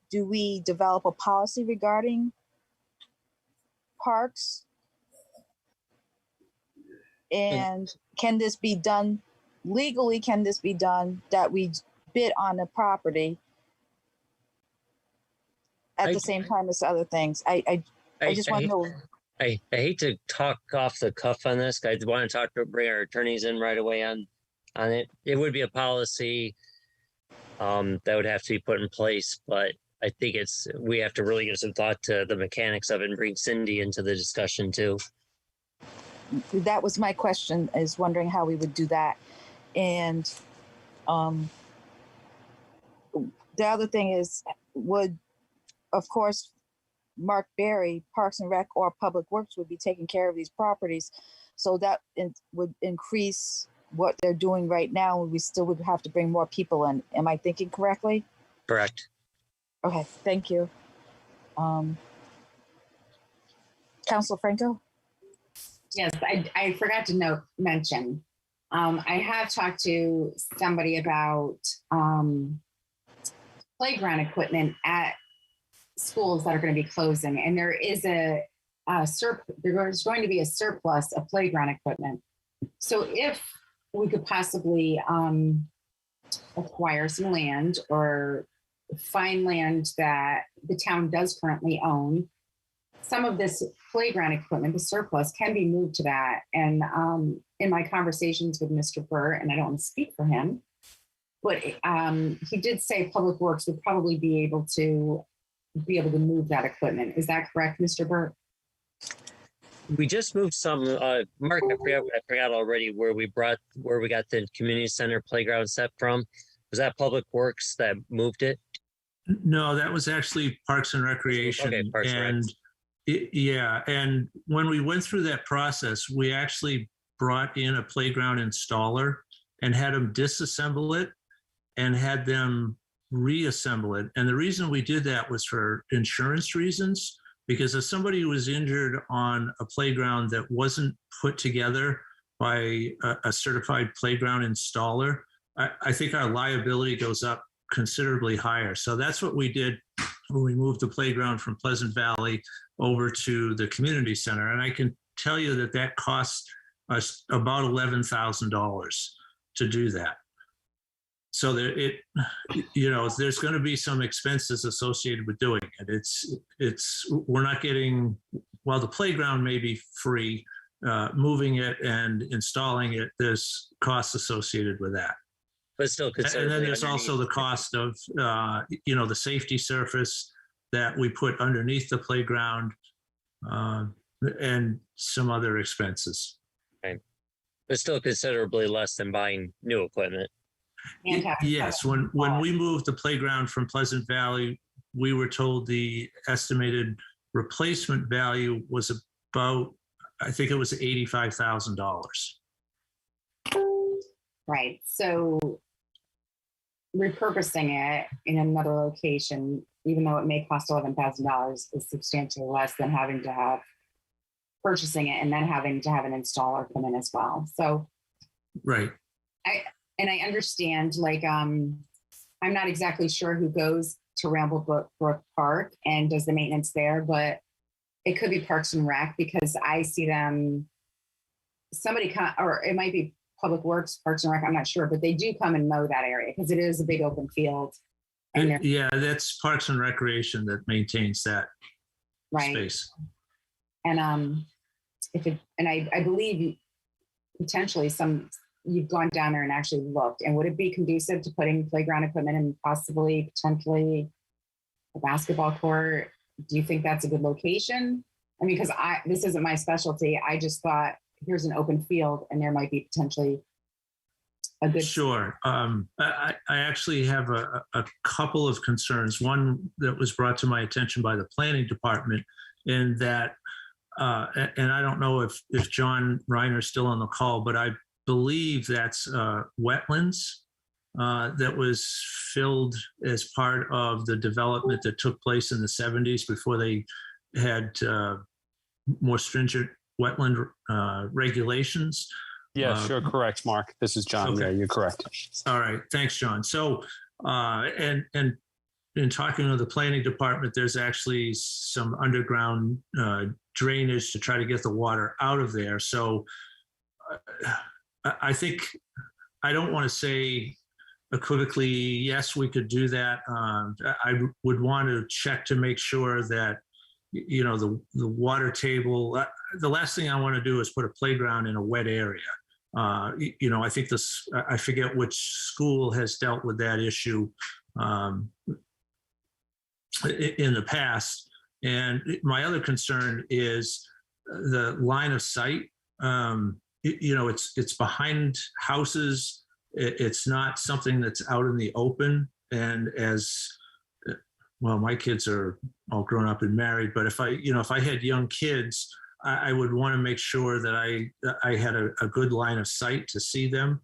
Do we develop a policy regarding parks? And can this be done legally? Can this be done that we bid on the property at I- the same time as other things. I just want to know. I hate to talk off the cuff on this. I want to bring our attorneys in right away on it. It would be a policy that would have to be put in place, but I think we have to really give some thought to the mechanics of it and bring Cindy into the discussion too. That was my question, is wondering how we would do that. And the other thing is, of course, Mark Berry, Parks and Rec or Public Works would be taking care of these properties. So that would increase what they're doing right now. We still would have to bring more people in. Am I thinking correctly? Correct. Okay, thank you. Councilor Franco? Yes, I forgot to mention, I have talked to somebody about playground equipment at schools that are going to be closing, and there is there's going to be a surplus of playground equipment. So if we could possibly acquire some land or find land that the town does currently own, some of this playground equipment, the surplus, can be moved to that. And in my conversations with Mr. Burr, and I don't want to speak for him, but he did say Public Works would probably be able to move that equipment. Is that correct, Mr. Burr? We just moved some, Mark, I forgot already where we got the community center playground set from. Was that Public Works that moved it? No, that was actually Parks and Recreation. Okay, Parks and Rec. Yeah, and when we went through that process, we actually brought in a playground installer and had them disassemble it and had them reassemble it. And the reason we did that was for insurance reasons, because if somebody was injured on a playground that wasn't put together by a certified playground installer, I think our liability goes up considerably higher. So that's what we did when we moved the playground from Pleasant Valley over to the community center. And I can tell you that cost us about $11,000 to do that. So there's going to be some expenses associated with doing it. We're not getting, while the playground may be free, moving it and installing it, there's costs associated with that. But still, and then there's also the cost of, the safety surface that we put underneath the playground, and some other expenses. Okay. But still considerably less than buying new equipment. Yes, when we moved the playground from Pleasant Valley, we were told the estimated replacement value was about, I think it was $85,000. Right. So repurposing it in another location, even though it may cost $11,000, is substantially less than purchasing it and then having to have an installer come in as well. So, right. I understand, I'm not exactly sure who goes to Ramblebrook Park and does the maintenance there, but it could be Parks and Rec, because I see them, or it might be Public Works, Parks and Rec, I'm not sure, but they do come and mow that area because it is a big open field. And yeah, that's Parks and Recreation that maintains that space. And I believe potentially you've gone down there and actually looked, and would it be conducive to putting playground equipment and potentially a basketball court? Do you think that's a good location? I mean, because this isn't my specialty. I just thought, here's an open field and there might be potentially a good. Sure. I actually have a couple of concerns. One that was brought to my attention by the planning department, in that, and I don't know if John Reiner's still on the call, but I believe that's wetlands that was filled as part of the development that took place in the 70s before they had more stringent wetland regulations. Yeah, sure. Correct, Mark. This is John. Okay. Yeah, you're correct. All right. Thanks, John. So, and in talking to the planning department, there's actually some underground drainage to try to get the water out of there. So I think, I don't want to say unequivocally, yes, we could do that. I would want to check to make sure that, you know, the water table, the last thing I want to do is put a playground in a wet area. You know, I think this, I forget which school has dealt with that issue in the past. And my other concern is the line of sight. You know, it's behind houses. It's not something that's out in the open. And as well, my kids are all grown up and married, but if I had young kids, I would want to make sure that I had a good line of sight to see them.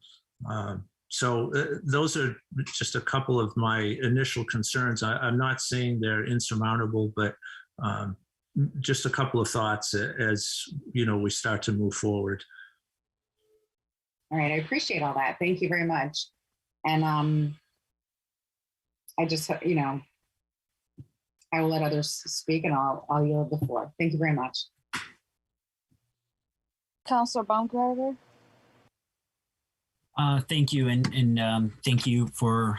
So those are just a couple of my initial concerns. I'm not saying they're insurmountable, but just a couple of thoughts as, you know, we start to move forward. All right, I appreciate all that. Thank you very much. And I just, you know, I will let others speak and I'll yield the floor. Thank you very much. Councilor Baumgartner. Thank you, and thank you for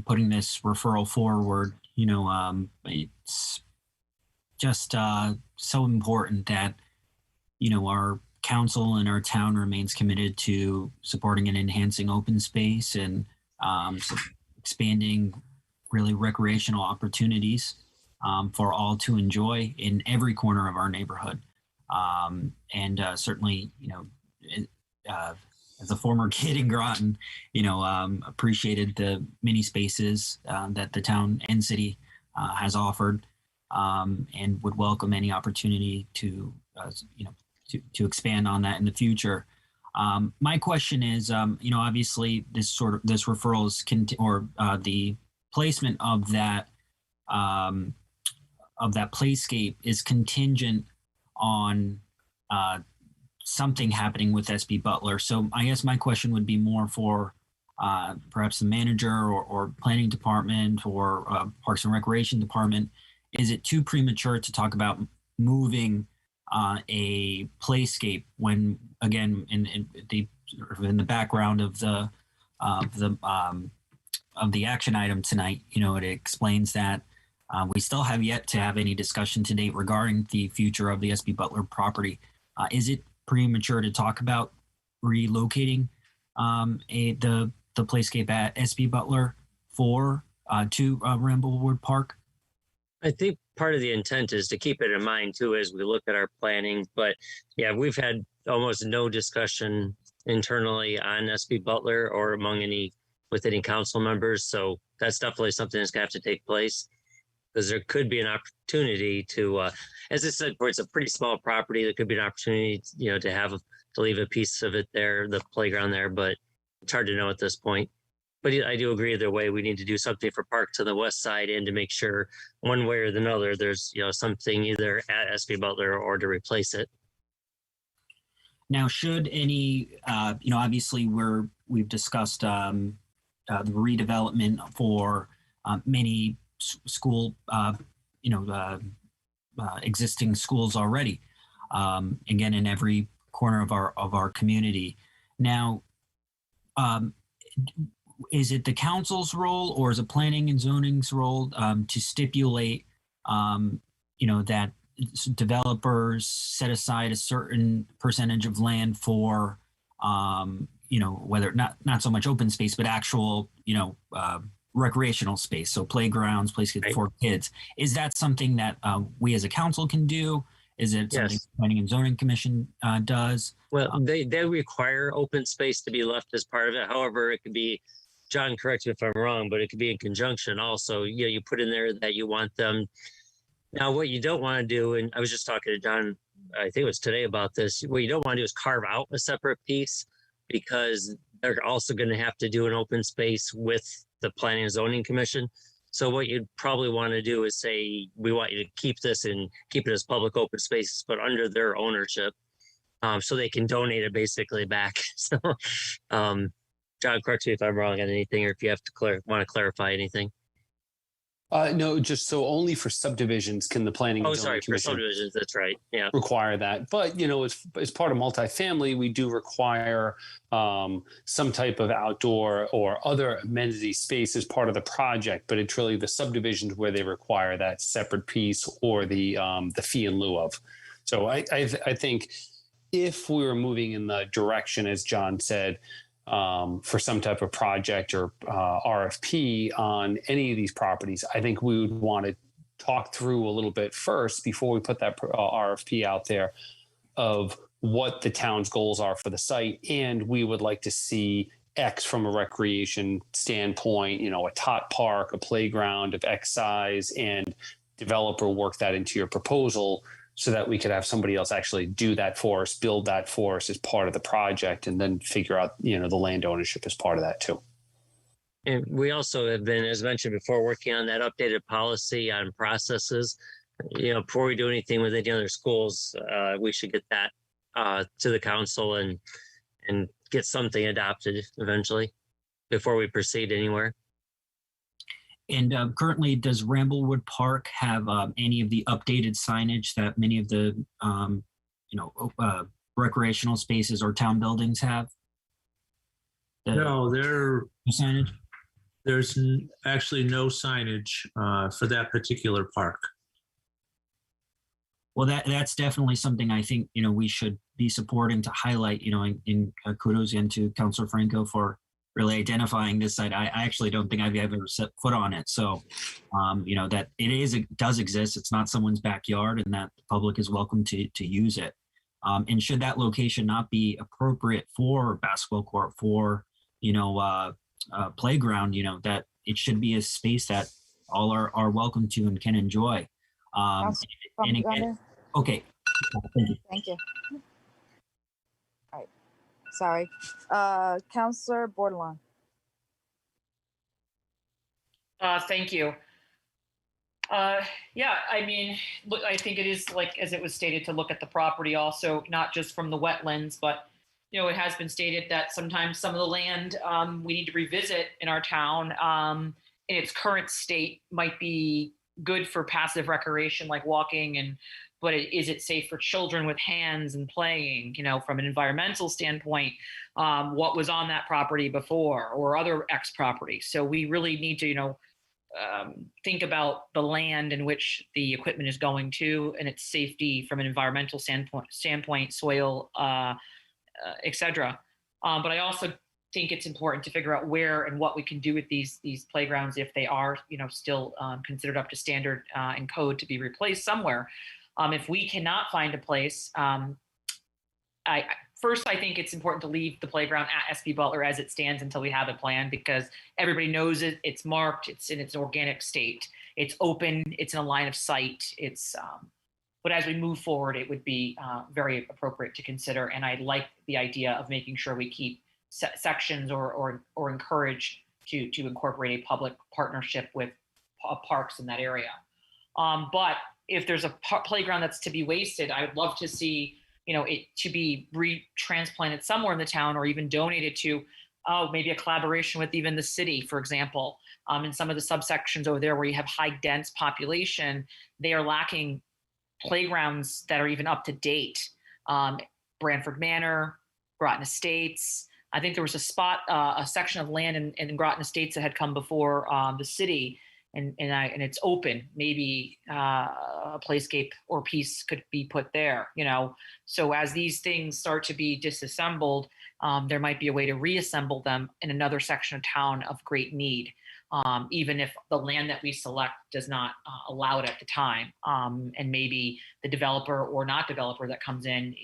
putting this referral forward. You know, it's just so important that, you know, our council and our town remains committed to supporting and enhancing open space and expanding really recreational opportunities for all to enjoy in every corner of our neighborhood. And certainly, you know, as a former kid in Groton, you know, appreciated the many spaces that the town and city has offered, and would welcome any opportunity to, you know, to expand on that in the future. My question is, you know, obviously this referral is the placement of that playscape is contingent on something happening with SB Butler. So I guess my question would be more for perhaps the manager or planning department or Parks and Recreation department. Is it too premature to talk about moving a playscape when, again, in the background of the action item tonight, you know, it explains that we still have yet to have any discussion to date regarding the future of the SB Butler property. Is it premature to talk about relocating the playscape at SB Butler to Ramblewood Park? I think part of the intent is to keep it in mind too as we look at our planning. But yeah, we've had almost no discussion internally on SB Butler or with any council members. So that's definitely something that's gonna have to take place, because there could be an opportunity to, as I said, it's a pretty small property. There could be an opportunity, you know, to leave a piece of it there, the playground there, but it's hard to know at this point. But I do agree either way, we need to do something for parks on the west side and to make sure one way or another, there's, you know, something either at SB Butler or to replace it. Now, should any, you know, obviously we've discussed the redevelopment for many school, you know, existing schools already, again, in every corner of our community. Now, is it the council's role or is it planning and zoning's role to stipulate, you know, that developers set aside a certain percentage of land for, you know, whether not so much open space, but actual, you know, recreational space, so playgrounds, places for kids? Is that something that we as a council can do? Is it something the Planning and Zoning Commission does? Well, they require open space to be left as part of it. However, it could be, John, correct me if I'm wrong, but it could be in conjunction also. You know, you put in there that you want them. Now, what you don't want to do, and I was just talking to John, I think it was today about this, what you don't want to do is carve out a separate piece, because they're also going to have to do an open space with the Planning and Zoning Commission. So what you'd probably want to do is say, we want you to keep this and keep it as public open spaces, but under their ownership, so they can donate it basically back. So, John, correct me if I'm wrong on anything, or if you have to want to clarify anything. No, just so only for subdivisions can the planning and Oh, zoning sorry, for commission subdivisions, that's right, yeah. require that. But, as part of multifamily, we do require some type of outdoor or other amenity space as part of the project. But it's really the subdivisions where they require that separate piece or the fee in lieu of. So I think if we were moving in the direction, as John said, for some type of project or RFP on any of these properties, I think we would want to talk through a little bit first before we put that RFP out there of what the town's goals are for the site. And we would like to see X from a recreation standpoint, a tot park, a playground of X size, and developer work that into your proposal so that we could have somebody else actually do that for us, build that for us as part of the project, and then figure out, the land ownership as part of that too. And we also have been, as mentioned before, working on that updated policy on processes. Before we do anything with any other schools, we should get that to the council and get something adopted eventually before we proceed anywhere. And currently, does Ramblewood Park have any of the updated signage that many of the, recreational spaces or town buildings have? No, signage. There's actually no signage for that particular park. Well, that's definitely something I think, we should be supporting to highlight, in kudos again to Councilor Franco for really identifying this site. I actually don't think I've ever set foot on it. So, that it does exist. It's not someone's backyard, and that the public is welcome to use it. And should that location not be appropriate for basketball court, for, playground, that it should be a space that all are welcome to and can enjoy. And again, okay. Thank you. All right. Sorry. Councilor Bordelon. Thank you. Yeah, look, I think it is, like, as it was stated, to look at the property also, not just from the wetlands, but, it has been stated that sometimes some of the land we need to revisit in our town in its current state might be good for passive recreation, like walking, but is it safe for children with hands and playing, from an environmental standpoint, what was on that property before or other X property. So we really need to, think about the land in which the equipment is going to and its safety from an environmental standpoint, soil, et cetera. But I also think it's important to figure out where and what we can do with these playgrounds if they are, still considered up to standard and code to be replaced somewhere. If we cannot find a place, I think it's important to leave the playground at SB Butler as it stands until we have a plan, because everybody knows it. It's marked. It's in its organic state. It's open. It's in a line of sight. But as we move forward, it would be very appropriate to consider. And I like the idea of making sure we keep sections or encourage to incorporate a public partnership with parks in that area. But if there's a playground that's to be wasted, I would love to see it to be retransplanted somewhere in the town, or even donated to, maybe a collaboration with even the city, for example. In some of the subsections over there where you have high dense population, they are lacking playgrounds that are even up to date. Branford Manor, Groton Estates. I think there was a section of land in Groton Estates that had come before the city, and it's open. Maybe a playscape or piece could be put there. So as these things start to be disassembled, there might be a way to reassemble them in another section of town of great need. Even if the land that we select does not allow it at the time. And maybe the developer or not developer that comes in,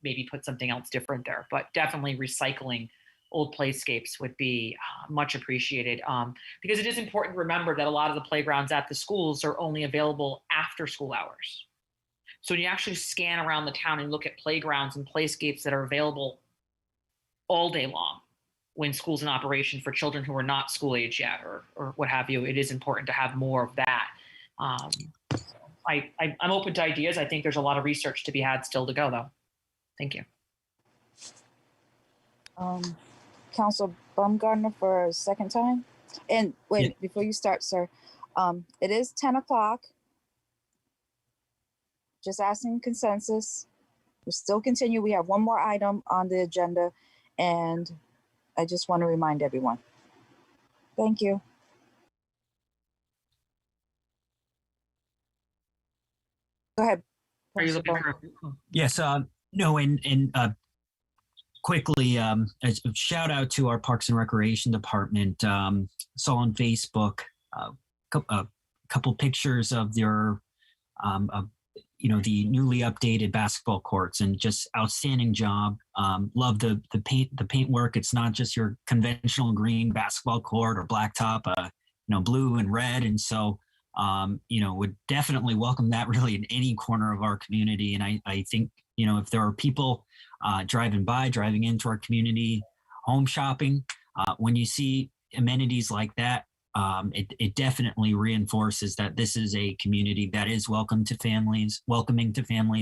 maybe put something else different there. But definitely recycling old playscapes would be much appreciated, because it is important to remember that a lot of the playgrounds at the schools are only available after school hours. So when you actually scan around the town and look at playgrounds and playscapes that are available all day long, when school's in operation for children who are not school age yet, or what have you, it is important to have more of that. I'm open to ideas. I think there's a lot of research to be had still to go, though. Thank you. Council Baumgartner for a second time. And wait, before you start, sir, It is 10 o'clock. Just asking consensus. We still continue. We have one more item on the agenda, and I just want to remind everyone. Thank you. Go ahead. Are you looking Principal. for? Yes, no, and quickly, a shout out to our Parks and Recreation Department. Saw on Facebook a couple pictures of their, the newly updated basketball courts, and just outstanding job. Love the paint work. It's not just your conventional green basketball court or blacktop, blue and red, and so. Would definitely welcome that really in any corner of our community. And I think, if there are people driving into our community, home shopping, when you see amenities like that, it definitely reinforces that this is a community that is welcoming to families,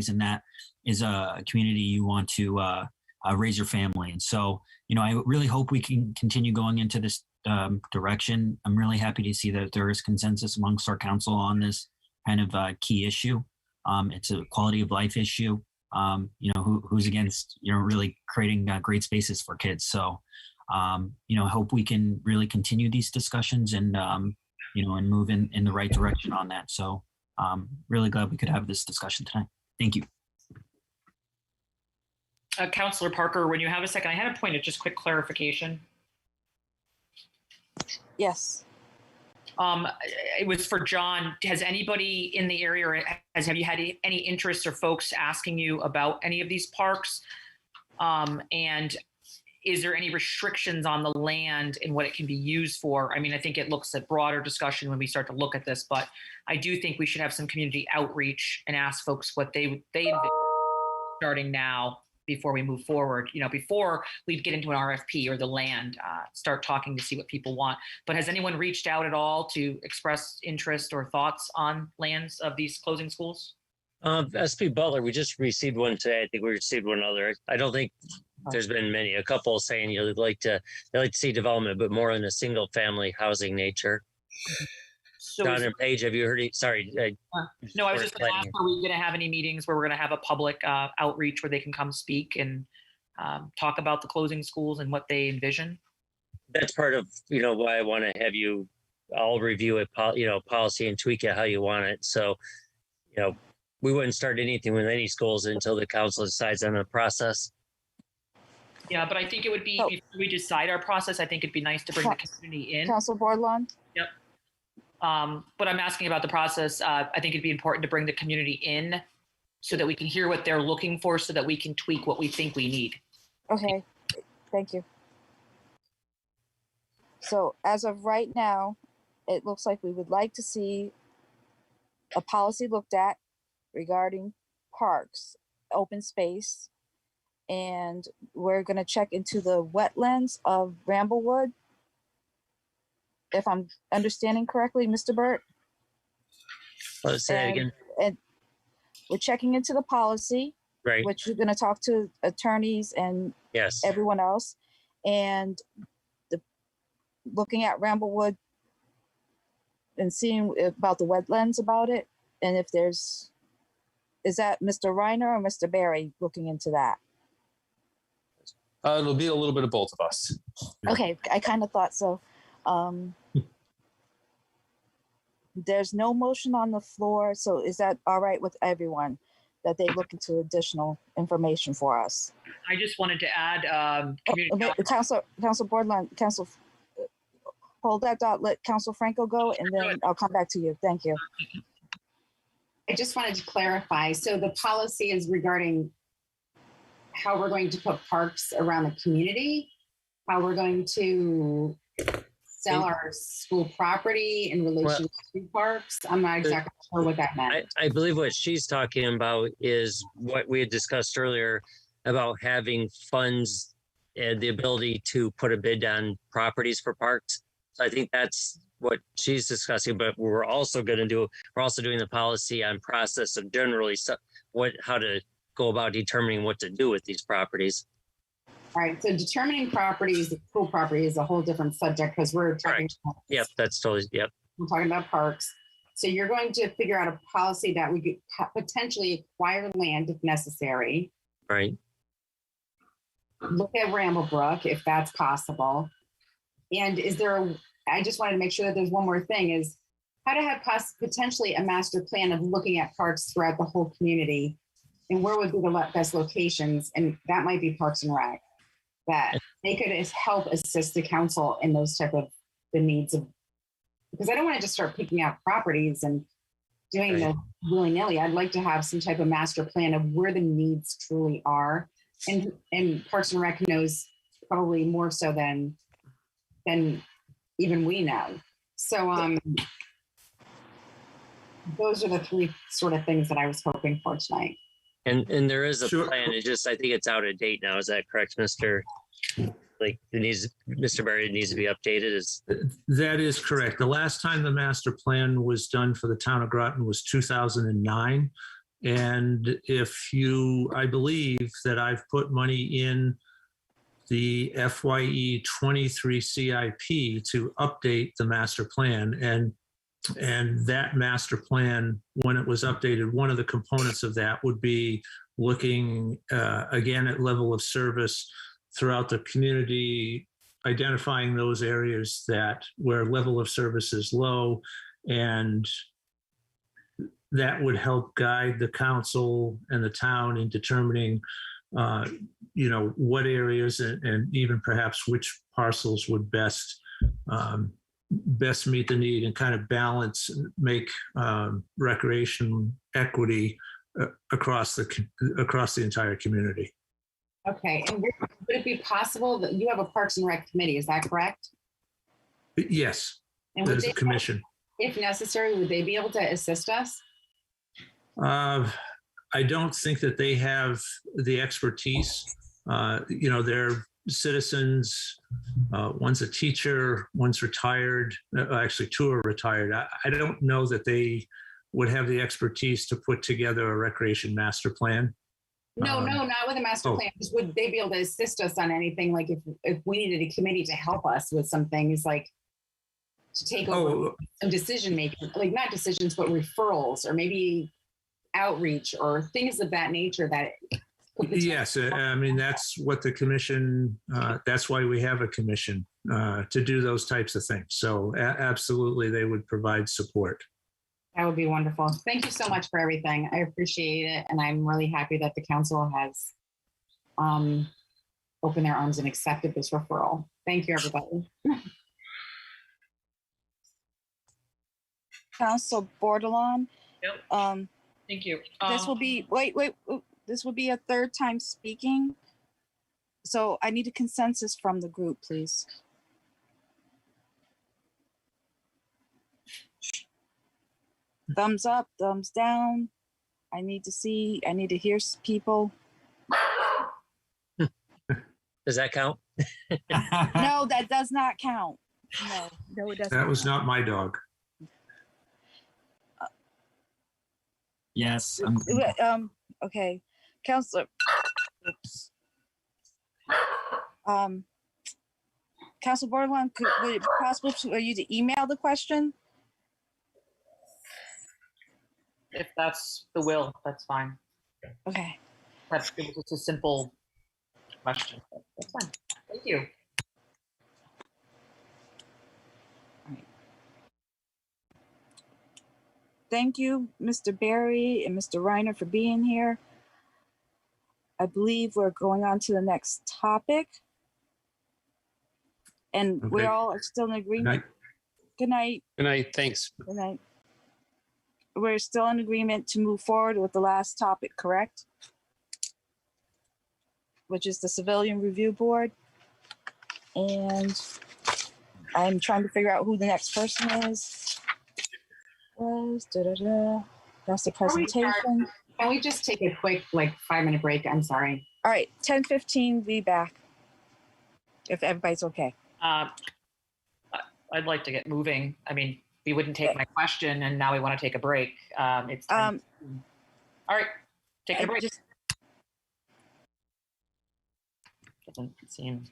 and that is a community you want to raise your family. And so, I really hope we can continue going into this direction. I'm really happy to see that there is consensus amongst our council on this kind of key issue. It's a quality of life issue. Who's against really creating great spaces for kids. So I hope we can really continue these discussions and and move in the right direction on that. So really glad we could have this discussion tonight. Thank you. Councillor Parker, when you have a second, I had a point of just quick clarification. Yes. It was for John. Has anybody in the area, or have you had any interest or folks asking you about any of these parks? And is there any restrictions on the land and what it can be used for? I mean, I think it looks at broader discussion when we start to look at this, but I do think we should have some community outreach and ask folks what they envision starting now, before we move forward, before we get into an RFP or the land, start talking to see what people want. But has anyone reached out at all to express interest or thoughts on lands of these closing schools? SP Butler, we just received one today. I think we received one other. I don't think there's been many. A couple saying they'd like to see development, but more in a single family housing nature. So John and Paige, have you heard it? Sorry. No, I was just going to ask, are we going to have any meetings where we're going to have a public outreach where they can come speak and talk about the closing schools and what they envision? That's part of, why I want to have you all review it, policy and tweak it how you want it. So, we wouldn't start anything with any schools until the council decides on the process. Yeah, but I think it would be, before we decide our process, I think it'd be nice to bring the community in. Council Bordelon? Yep. But I'm asking about the process. I think it'd be important to bring the community in so that we can hear what they're looking for, so that we can tweak what we think we need. Okay, thank you. So as of right now, it looks like we would like to see a policy looked at regarding parks, open space, and we're going to check into the wetlands of Bramblewood. If I'm understanding correctly, Mr. Burt? Let's say again. And we're checking into the policy, right? Which we're going to talk to attorneys and everyone else, and looking at Bramblewood and seeing about the wetlands about it, and if is that Mr. Reiner or Mr. Barry looking into that? It'll be a little bit of both of us. Okay, I kind of thought so. There's no motion on the floor, so is that all right with everyone that they look into additional information for us? I just wanted to add, Council Bordelon, hold that dot, let Council Franco go, and then I'll come back to you. Thank you. I just wanted to clarify. So the policy is regarding how we're going to put parks around the community, how we're going to sell our school property in relation to parks. I'm not exactly sure what that meant. I believe what she's talking about is what we had discussed earlier about having funds and the ability to put a bid on properties for parks. So I think that's what she's discussing, but we're also doing the policy on process of generally how to go about determining what to do with these properties. All right, so determining properties, the school property is a whole different subject because we're talking. Yep, that's totally, yep. we're talking about parks. So you're going to figure out a policy that we could potentially acquire land if necessary. Right. Look at Ramblebrook if that's possible. And I just wanted to make sure that there's one more thing, is how to have potentially a master plan of looking at parks throughout the whole community and where would be the best locations. And that might be Parks and Rec, that they could help assist the council in those type of the needs of, because I don't want to just start picking out properties and doing the willy-nilly. I'd like to have some type of master plan of where the needs truly are. And Parks and Rec knows probably more so than even we know. So those are the three sort of things that I was hoping for tonight. And there is a Sure. plan. It just, I think it's out of date now. Is that correct, Mr.? Like Mr. Barry, it needs to be updated. That is correct. The last time the master plan was done for the town of Groton was 2009. And I believe that I've put money in the FYE 23 CIP to update the master plan. And that master plan, when it was updated, one of the components of that would be looking again at level of service throughout the community, identifying those areas where level of service is low, and that would help guide the council and the town in determining what areas and even perhaps which parcels would best meet the need and kind of balance, make recreation equity across the entire community. Okay, and would it be possible that you have a Parks and Rec committee, is that correct? Yes, And there's a commission. If necessary, would they be able to assist us? I don't think that they have the expertise. They're citizens. One's a teacher, one's retired. Actually, two are retired. I don't know that they would have the expertise to put together a recreation master plan. No, not with a master plan. Just would they be able to assist us on anything? Like if we needed a committee to help us with some things, like to take over some decision making, like not decisions, but referrals or maybe outreach or things of that nature that. Yes, I mean, that's what the commission, that's why we have a commission to do those types of things. So absolutely, they would provide support. That would be wonderful. Thank you so much for everything. I appreciate it. And I'm really happy that the council has opened their arms and accepted this referral. Thank you, everybody. Council Bordelon. Yep. Thank you. This will be, wait. This will be a third time speaking. So I need a consensus from the group, please. Thumbs up, thumbs down. I need to hear people. Does that count? No, that does not count. No, it doesn't. That was not my dog. Yes. Okay, Counselor. Oops. Council Bordelon, would it be possible for you to email the question? If that's the will, that's fine. Okay. That's just a simple question. That's fine. Thank you. Thank you, Mr. Barry and Mr. Reiner, for being here. I believe we're going on to the next topic. And Okay. we all are still in agreement. Good night. Good night. Thanks. Good night. We're still in agreement to move forward with the last topic, correct? Which is the Civilian Review Board. And I'm trying to figure out who the next person is. That's the presentation. Can we just take a quick 5-minute break? I'm sorry. All right, 10:15, be back. If everybody's okay. I'd like to get moving. I mean, we wouldn't take my question and now we want to take a break. It's all right, take a break. Doesn't seem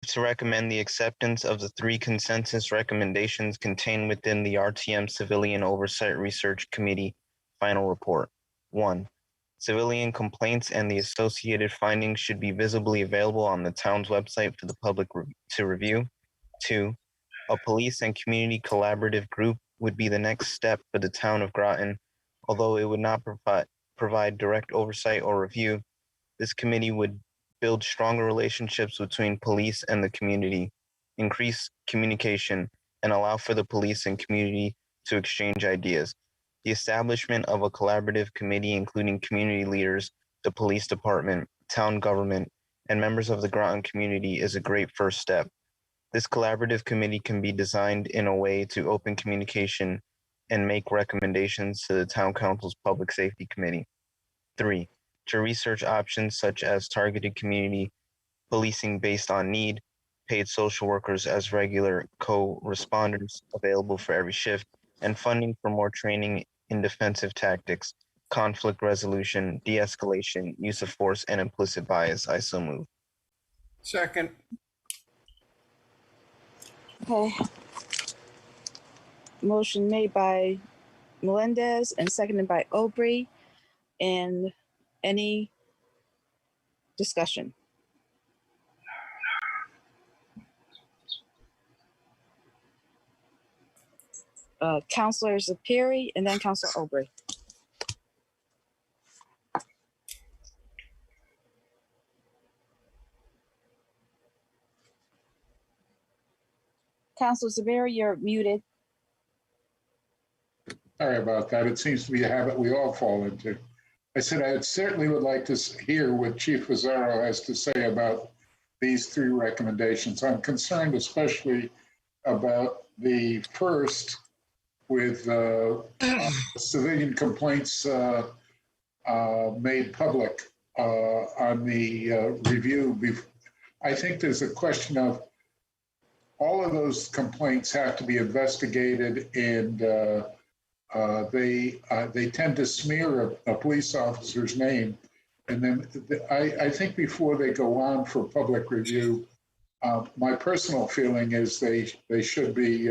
to recommend the acceptance of the 3 consensus recommendations contained within the RTM Civilian Oversight Research Committee final report. 1. Civilian complaints and the associated findings should be visibly available on the town's website for the public to review. 2. A police and community collaborative group would be the next step for the town of Groton. Although it would not provide direct oversight or review, this committee would build stronger relationships between police and the community, increase communication, and allow for the police and community to exchange ideas. The establishment of a collaborative committee, including community leaders, the police department, town government, and members of the Groton community, is a great first step. This collaborative committee can be designed in a way to open communication and make recommendations to the town council's public safety committee. 3. To research options such as targeted community policing based on need, paid social workers as regular co-responders available for every shift, and funding for more training in defensive tactics, conflict resolution, de-escalation, use of force, and implicit bias. I so move. Second. Okay. Motion made by Melendez and seconded by Aubrey. And any discussion? Counselor Zapiri and then Counselor Aubrey. Counselor Zapiri, you're muted. Sorry about that. It seems to be a habit we all fall into. I said I certainly would like to hear what Chief Pizarro has to say about these 3 recommendations. I'm concerned especially about the first with civilian complaints made public on the review. I think there's a question of all of those complaints have to be investigated, and they tend to smear a police officer's name. And then I think before they go on for public review, my personal feeling is they should be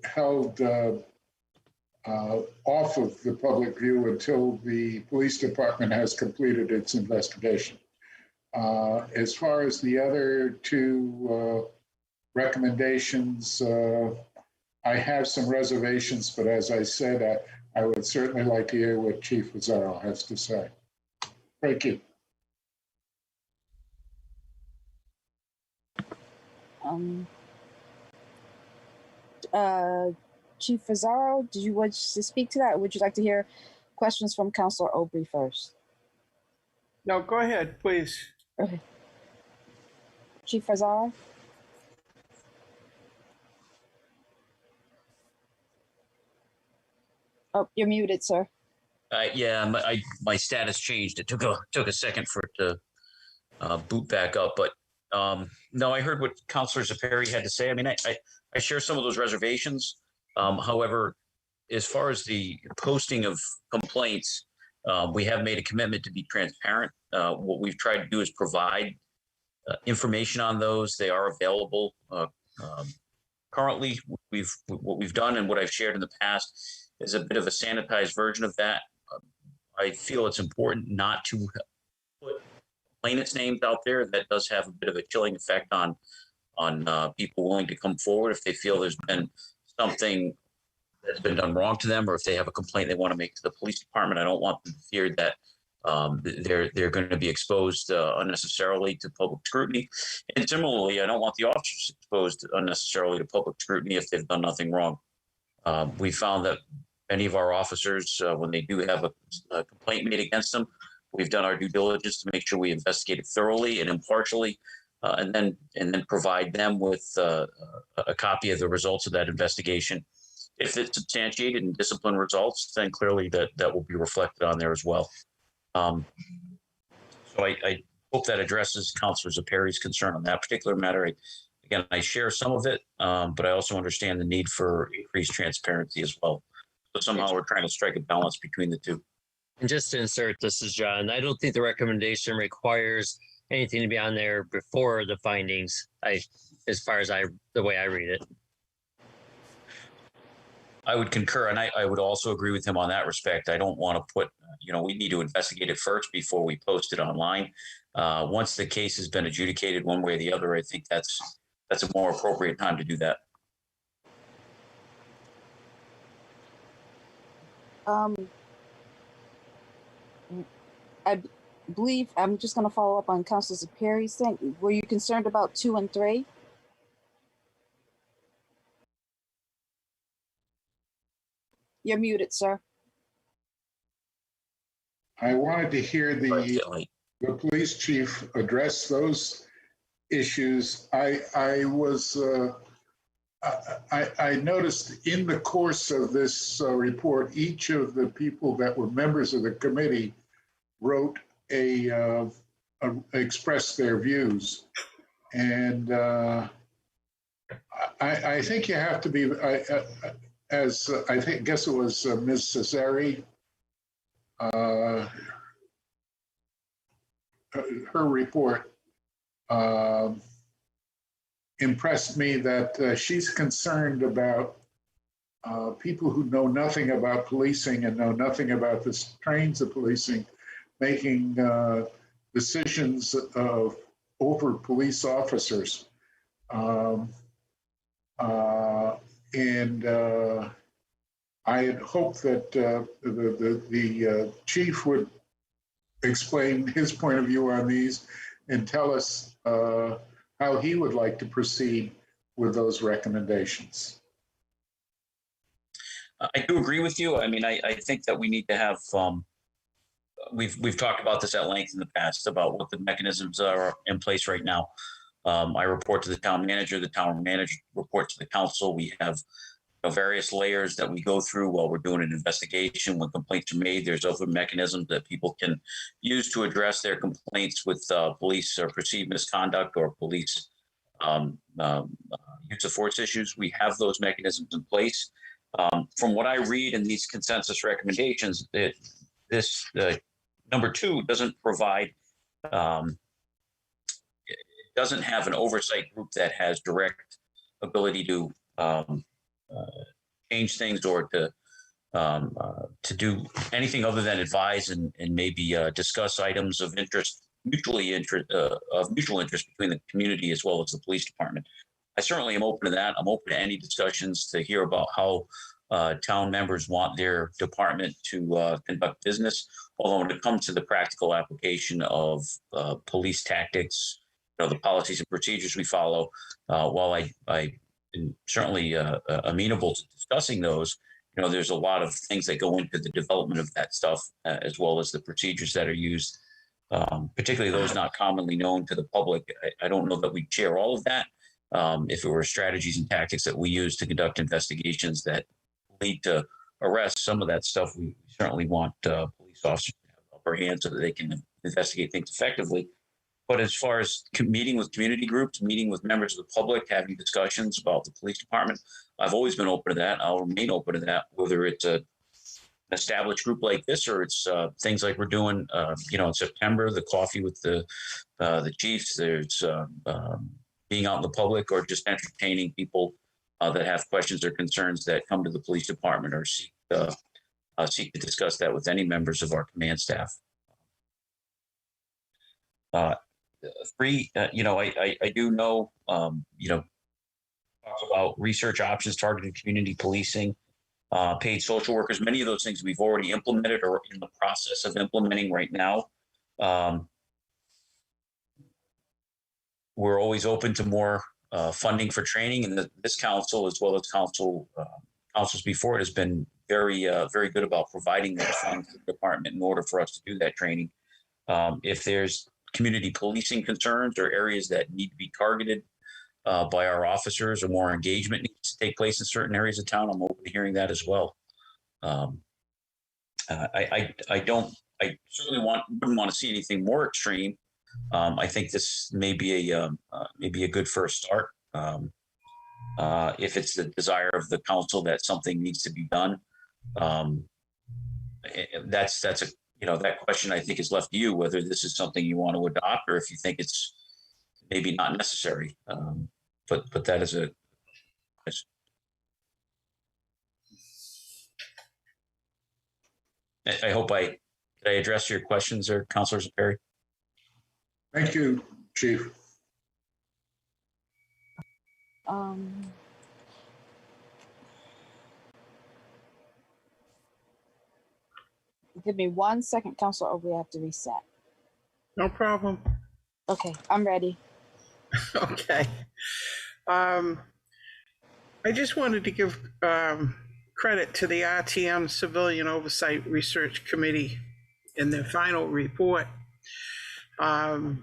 held off of the public view until the police department has completed its investigation. As far as the other 2 recommendations, I have some reservations, but as I said, I would certainly like to hear what Chief Pizarro has to say. Thank you. Chief Pizarro, did you want to speak to that, or would you like to hear questions from Counselor Aubrey first? No, go ahead, please. Okay. Chief Pizarro? Oh, you're muted, sir. Yeah, my status changed. It took a second for it to boot back up, but no, I heard what Councilor Zapiri had to say. I mean, I share some of those reservations. However, as far as the posting of complaints, we have made a commitment to be transparent. What we've tried to do is provide information on those. They are available. Currently, what we've done and what I've shared in the past is a bit of a sanitized version of that. I feel it's important not to put complainants' names out there. That does have a bit of a chilling effect on people willing to come forward if they feel there's been something that's been done wrong to them, or if they have a complaint they want to make to the police department. I don't want them to fear that they're going to be exposed unnecessarily to public scrutiny. And similarly, I don't want the officers exposed unnecessarily to public scrutiny if they've done nothing wrong. We found that many of our officers, when they do have a complaint made against them, we've done our due diligence to make sure we investigate it thoroughly and impartially, and then provide them with a copy of the results of that investigation. If it's substantiated and discipline results, then clearly that will be reflected on there as well. So I hope that addresses Councilor Zapiri's concern on that particular matter. Again, I share some of it, but I also understand the need for increased transparency as well. So somehow we're trying to strike a balance between the 2. And just to insert, this is John. I don't think the recommendation requires anything to be on there before the findings. As far as the way I read it. I would concur, and I would also agree with him on that respect. I don't want to put, we need to investigate it first before we post it online. Once the case has been adjudicated one way or the other, I think that's a more appropriate time to do that. I believe I'm just going to follow up on Councilor Perry's thing. Were you concerned about 2 and 3? You're muted, sir. I wanted to hear the police chief address those issues. I noticed in the course of this report, each of the people that were members of the committee wrote expressed their views, and I think you have to be. As I guess it was Ms. Cesari, her report impressed me that she's concerned about people who know nothing about policing and know nothing about the strains of policing making decisions over police officers. And I had hoped that the chief would explain his point of view on these and tell us how he would like to proceed with those recommendations. I do agree with you. I mean, I think that we need to have, we've talked about this at length in the past about what the mechanisms are in place right now. I report to the town manager reports to the council. We have various layers that we go through while we're doing an investigation. When complaints are made, there's other mechanisms that people can use to address their complaints with police or perceived misconduct or police use of force issues. We have those mechanisms in place. From what I read in these consensus recommendations, this number 2 doesn't provide doesn't have an oversight group that has direct ability to change things or to do anything other than advise and maybe discuss items of interest, mutual interest between the community as well as the police department. I certainly am open to that. I'm open to any discussions to hear about how town members want their department to conduct business. Although when it comes to the practical application of police tactics, the policies and procedures we follow, while I am certainly amenable to discussing those, there's a lot of things that go into the development of that stuff, as well as the procedures that are used, particularly those not commonly known to the public. I don't know that we share all of that. If it were strategies and tactics that we use to conduct investigations that lead to arrests, some of that stuff we certainly want police officers to have upper hand so that they can investigate things effectively. But as far as meeting with community groups, meeting with members of the public, having discussions about the police department, I've always been open to that. I'll remain open to that, whether it's an established group like this or it's things like we're doing, in September, the coffee with the chiefs. There's being out in the public or just entertaining people that have questions or concerns that come to the police department or seek to discuss that with any members of our command staff. 3, I do know, talk about research options, targeted community policing, paid social workers. Many of those things we've already implemented or in the process of implementing right now. We're always open to more funding for training, and this council, as well as councils before it, has been very good about providing those funds to the department in order for us to do that training. If there's community policing concerns or areas that need to be targeted by our officers or more engagement needs to take place in certain areas of town, I'm open to hearing that as well. I certainly wouldn't want to see anything more extreme. I think this may be a good first start. If it's the desire of the council that something needs to be done, that's that question I think is left to you, whether this is something you want to adopt or if you think it's maybe not necessary. But that is I hope did I address your questions there, Councilor Perry? Thank you, Chief. Give me 1 second, Counselor, or we have to reset. No problem. Okay, I'm ready. Okay. I just wanted to give credit to the RTM Civilian Oversight Research Committee in their final report. I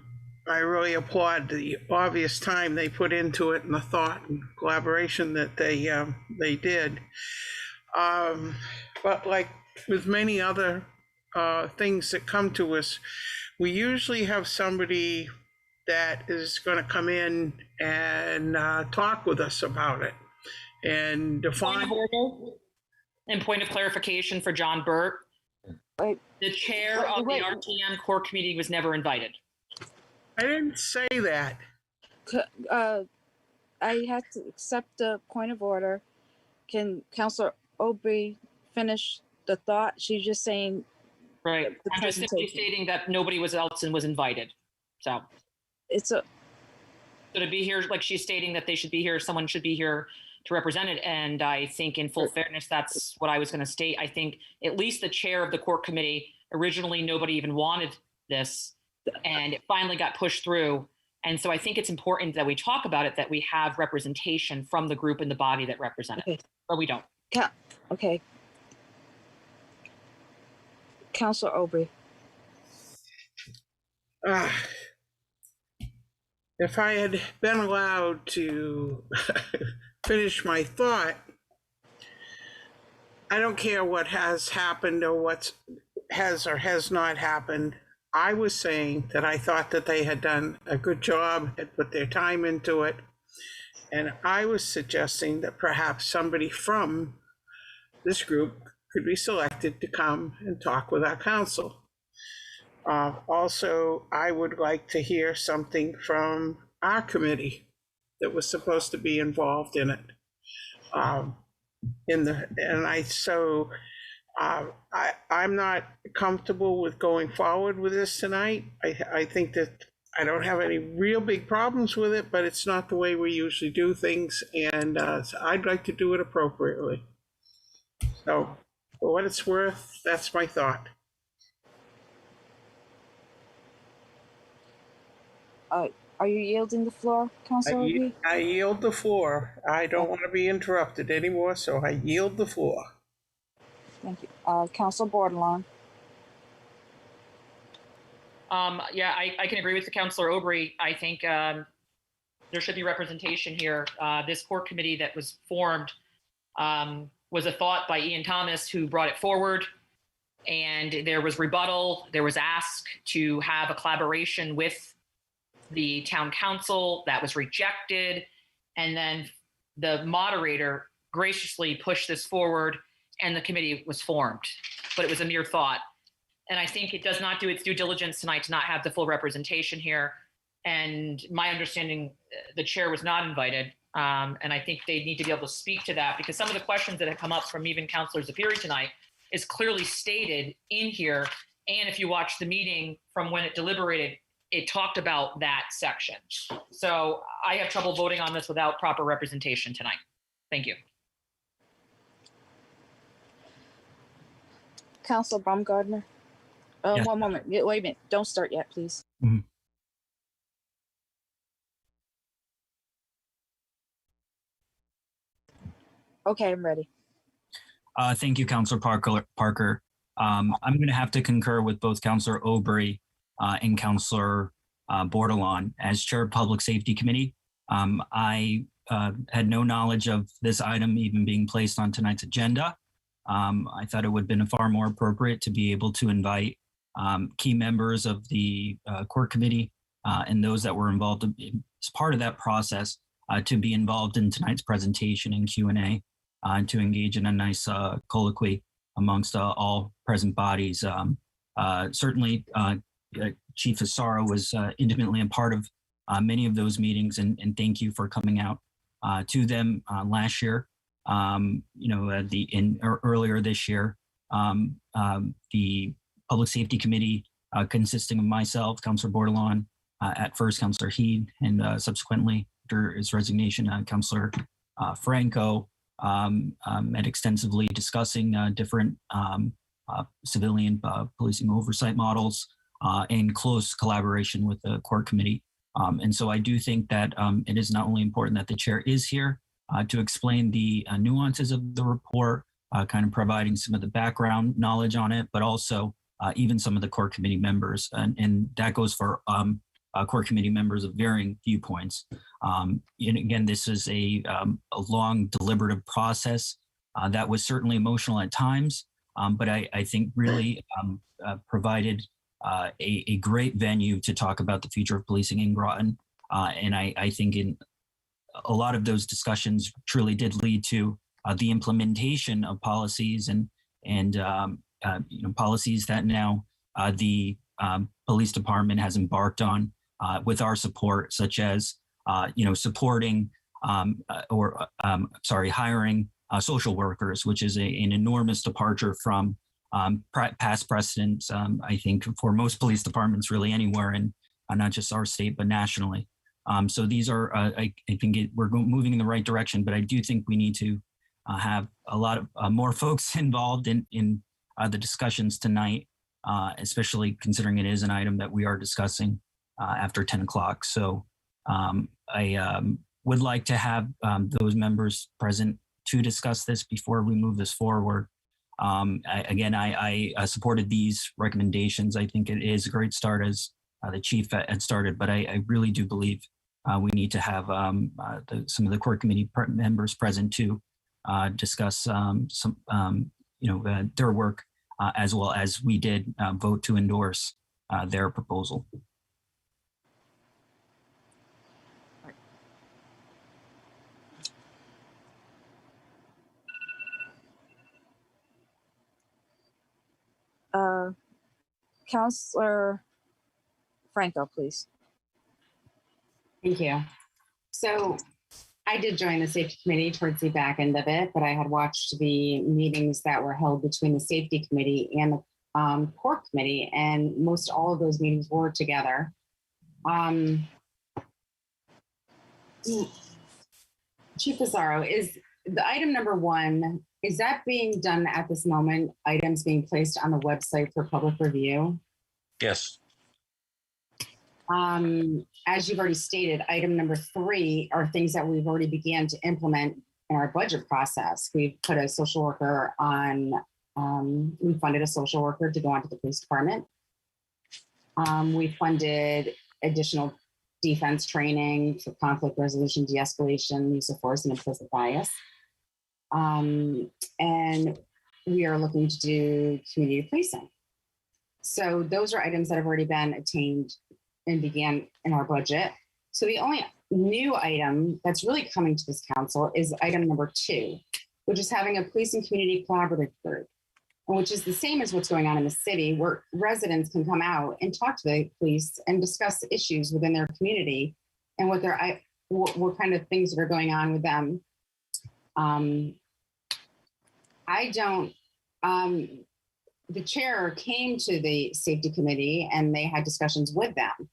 really applaud the obvious time they put into it and the thought and collaboration that they did. But like with many other things that come to us, we usually have somebody that is going to come in and talk with us about it and define. And point of clarification for John Burt. The chair of the RTM core committee was never invited. I didn't say that. I have to accept the point of order. Can Councilor Aubrey finish the thought? She's just saying. Right. I'm just simply stating that nobody else was invited. So. So to be here, like she's stating that they should be here, someone should be here to represent it. And I think in full fairness, that's what I was going to state. I think at least the chair of the core committee, originally nobody even wanted this, and it finally got pushed through. And so I think it's important that we talk about it, that we have representation from the group and the body that represent it, or we don't. Okay. Councilor Aubrey. If I had been allowed to finish my thought, I don't care what has happened or what has or has not happened. I was saying that I thought that they had done a good job, had put their time into it. And I was suggesting that perhaps somebody from this group could be selected to come and talk with our council. Also, I would like to hear something from our committee that was supposed to be involved in it. I'm not comfortable with going forward with this tonight. I think that I don't have any real big problems with it, but it's not the way we usually do things, and so I'd like to do it appropriately. So, for what it's worth, that's my thought. Are you yielding the floor, Councilor? I yield the floor. I don't want to be interrupted anymore, so I yield the floor. Thank you. Councilor Bordelon. Yeah, I can agree with the Councilor Aubrey. I think there should be representation here. This core committee that was formed was a thought by Ian Thomas, who brought it forward. And there was rebuttal. There was ask to have a collaboration with the town council. That was rejected. And then the moderator graciously pushed this forward and the committee was formed, but it was a mere thought. And I think it does not do its due diligence tonight to not have the full representation here. And my understanding, the chair was not invited. And I think they need to be able to speak to that, because some of the questions that have come up from even Councilor Zafiri tonight is clearly stated in here. And if you watch the meeting from when it deliberated, it talked about that section. So I have trouble voting on this without proper representation tonight. Thank you. Councilor Baumgartner. Yes. One moment. Wait a minute. Don't start yet, please. Mm-hmm. Okay, I'm ready. Thank you, Councilor Parker. I'm going to have to concur with both Councilor Aubrey and Councilor Bordelon. As Chair of Public Safety Committee, I had no knowledge of this item even being placed on tonight's agenda. I thought it would have been far more appropriate to be able to invite key members of the core committee and those that were involved as part of that process to be involved in tonight's presentation and Q&A to engage in a nice colloquy amongst all present bodies. Certainly, Chief Asaro was intimately a part of many of those meetings, and thank you for coming out to them last year. Earlier this year, the Public Safety Committee, consisting of myself, Councillor Bordelon, at first Councillor Heed, and subsequently after his resignation, Councillor Franco, met extensively discussing different civilian policing oversight models in close collaboration with the core committee. And so I do think that it is not only important that the chair is here to explain the nuances of the report, kind of providing some of the background knowledge on it, but also even some of the core committee members. And that goes for core committee members of varying viewpoints. And again, this is a long deliberative process that was certainly emotional at times, but I think really provided a great venue to talk about the future of policing in Groton. And I think in a lot of those discussions truly did lead to the implementation of policies and policies that now the police department has embarked on with our support, such as supporting hiring social workers, which is an enormous departure from past precedents, I think, for most police departments really anywhere in not just our state, but nationally. So these are, I think we're moving in the right direction, but I do think we need to have a lot of more folks involved in the discussions tonight, especially considering it is an item that we are discussing after 10 o'clock. So I would like to have those members present to discuss this before we move this forward. I supported these recommendations. I think it is a great start, as the chief had started, but I really do believe we need to have some of the core committee members present to discuss their work, as well as we did vote to endorse their proposal. Councillor Franco, please. Thank you. So I did join the safety committee towards the back end of it, but I had watched the meetings that were held between the safety committee and the core committee, and most all of those meetings were together. Chief Asaro, is the item number 1, is that being done at this moment? Items being placed on the website for public review? Yes. As you've already stated, item number 3 are things that we've already began to implement in our budget process. We've put a social worker on, we funded a social worker to go onto the police department. We funded additional defense training for conflict resolution, de-escalation, use of force, and implicit bias. And we are looking to do community policing. So those are items that have already been attained and began in our budget. So the only new item that's really coming to this council is item number 2, which is having a police and community collaborative group, which is the same as what's going on in the city, where residents can come out and talk to the police and discuss issues within their community and what kind of things that are going on with them. The chair came to the safety committee and they had discussions with them.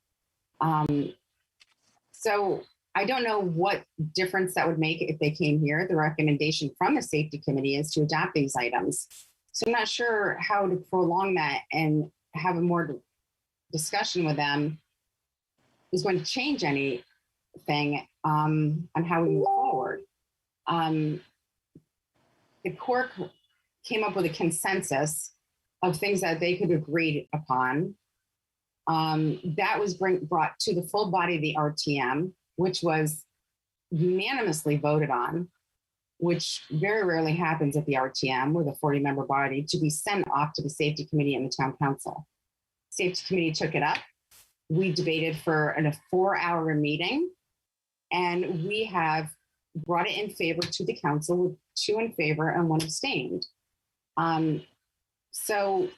So I don't know what difference that would make if they came here. The recommendation from the safety committee is to adopt these items. So I'm not sure how to prolong that and have a more discussion with them is going to change anything on how we move forward. The court came up with a consensus of things that they could agree upon. That was brought to the full body of the RTM, which was unanimously voted on, which very rarely happens at the RTM with a 40-member body, to be sent off to the safety committee and the town council. Safety committee took it up. We debated for a 4-hour meeting, and we have brought it in favor to the council with 2 in favor and 1 abstained. So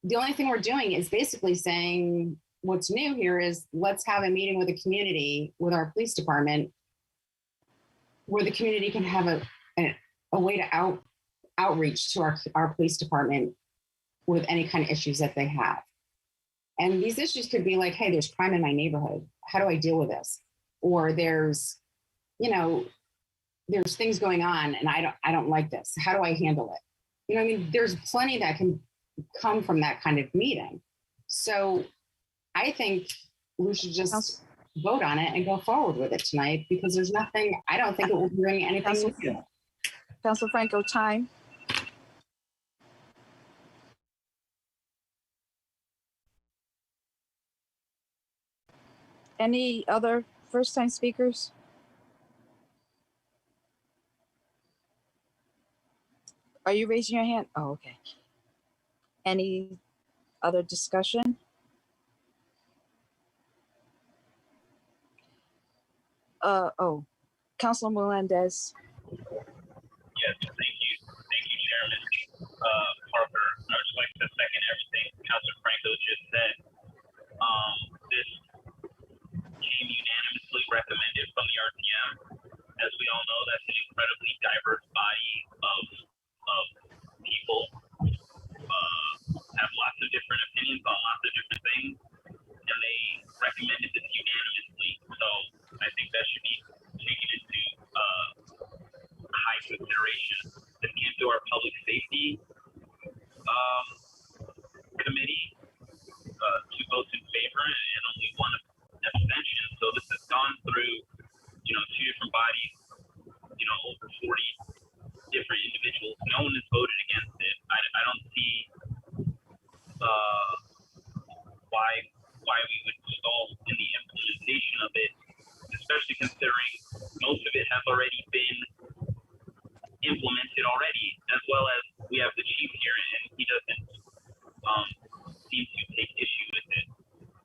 the only thing we're doing is basically saying what's new here is let's have a meeting with the community, with our police department, where the community can have a way to outreach to our police department with any kind of issues that they have. And these issues could be like, hey, there's crime in my neighborhood. How do I deal with this? Or there's things going on and I don't like this. How do I handle it? You know, I mean, there's plenty that can come from that kind of meeting. So I think we should just vote on it and go forward with it tonight, because there's nothing, I don't think it will bring anything new. Councilor Franco, time. Any other first-time speakers? Are you raising your hand? Oh, okay. Any other discussion? Councilor Melendez. Yes, thank you, Chairman Parker. I would just like to second everything Councilor Franco just said. This came unanimously recommended from the RTM. As we all know, that's an incredibly diverse body of people. Have lots of different opinions on lots of different things, and they recommended this unanimously. So I think that should be taken into high consideration. This came to our public safety committee, 2 votes in favor and only 1 abstention. So this has gone through, 2 different bodies, over 40 different individuals. No one has voted against it. I don't see why we would stall in the implementation of it, especially considering most of it has already been implemented already, as well as we have the chief here and he doesn't seem to take issue with it.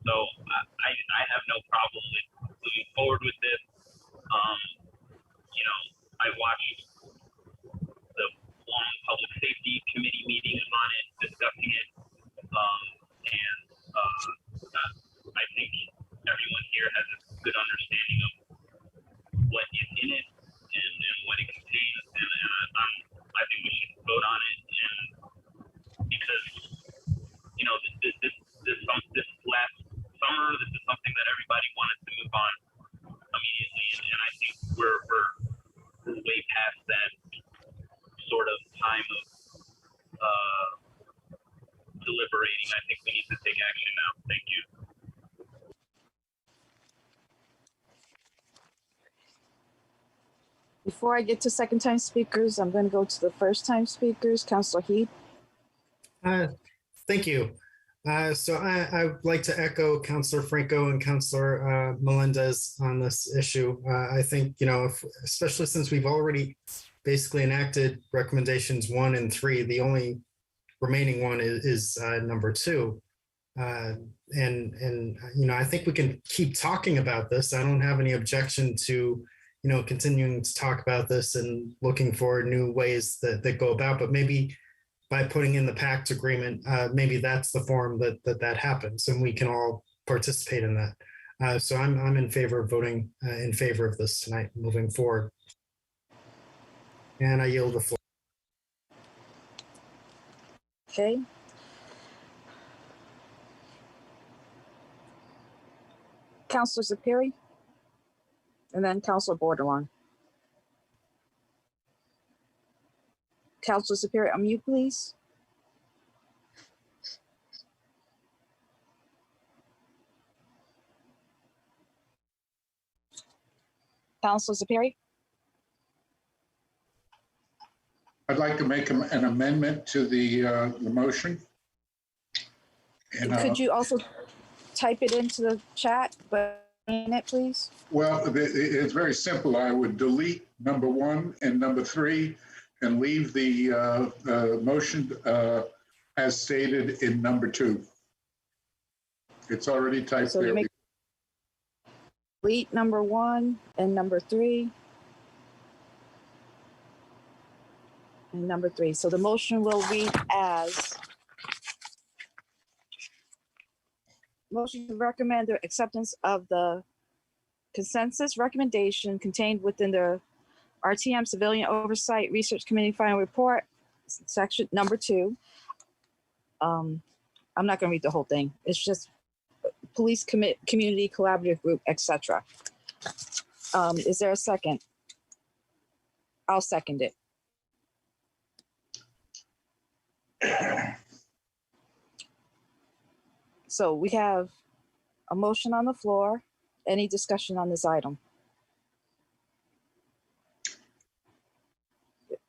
So I have no problem with moving forward with this. I watched the long public safety committee meetings on it, discussing it, and I think everyone here has a good understanding of what is in it and what it contains, and I think we should vote on it. And because this last summer, this is something that everybody wanted to move on immediately, and I think we're way past that sort of time of deliberating. I think we need to take action now. Thank you. Before I get to second-time speakers, I'm going to go to the first-time speakers. Councilor Heath. Thank you. So I would like to echo Councilor Franco and Councilor Melendez on this issue. I think, especially since we've already basically enacted recommendations 1 and 3, the only remaining one is number 2. And I think we can keep talking about this. I don't have any objection to, continuing to talk about this and looking for new ways that go about, but maybe by putting in the PACT agreement, maybe that's the form that happens and we can all participate in that. So I'm in favor of voting in favor of this tonight, moving forward. And I yield the floor. Okay. Councilor Zapiri, and then Councilor Bordelon. Councilor Zapiri, unmute, please. Councilor Zapiri. I'd like to make an amendment to the motion. And, could you also type it into the chat, but in it, please? Well, it's very simple. I would delete number 1 and number 3 and leave the motion as stated in number 2. It's already typed So there. Delete number 1 and number 3. And number 3. So the motion will read as motion to recommend the acceptance of the consensus recommendation contained within the RTM Civilian Oversight Research Committee final report, section number 2. I'm not going to read the whole thing. It's just police community collaborative group, etc. Is there a second? I'll second it. So we have a motion on the floor. Any discussion on this item?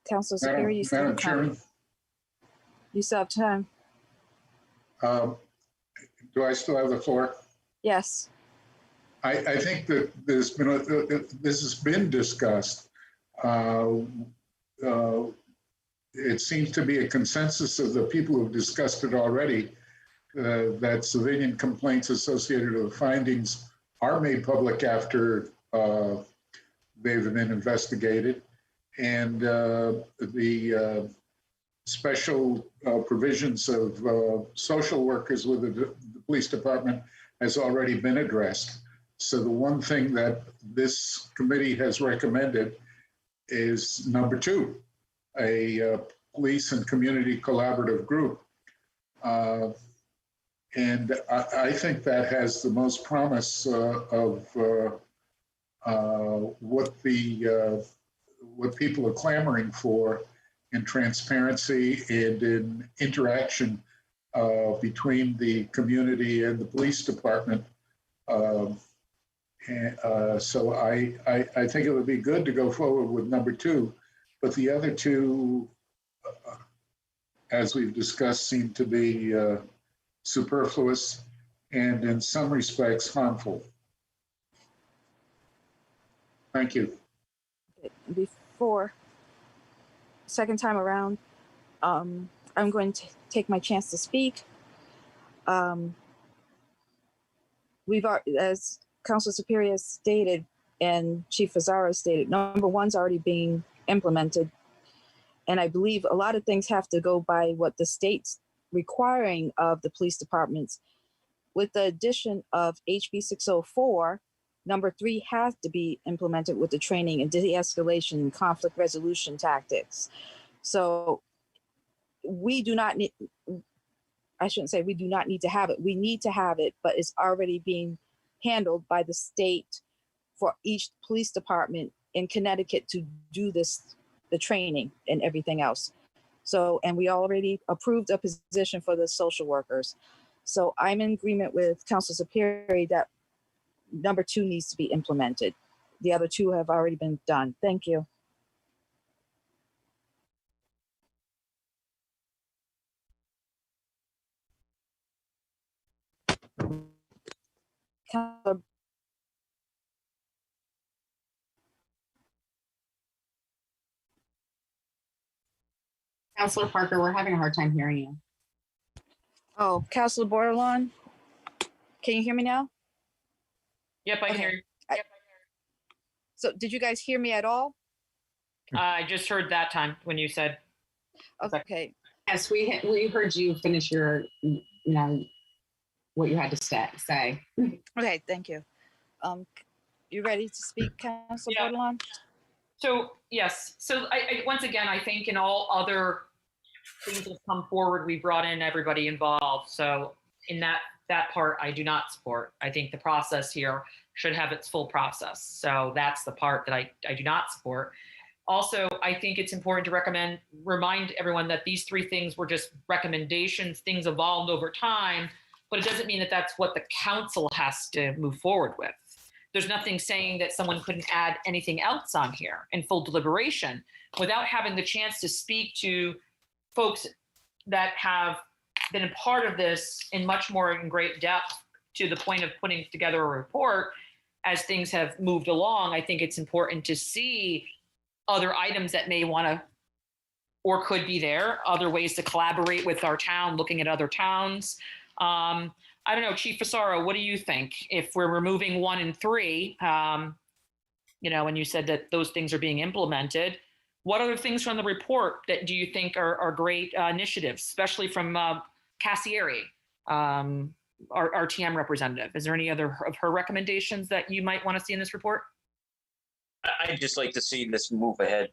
Councilor Superior, you still have Madam Chairman, time. You still have time. do I still have the floor? Yes. I think that this has been discussed. It seems to be a consensus of the people who've discussed it already, that civilian complaints associated with the findings are made public after they've been investigated. And the special provisions of social workers with the police department has already been addressed. So the one thing that this committee has recommended is number 2, a police and community collaborative group. And I think that has the most promise of what people are clamoring for in transparency and in interaction between the community and the police department. So I think it would be good to go forward with number 2, but the other 2, as we've discussed, seem to be superfluous and in some respects harmful. Thank you. Before second time around, I'm going to take my chance to speak. We've, as Council Superior stated and Chief Fazzaro stated, number 1's already being implemented. And I believe a lot of things have to go by what the state's requiring of the police departments. With the addition of HB 604, number 3 has to be implemented with the training and de-escalation and conflict resolution tactics. So we do not need, I shouldn't say we do not need to have it. We need to have it, but it's already being handled by the state for each police department in Connecticut to do this, the training and everything else. So, and we already approved a position for the social workers. So I'm in agreement with Council Superior that number 2 needs to be implemented. The other 2 have already been done. Thank you. Councilor Parker, we're having a hard time hearing you. Oh, Councilor Bordelon, can you hear me now? Yep, I hear you. So did you guys hear me at all? I just heard that time when you said. Okay. Yes, we heard you finish your, what you had to say. Okay, thank you. You ready to speak, Councilor Bordelon? So yes, so I once again, I think in all other things that have come forward, we brought in everybody involved. So in that part, I do not support. I think the process here should have its full process. So that's the part that I do not support. Also, I think it's important to remind everyone that these 3 things were just recommendations. Things evolved over time, but it doesn't mean that that's what the council has to move forward with. There's nothing saying that someone couldn't add anything else on here in full deliberation without having the chance to speak to folks that have been a part of this in much more in great depth to the point of putting together a report as things have moved along. I think it's important to see other items that may want to or could be there, other ways to collaborate with our town, looking at other towns. I don't know, Chief Fazzaro, what do you think? If we're removing 1 and 3, and you said that those things are being implemented, what other things from the report that do you think are great initiatives, especially from Cassieri? our RTM representative. Is there any other of her recommendations that you might want to see in this report? I'd just like to see this move ahead.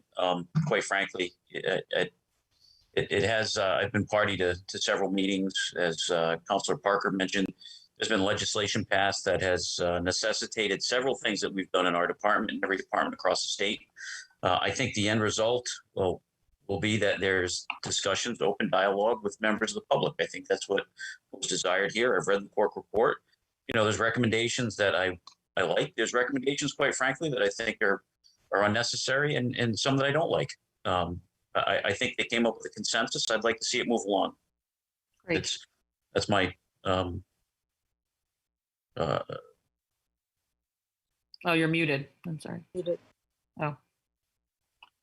Quite frankly, it has. I've been party to several meetings, as Councilor Parker mentioned. There's been legislation passed that has necessitated several things that we've done in our department, in every department across the state. I think the end result will be that there's discussions, open dialogue with members of the public. I think that's what was desired here. I've read the Cork report. You know, there's recommendations that I like. There's recommendations, quite frankly, that I think are unnecessary, and some that I don't like. I think they came up with a consensus. I'd like to see it move along. Great. That's my. Oh, you're muted. I'm sorry. Muted. Oh.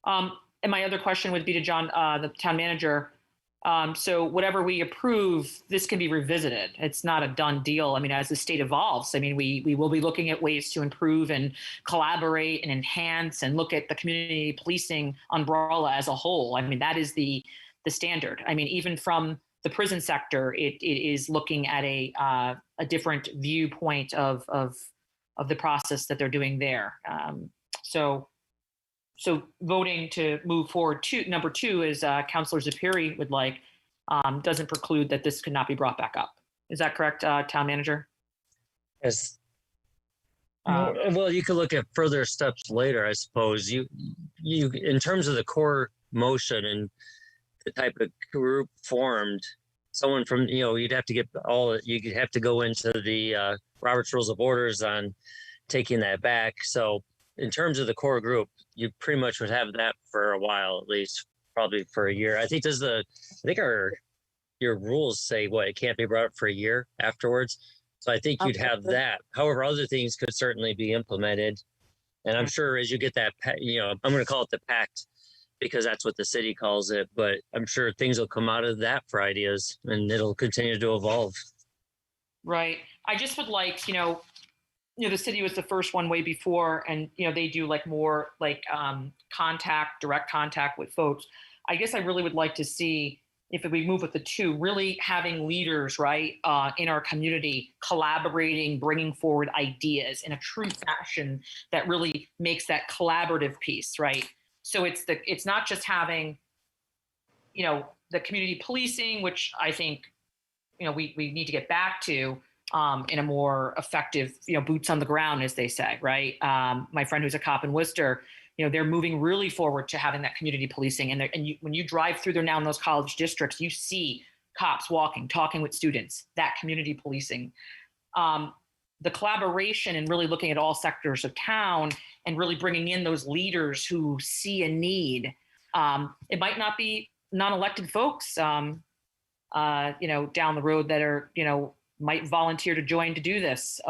And my other question would be to John, the town manager. So whatever we approve, this can be revisited. It's not a done deal. I mean, as the state evolves, I mean, we will be looking at ways to improve and collaborate and enhance and look at the community policing umbrella as a whole. I mean, that is the standard. I mean, even from the prison sector, it is looking at a different viewpoint of the process that they're doing there. So voting to move forward to number 2 is Councilor Zapiri would like, doesn't preclude that this could not be brought back up. Is that correct, town manager? Yes. Well, you could look at further steps later, I suppose. You in terms of the core motion and the type of group formed, someone from, you'd have to get you'd have to go into the Robert's Rules of Orders on taking that back. So in terms of the core group, you pretty much would have that for a while, at least probably for a year. I think your rules say it can't be brought up for a year afterwards. So I think you'd have that. However, other things could certainly be implemented. And I'm sure as you get that, I'm going to call it the pact because that's what the city calls it. But I'm sure things will come out of that for ideas and it'll continue to evolve. Right. I just would like, the city was the first one way before, and they do more direct contact with folks. I guess I really would like to see, if we move with the 2, really having leaders, right, in our community collaborating, bringing forward ideas in a true fashion that really makes that collaborative piece, right? So it's not just having, the community policing, which I think, we need to get back to. In a more effective, boots on the ground, as they say, right? My friend who's a cop in Worcester, they're moving really forward to having that community policing. And when you drive through there now in those college districts, you see cops walking, talking with students, that community policing. The collaboration and really looking at all sectors of town and really bringing in those leaders who see a need. It might not be non-elected folks, down the road that are, might volunteer to join to do this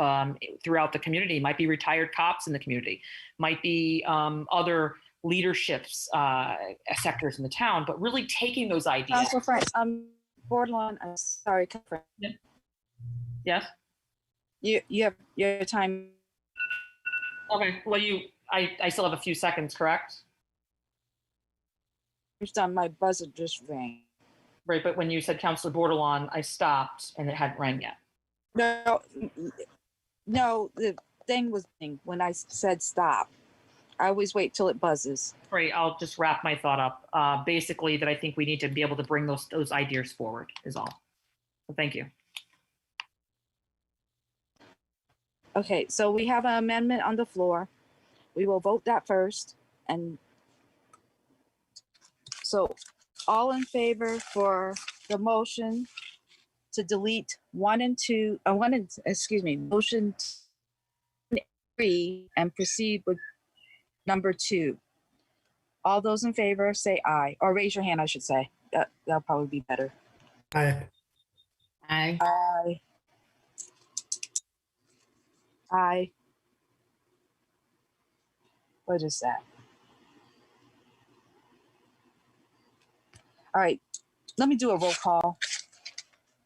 throughout the community. Might be retired cops in the community, might be other leaderships sectors in the town, but really taking those ideas. Councilor Frank, Bordelon, sorry. Yes. You have your time. Okay. Well, I still have a few seconds, correct? My buzzer just rang. Right, but when you said Councilor Bordelon, I stopped and it hadn't rang yet. No, the thing was when I said stop. I always wait till it buzzes. Right, I'll just wrap my thought up. Basically, that I think we need to be able to bring those ideas forward is all. So thank you. Okay, so we have an amendment on the floor. We will vote that first. And so all in favor for the motion to delete motion 3 and proceed with number 2. All those in favor say aye, or raise your hand, I should say. That'll probably be better. Aye. Aye. Aye. Aye. What is that? All right, let me do a roll call.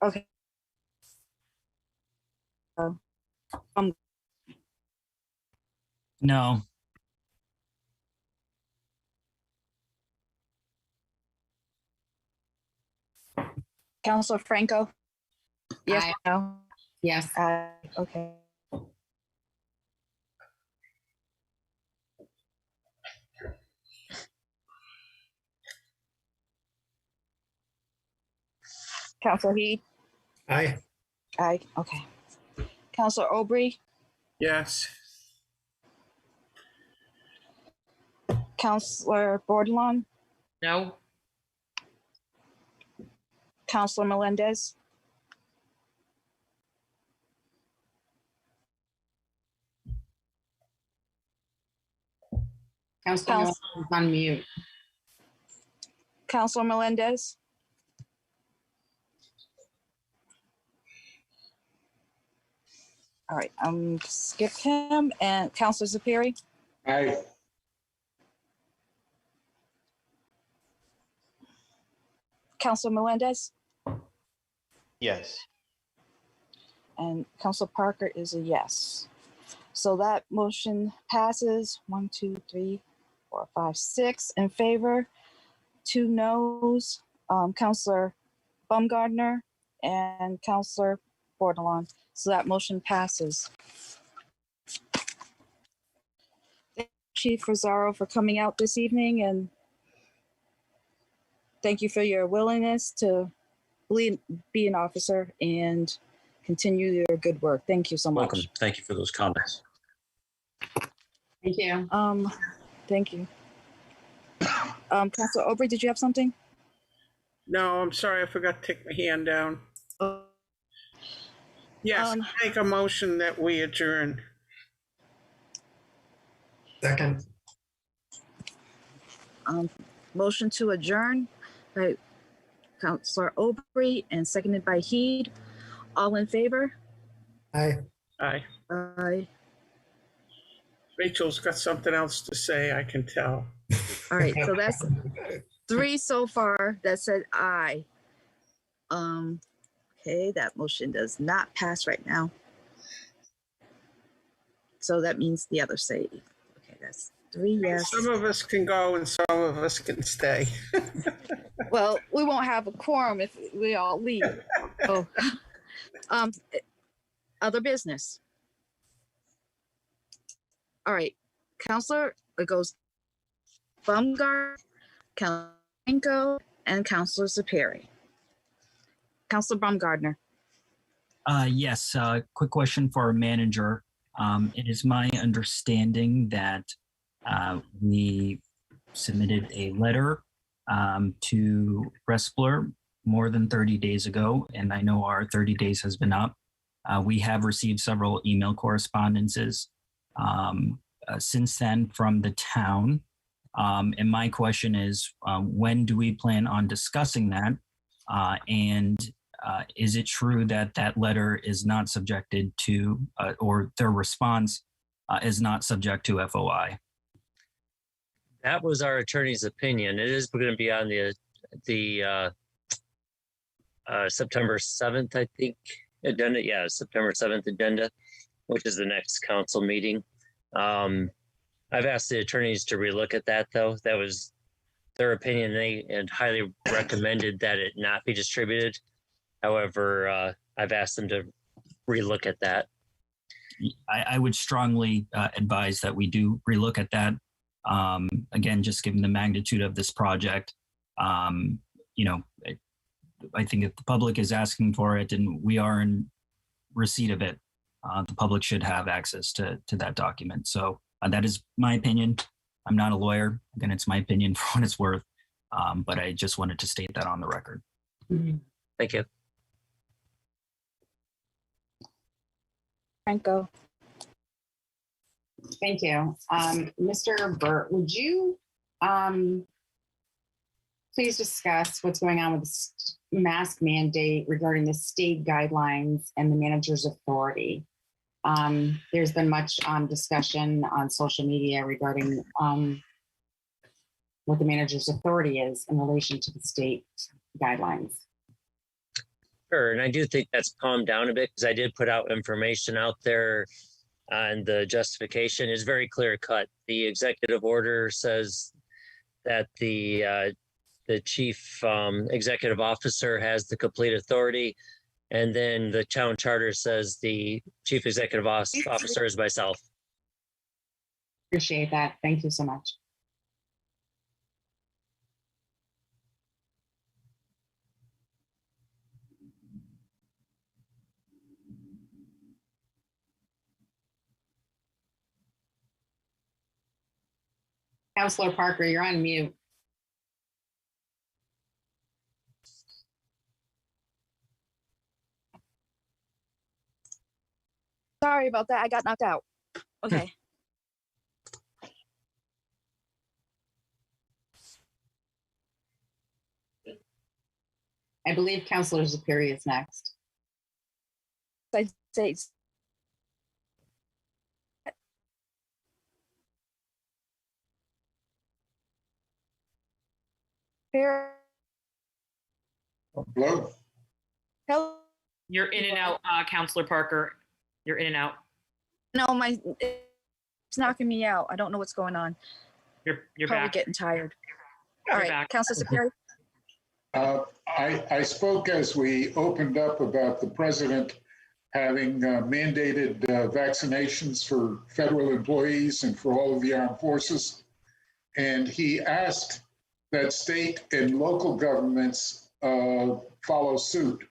Okay. No. Councilor Franco? Yes, Aye. no? Yes. Okay. Counselor Heed? Aye. Aye, okay. Counselor Aubrey? Yes. Counselor Bordelon? No. Counselor Melendez? Counselor Melendez is on mute. Counselor Melendez? All right, skip him. And Counselor Zapiri? Aye. Counselor Melendez? Yes. And Counselor Parker is a yes. So that motion passes 1, 2, 3, 4, 5, 6 in favor, 2 noes, Counselor Baumgardner and Counselor Bordelon. So that motion passes. Thank you, Chief Rosario, for coming out this evening, and thank you for your willingness to be an officer and continue your good work. Thank you so much. Welcome. Thank you for those comments. Thank you. Thank you. Counselor Aubrey, did you have something? No, I'm sorry, I forgot to take my hand down. Yes, make a motion that we adjourn. Second. Motion to adjourn by Counselor Aubrey and seconded by Heed. All in favor? Aye. Aye. Aye. Rachel's got something else to say, I can tell. All right, so that's 3 so far that said aye. Okay, that motion does not pass right now. So that means the other say. Okay, that's 3 yes. Some of us can go and some of us can stay. Well, we won't have a quorum if we all leave. Oh, other business. All right, Counselor, it goes Baumgart, Counselor Franco, and Counselor Zapiri. Counselor Baumgardner. Yes, quick question for our manager. It is my understanding that we submitted a letter to Respler more than 30 days ago, and I know our 30 days has been up. We have received several email correspondences since then from the town. And my question is, when do we plan on discussing that? And is it true that that letter is not subjected to, or their response is not subject to FOI? That was our attorney's opinion. It is going to be on the September 7th, I think, agenda. Yeah, September 7th agenda, which is the next council meeting. I've asked the attorneys to relook at that, though. That was their opinion. They had highly recommended that it not be distributed. However, I've asked them to relook at that. I would strongly advise that we do relook at that. Again, just given the magnitude of this project, you know, I think if the public is asking for it and we are in receipt of it, the public should have access to that document. So that is my opinion. I'm not a lawyer. Again, it's my opinion for what it's worth. But I just wanted to state that on the record. Thank you. Franco. Thank you. Mr. Burt, would you please discuss what's going on with the mask mandate regarding the state guidelines and the manager's authority? There's been much discussion on social media regarding what the manager's authority is in relation to the state guidelines. Sure, and I do think that's calmed down a bit because I did put out information out there on the justification. Is very clear cut. The executive order says that the chief executive officer has the complete authority. And then the town charter says the chief executive officer is myself. Appreciate that. Thank you so much. Councilor Parker, you're on mute. Sorry about that. I got knocked out. Okay. I believe Councilor Zephyr is next. I say Here. Hello? Hello. You're in and out, Councilor Parker. You're in and out. No, it's knocking me out. I don't know what's going on. You're Probably back. getting tired. You're All right, back. Councilor Sapiri. I spoke as we opened up about the president having mandated vaccinations for federal employees and for all of the armed forces. And he asked that state and local governments follow suit.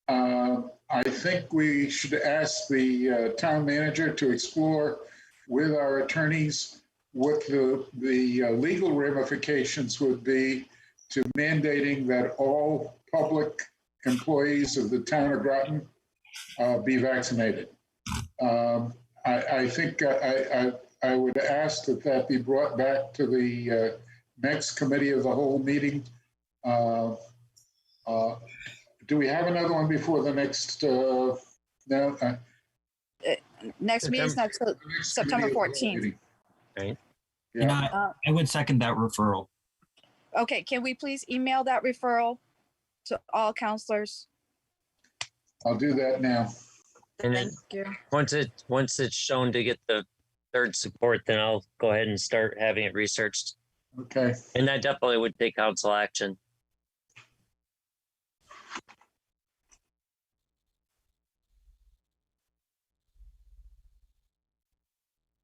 I think we should ask the town manager to explore with our attorneys what the legal ramifications would be to mandating that all public employees of the town of Groton be vaccinated. I think I would ask that be brought back to the next committee of the whole meeting. Do we have another one before the next? No. Next meeting's not till September 14th. Right. And I would second that referral. Okay, can we please email that referral to all counselors? I'll do that now. And then once it's shown to get the third support, then I'll go ahead and start having it researched. Okay. And that definitely would take council action.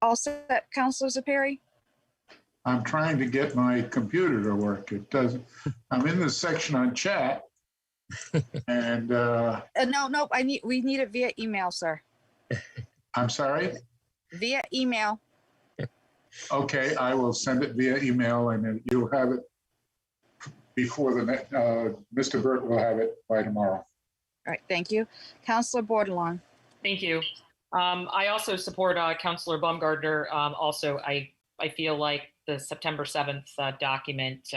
All set, Councilor Zephyr? I'm trying to get my computer to work. It doesn't. I'm in the section on chat, and no, we need it via email, sir. I'm sorry. Via email. Okay, I will send it via email, and then you'll have it before the next. Mr. Burt will have it by tomorrow. All right, thank you, Councilor Bordelon. Thank you. I also support Councilor Baumgartner. Also, I feel like the September 7th document,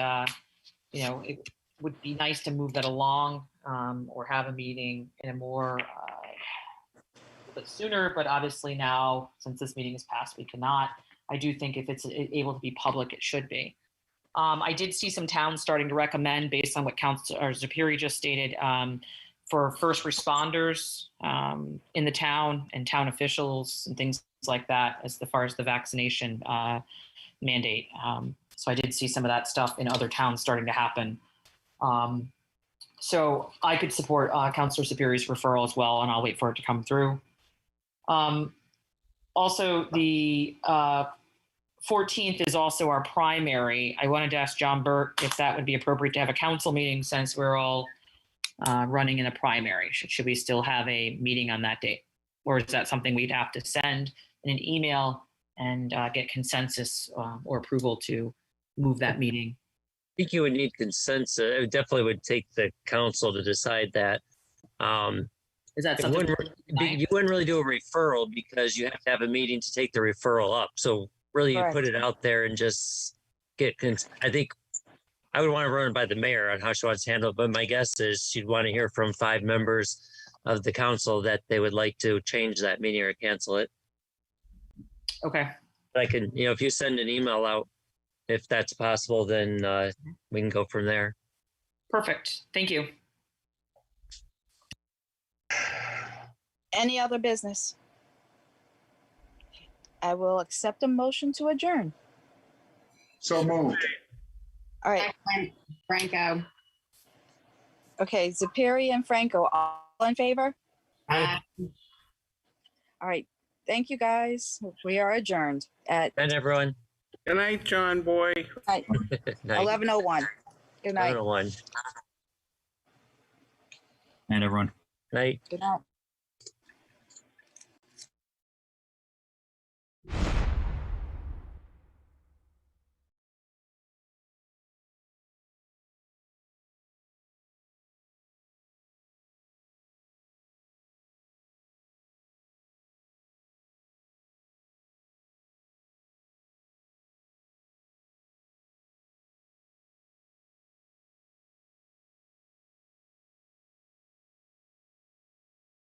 it would be nice to move that along or have a meeting in a more bit sooner, but obviously now, since this meeting is passed, we cannot. I do think if it's able to be public, it should be. I did see some towns starting to recommend, based on what Councilor Zephyr just stated, for first responders in the town and town officials and things like that, as far as the vaccination mandate. So I did see some of that stuff in other towns starting to happen. So I could support Councilor Zephyri's referral as well, and I'll wait for it to come through. Also, the 14th is also our primary. I wanted to ask John Burt if that would be appropriate to have a council meeting, since we're all running in a primary. Should we still have a meeting on that date? Or is that something we'd have to send in an email and get consensus or approval to move that meeting? I think you would need consensus. It definitely would take the council to decide that. Is that something? You wouldn't really do a referral because you have to have a meeting to take the referral up. So really, you put it out there and just get. I think I would want to run it by the mayor on how she wants to handle it. But my guess is she'd want to hear from 5 members of the council that they would like to change that meeting or cancel it. Okay. I can, if you send an email out, if that's possible, then we can go from there. Perfect. Thank you. Any other business? I will accept a motion to adjourn. So moved. All right. Franco. Okay, Zephyr and Franco, all in favor? Aye. All right. Thank you, guys. We are adjourned at And everyone. Good night, John Boy. Night. 11:01. Good night. 11:01. And everyone. Night. Good night.